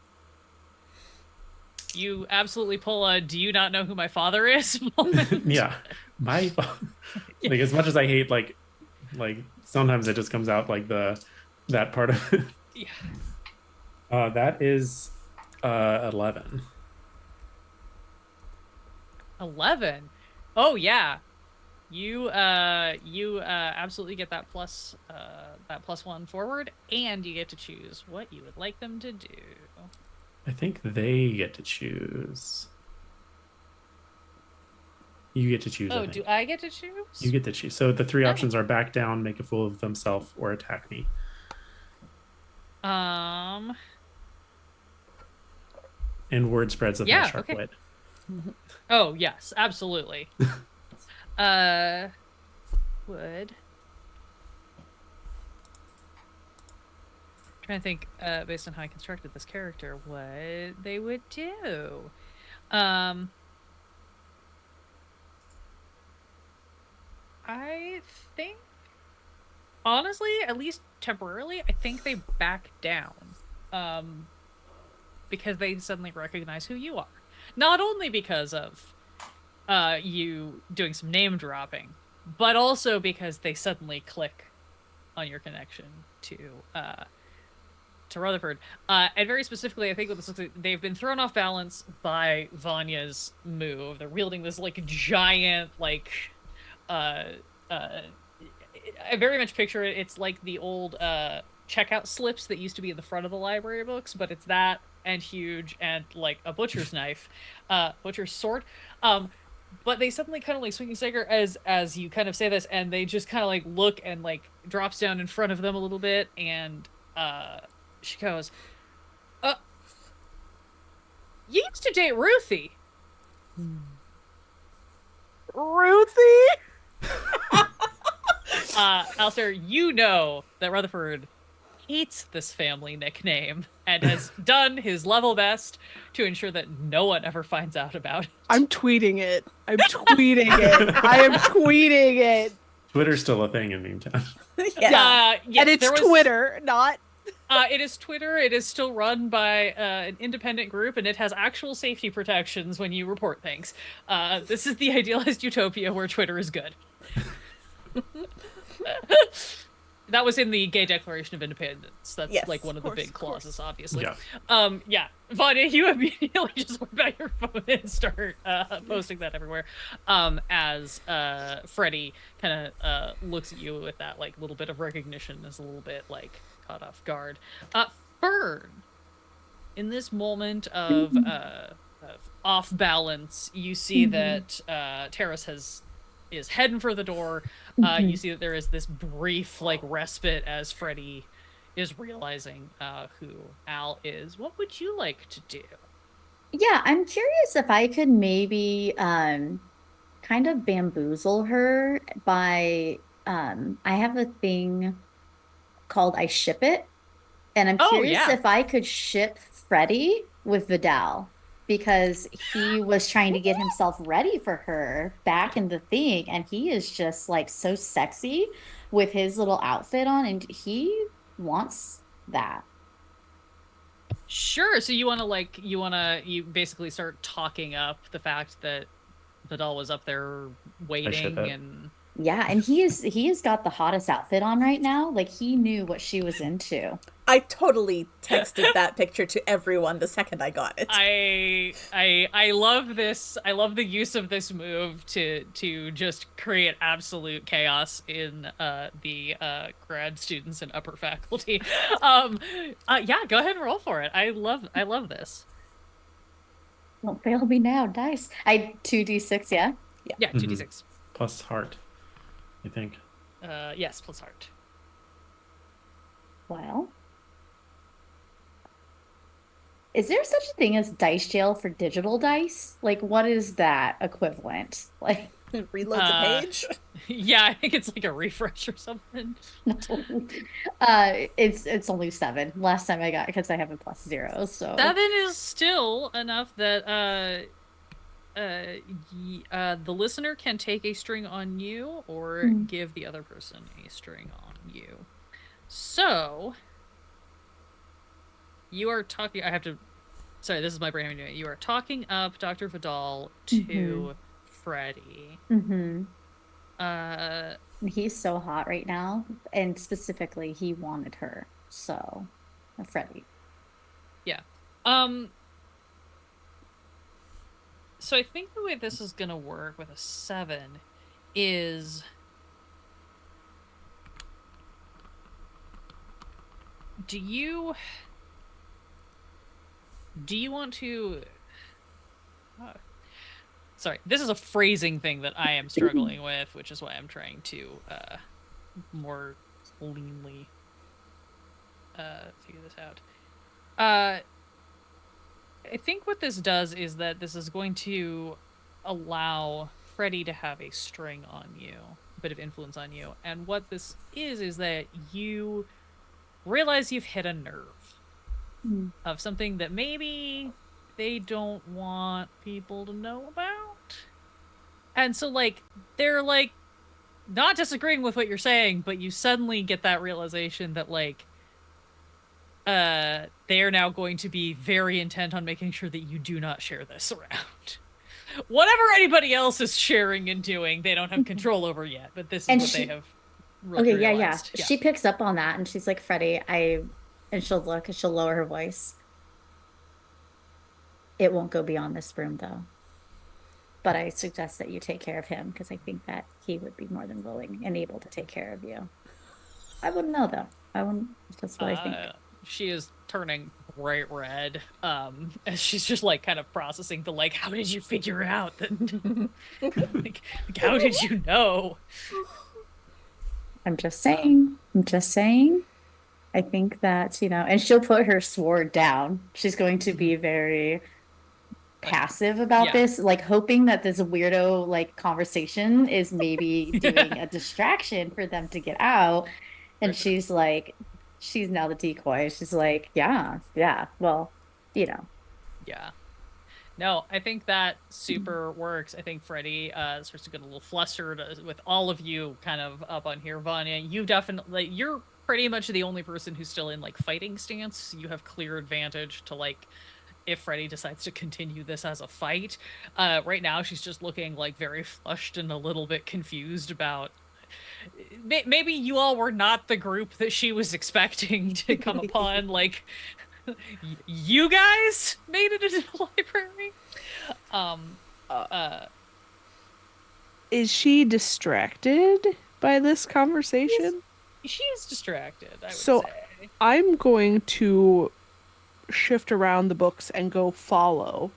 You absolutely pull a "Do you not know who my father is?" moment. Yeah, like as much as I hate like sometimes it just comes out like that part of it. Yeah. That is 11. 11. Oh yeah. You absolutely get that +1 forward, and you get to choose what you would like them to do. I think they get to choose. You get to choose. Oh, do I get to choose? You get to choose. So the 3 options are back down, make a fool of themselves, or attack me. And word spreads of my sharp wit. Oh yes, absolutely. Would trying to think based on how I constructed this character what they would do. I think, honestly, at least temporarily, I think they back down. Because they suddenly recognize who you are. Not only because of you doing some name dropping, but also because they suddenly click on your connection to Rutherford. And very specifically, I think what this looks like, they've been thrown off balance by Vanya's move. They're wielding this like giant, like uh I very much picture it. It's like the old checkout slips that used to be in the front of the library books, but it's that and huge and like a butcher's knife, butcher's sword. But they suddenly kind of like swing a dagger as you kind of say this, and they just kind of like look and like drops down in front of them a little bit, and she goes, "You used to date Ruthie." Ruthie? Alistair, you know that Rutherford hates this family nickname and has done his level best to ensure that no one ever finds out about it. I'm tweeting it. I am tweeting it. Twitter's still a thing in Memetown. Yeah. Yes, And it's Twitter, not... It is Twitter. It is still run by an independent group, and it has actual safety protections when you report things. This is the idealized utopia where Twitter is good. That was in the Gay Declaration of Independence. That's Yes, like one of the course, big clauses, obviously. Yeah. Yeah. Vanya, you immediately just whip out your phone and start posting that everywhere. As Freddie kind of looks at you with that like little bit of recognition, is a little bit like caught off guard. Fern, in this moment of off balance, you see that Terrace is heading for the door. You see that there is this brief like respite as Freddie is realizing who Al is. What would you like to do? Yeah, I'm curious if I could maybe kind of bamboozle her by I have a thing called I Ship It. And I'm curious if I could ship Freddie with Vidal, because he was trying to get himself ready for her back in the thing, and he is just like so sexy with his little outfit on, and he wants that. Sure. So you basically start talking up the fact that Vidal was up there waiting and yeah, and he has got the hottest outfit on right now. Like he knew what she was into. I totally texted that picture to everyone the second I got it. I love this. I love the use of this move to just create absolute chaos in the grad students and upper faculty. Yeah, go ahead and roll for it. I love this. Don't fail me now, dice. 2d6, yeah? Yeah, 2d6. Plus heart, I think. Yes, plus heart. Well, is there such a thing as dice jail for digital dice? Like, what is that equivalent? Like, Reload the page? Yeah, I think it's like a refresh or something. It's only 7. Last time I got, because I have a +0, so 7 is still enough that the listener can take a string on you or give the other person a string on you. So you are talking. Sorry, this is my brain doing it. You are talking up Dr. Vidal to Freddie. He's so hot right now, and specifically, he wanted her. So, Freddie. Yeah. So I think the way this is gonna work with a 7 is do you want to sorry, this is a phrasing thing that I am struggling with, which is why I'm trying to more cleanly figure this out. I think what this does is that this is going to allow Freddie to have a string on you, a bit of influence on you. And what this is that you realize you've hit a nerve of something that maybe they don't want people to know about. And so, like, they're like not disagreeing with what you're saying, but you suddenly get that realization that like they are now going to be very intent on making sure that you do not share this around. Whatever anybody else is sharing and doing, they don't have control over yet, but this is And what she- they have Okay, yeah. realized. She picks up on that and she's like, Freddie, and she'll look and she'll lower her voice. It won't go beyond this room though. But I suggest that you take care of him because I think that he would be more than willing and able to take care of you. I wouldn't know though. I wouldn't, that's what I think. She is turning bright red as she's just like kind of processing the like, how did you figure out that like how did you know? I'm just saying. I think that, and she'll put her sword down. She's going to be very passive about this, like hoping that this weirdo like conversation is maybe doing a distraction for them to get out. And she's like, she's now the decoy. She's like, yeah, well, Yeah. No, I think that super works. I think Freddie starts to get a little flustered with all of you kind of up on here. Vanya, you definitely, you're pretty much the only person who's still in like fighting stance. You have clear advantage to like, if Freddie decides to continue this as a fight. Right now, she's just looking like very flushed and a little bit confused about maybe you all were not the group that she was expecting to come upon. Like, you guys made it into the library. Is she distracted by this conversation? She's distracted, I would So say. I'm going to shift around the books and go follow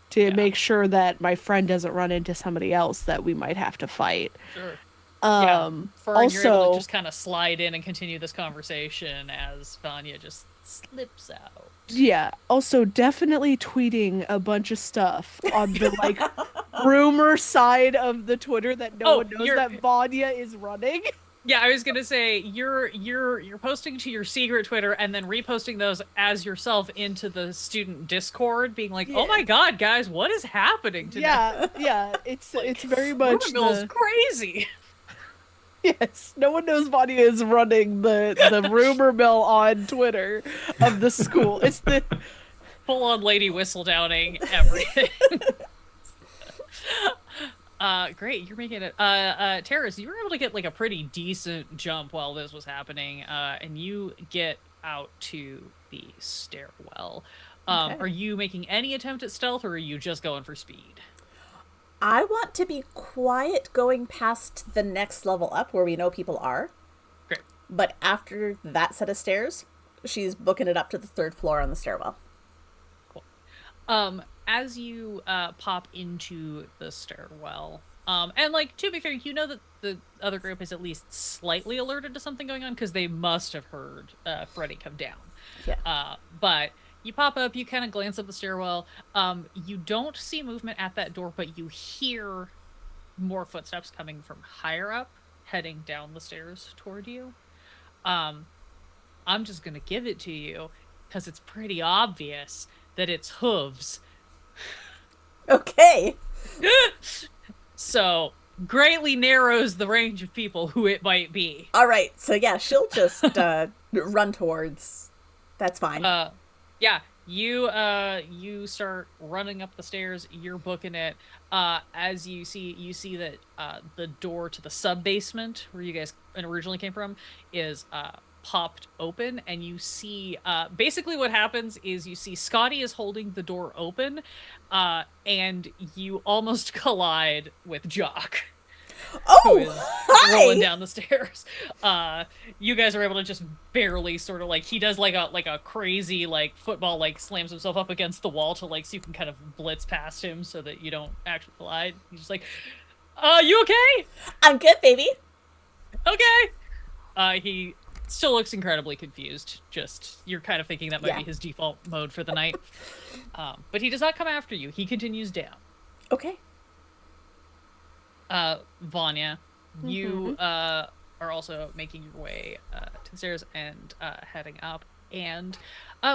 to make sure that my friend doesn't run into somebody else that we might have to fight. Sure. Fern, you're able to just kind of slide in and continue this conversation as Vanya just slips out. Yeah. Also, definitely tweeting a bunch of stuff on the like rumor side of the Twitter that no one knows that Vanya is running. Yeah, I was gonna say you're posting to your secret Twitter and then reposting those as yourself into the student Discord, being like, "Oh my god, guys, what is happening today?" Yeah, it's like, it's very much is crazy. Yes, no one knows Vanya is running the rumor mill on Twitter of the school. It's the full-on lady whistledowning everything. Great, you're making it. Terrace, you were able to get like a pretty decent jump while this was happening, and you get out to the stairwell. Are you making any attempt at stealth, or are you just going for speed? I want to be quiet going past the next level up where we know people are. Great. But after that set of stairs, she's booking it up to the 3rd floor on the stairwell. Cool. As you pop into the stairwell, and like to be fair, you know that the other group is at least slightly alerted to something going on because they must have heard Freddie come down. Yeah. But you pop up, you kind of glance up the stairwell. You don't see movement at that door, but you hear more footsteps coming from higher up, heading down the stairs toward you. I'm just gonna give it to you because it's pretty obvious that it's hooves. Okay. So greatly narrows the range of people who it might be. All right. So yeah, she'll just run towards. That's fine. Yeah, you start running up the stairs. You're booking it. As you see that the door to the sub basement where you guys originally came from is popped open, and you see basically what happens is you see Scotty is holding the door open, and you almost collide with Jock. Oh, who is rolling down the stairs. You guys are able to just barely sort of like, he does like a crazy like football, like slams himself up against the wall to like, so you can kind of blitz past him so that you don't actually collide. He's just like, you okay? I'm good, baby. Okay. He still looks incredibly confused. Just, you're kind of thinking that might be his default mode for the night. But he does not come after you. He continues down. Okay. Vanya, you are also making your way to the stairs and heading up, and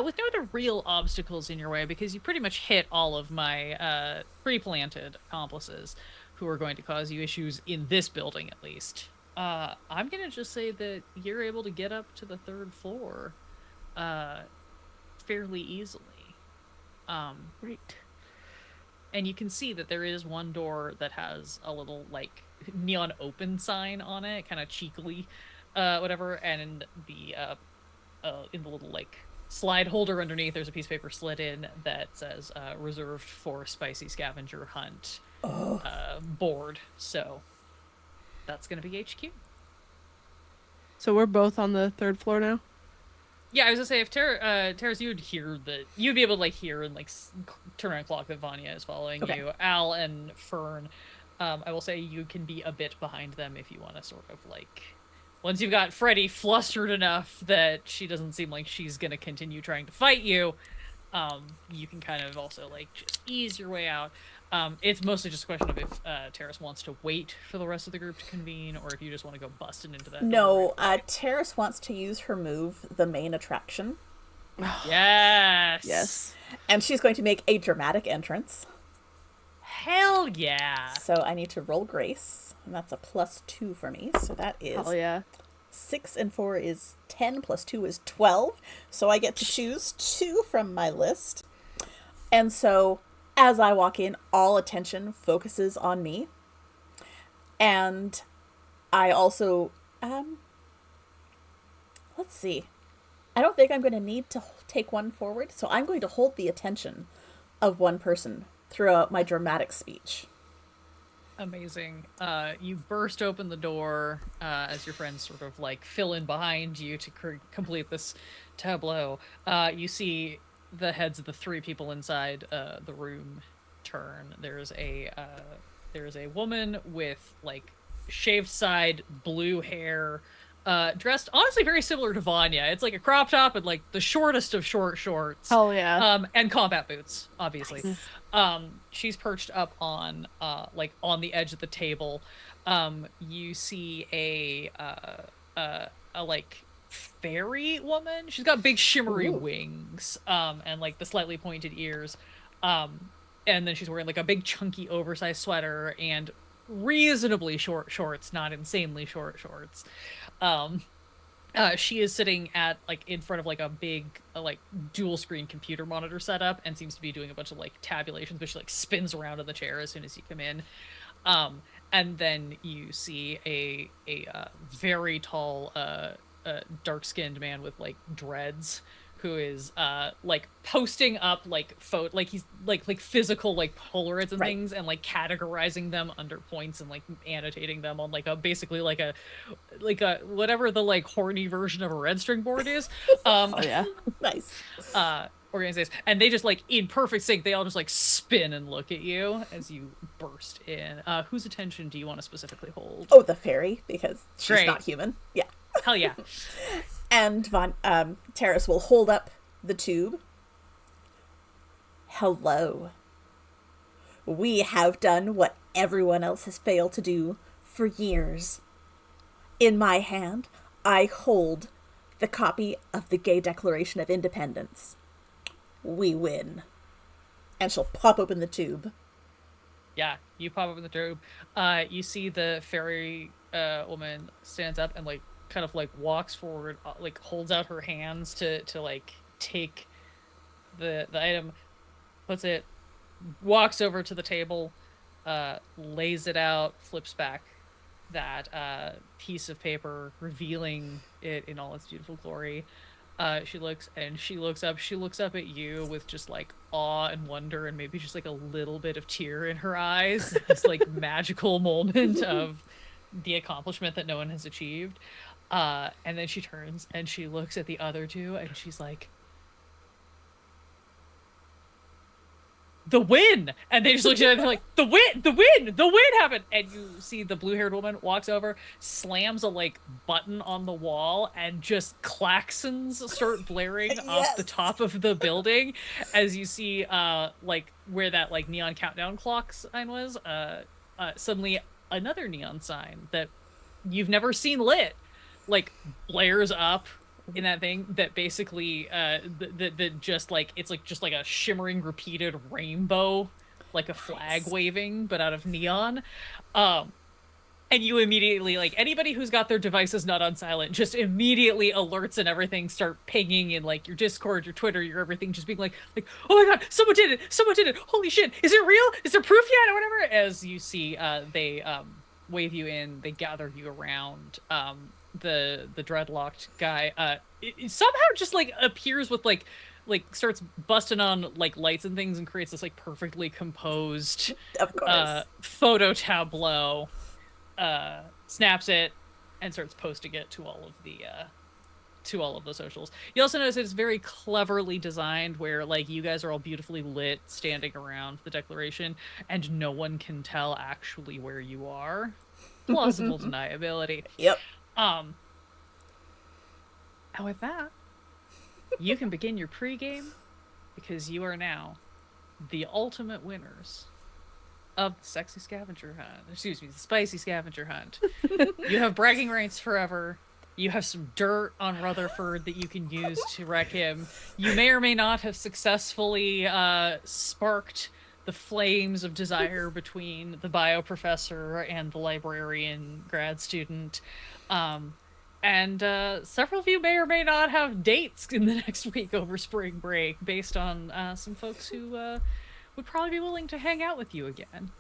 with no other real obstacles in your way because you pretty much hit all of my pre-planted accomplices. who are going to cause you issues in this building, at least. I'm gonna just say that you're able to get up to the 3rd floor, fairly easily. Great. And you can see that there is one door that has a little like neon open sign on it, kind of cheekily, whatever. And in the little like slide holder underneath, there's a piece of paper slid in that says reserved for spicy scavenger hunt board. So that's gonna be HQ. So we're both on the 3rd floor now? Yeah, I was gonna say if Terrace, you'd be able to like hear and like turn around clock that Vanya is following you. Al and Fern, I will say you can be a bit behind them if you want to sort of like, once you've got Freddy flustered enough that she doesn't seem like she's gonna continue trying to fight you, you can kind of also like just ease your way out. It's mostly just a question of if Terrace wants to wait for the rest of the group to convene, or if you just want to go busting into that. No, Terrace wants to use her move, the main attraction. Yes. Yes. And she's going to make a dramatic entrance. Hell yeah. So I need to roll Grace, and that's a +2 for me. So that is Hell yeah. 6 and 4 is 10, +2 is 12. So I get to choose 2 from my list. And so as I walk in, all attention focuses on me. And I also, let's see. I don't think I'm going to need to take one forward. So I'm going to hold the attention of one person throughout my dramatic speech. Amazing. You burst open the door as your friends sort of like fill in behind you to complete this tableau. You see the heads of the 3 people inside the room turn. There's a woman with like shaved side blue hair, dressed honestly very similar to Vanya. It's like a crop top and like the shortest of short shorts. Hell yeah. And combat boots, obviously. Nice. She's perched up on like on the edge of the table. You see a like fairy woman. She's got big shimmery wings, and like the slightly pointed ears. And then she's wearing like a big chunky oversized sweater and reasonably short shorts, not insanely short shorts. She is sitting at like in front of like a big like dual screen computer monitor setup and seems to be doing a bunch of like tabulations, but she like spins around in the chair as soon as you come in. And then you see a very tall dark-skinned man with like dreads who is like posting up like like he's like physical like Polaroids and things and like categorizing them under points and like annotating them on like a basically like a whatever the like horny version of a red string board is. Oh yeah. Nice. Organization. And they just like in perfect sync, they all just like spin and look at you as you burst in. Whose attention do you want to specifically hold? Oh, the fairy, because she's Great. not human. Yeah. Hell yeah. And Terrace will hold up the tube. Hello. We have done what everyone else has failed to do for years. In my hand, I hold the copy of the Gay Declaration of Independence. We win. And she'll pop open the tube. Yeah, you pop open the tube. You see the fairy woman stands up and like kind of like walks forward, like holds out her hands to like take the item, puts it, walks over to the table, lays it out, flips back that piece of paper, revealing it in all its beautiful glory. She looks up at you with just like awe and wonder and maybe just like a little bit of tear in her eyes. This like magical moment of the accomplishment that no one has achieved. And then she turns and she looks at the other 2 and she's like, the win! And they just look at it and they're like, the win happened! And you see the blue-haired woman walks over, slams a like button on the wall, and just klaxons start blaring off the top of the building as you see like where that like neon countdown clock sign was, suddenly another neon sign that you've never seen lit like blares up in that thing that basically that just like it's like just like a shimmering repeated rainbow like a flag waving, but out of neon. And you immediately, like, anybody who's got their devices not on silent just immediately alerts and everything start pinging in, like, your Discord, your Twitter, your everything, just being like, oh my god, someone did it, holy shit, is it real, is there proof yet, or whatever. As you see, they wave you in, they gather you around. The dreadlocked guy it somehow just like appears with like starts busting on like lights and things and creates this like perfectly composed Of course. photo tableau, snaps it and starts posting it to all of the socials. You also notice it's very cleverly designed where like you guys are all beautifully lit standing around the declaration and no one can tell actually where you are. Plausible deniability. Yep. And with that, you can begin your pregame because you are now the ultimate winners of the sexy scavenger hunt. Excuse me, the spicy scavenger hunt. You have bragging rights forever. You have some dirt on Rutherford that you can use to wreck him. You may or may not have successfully sparked the flames of desire between the bio professor and the librarian grad student. And several of you may or may not have dates in the next week over spring break based on some folks who would probably be willing to hang out with you again.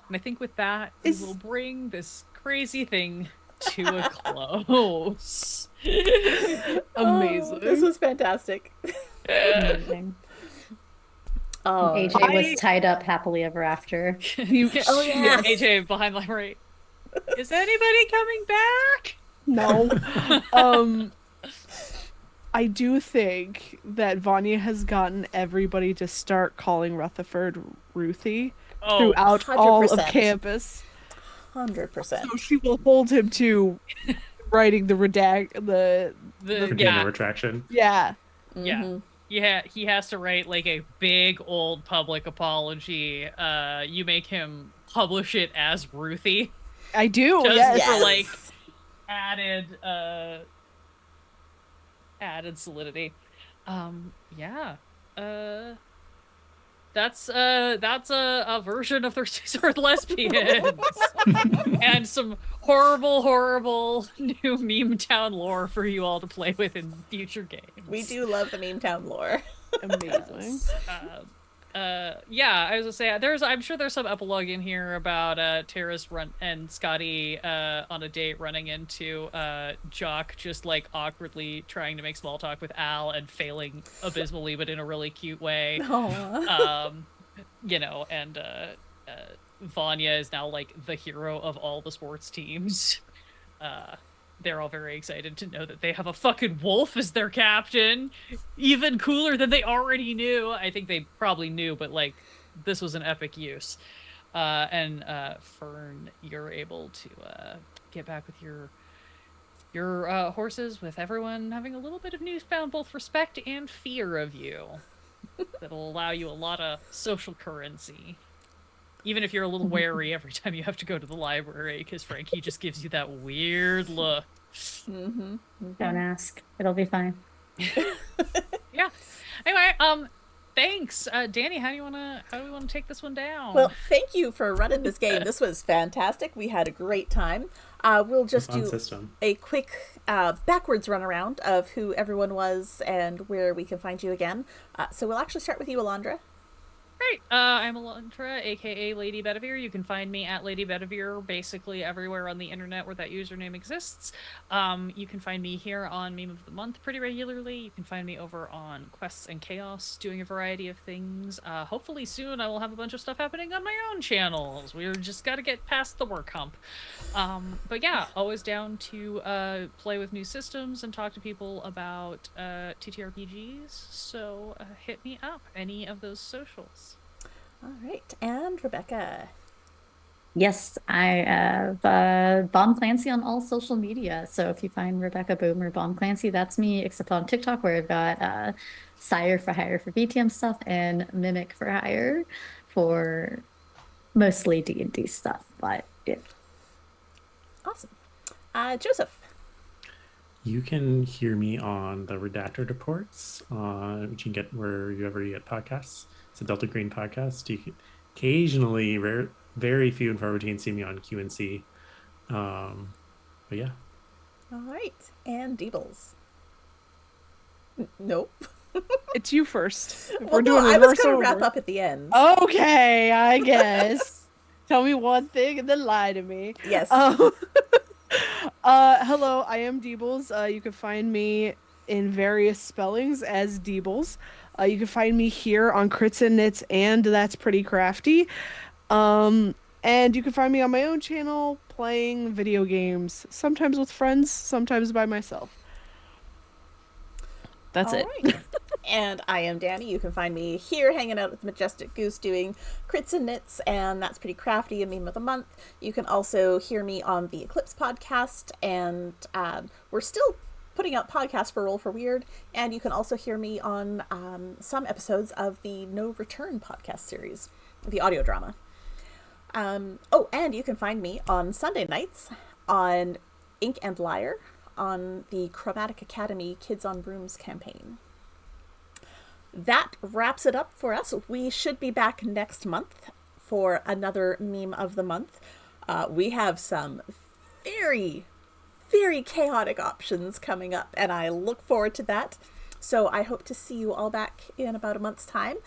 And I think with that, we will bring this crazy thing to a close. Amazing. Oh, this was fantastic. Amazing. Oh, AJ was tied up happily ever after. Oh, yeah. AJ behind the library. Is anybody coming back? No. I do think that Vanya has gotten everybody to start calling Rutherford Ruthie throughout all of 100%. campus. 100%. So she will hold him to writing the Container retraction. Yeah. Mhm. Yeah, he has to write like a big old public apology. You make him publish it as Ruthie. I do. Just Yes. for like added solidity. Yeah. That's a version of Thirsty Sword Lesbians. And some horrible new Meme Town lore for you all to play with in future games. We do love the Meme Town lore. Amazing. Yeah, I was gonna say I'm sure there's some epilogue in here about Terrace and Scotty on a date running into Jock just like awkwardly trying to make small talk with Al and failing abysmally but in a really cute way. You know, and Vanya is now like the hero of all the sports teams. They're all very excited to know that they have a fucking wolf as their captain. Even cooler than they already knew. I think they probably knew, but like this was an epic use. And Fern, you're able to get back with your horses, with everyone having a little bit of newfound both respect and fear of you. That'll allow you a lot of social currency. Even if you're a little wary every time you have to go to the library, because Frankie just gives you that weird look. Mm-hmm. Don't ask. It'll be fine. Yeah. Anyway, thanks. Danny, how do we want to take this one down? Well, thank you for running this game. This was fantastic. We had a great time. We'll just do a quick backwards run around of who everyone was and where we can find you again. So we'll actually start with you, Alondra. Great. I'm Alondra, aka Lady Bedivere. You can find me at Lady Bedivere basically everywhere on the internet where that username exists. You can find me here on Meme of the Month pretty regularly. You can find me over on Quests and Chaos doing a variety of things. Hopefully soon I will have a bunch of stuff happening on my own channels. We're just got to get past the work hump. But yeah, always down to play with new systems and talk to people about TTRPGs. So hit me up, any of those socials. All right. And Rebecca. Yes, I have Bomb Clancy on all social media. So if you find Rebecca Boom or Bomb Clancy, that's me, except on TikTok where I've got Sire for Hire for BTM stuff and Mimic for Hire for mostly D&D stuff. But yeah. Awesome. Joseph. You can hear me on the Redacted Reports, which you can get wherever you get podcasts. It's a Delta Green podcast. You occasionally, very few and far between, see me on QNC. But yeah. All right. And Deebles. Nope. It's you first. If Well, we're no, doing I was reverse going to wrap order. up at the end. Okay, I guess. Tell me one thing and then lie to me. Yes. Hello, I am Deebles. You can find me in various spellings as Deebles. You can find me here on Crits and Knits and That's Pretty Crafty. And you can find me on my own channel playing video games, sometimes with friends, sometimes by myself. That's All it. right. And I am Danny. You can find me here hanging out with the Majestic Goose doing Crits and Knits, and That's Pretty Crafty, a meme of the month. You can also hear me on the Eclipse podcast, and we're still putting out podcasts for Roll for Weird, and you can also hear me on some episodes of the No Return podcast series, the audio drama. Oh, and you can find me on Sunday nights on Ink and Lyre on the Chromatic Academy Kids on Brooms campaign. That wraps it up for us. We should be back next month for another meme of the month. We have some very, very chaotic options coming up, and I look forward to that. So I hope to see you all back in about a month's time.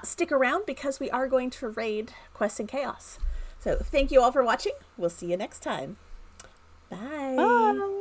Stick around because we are going to raid Quest and Chaos. So thank you all for watching. We'll see you next time. Bye. Bye.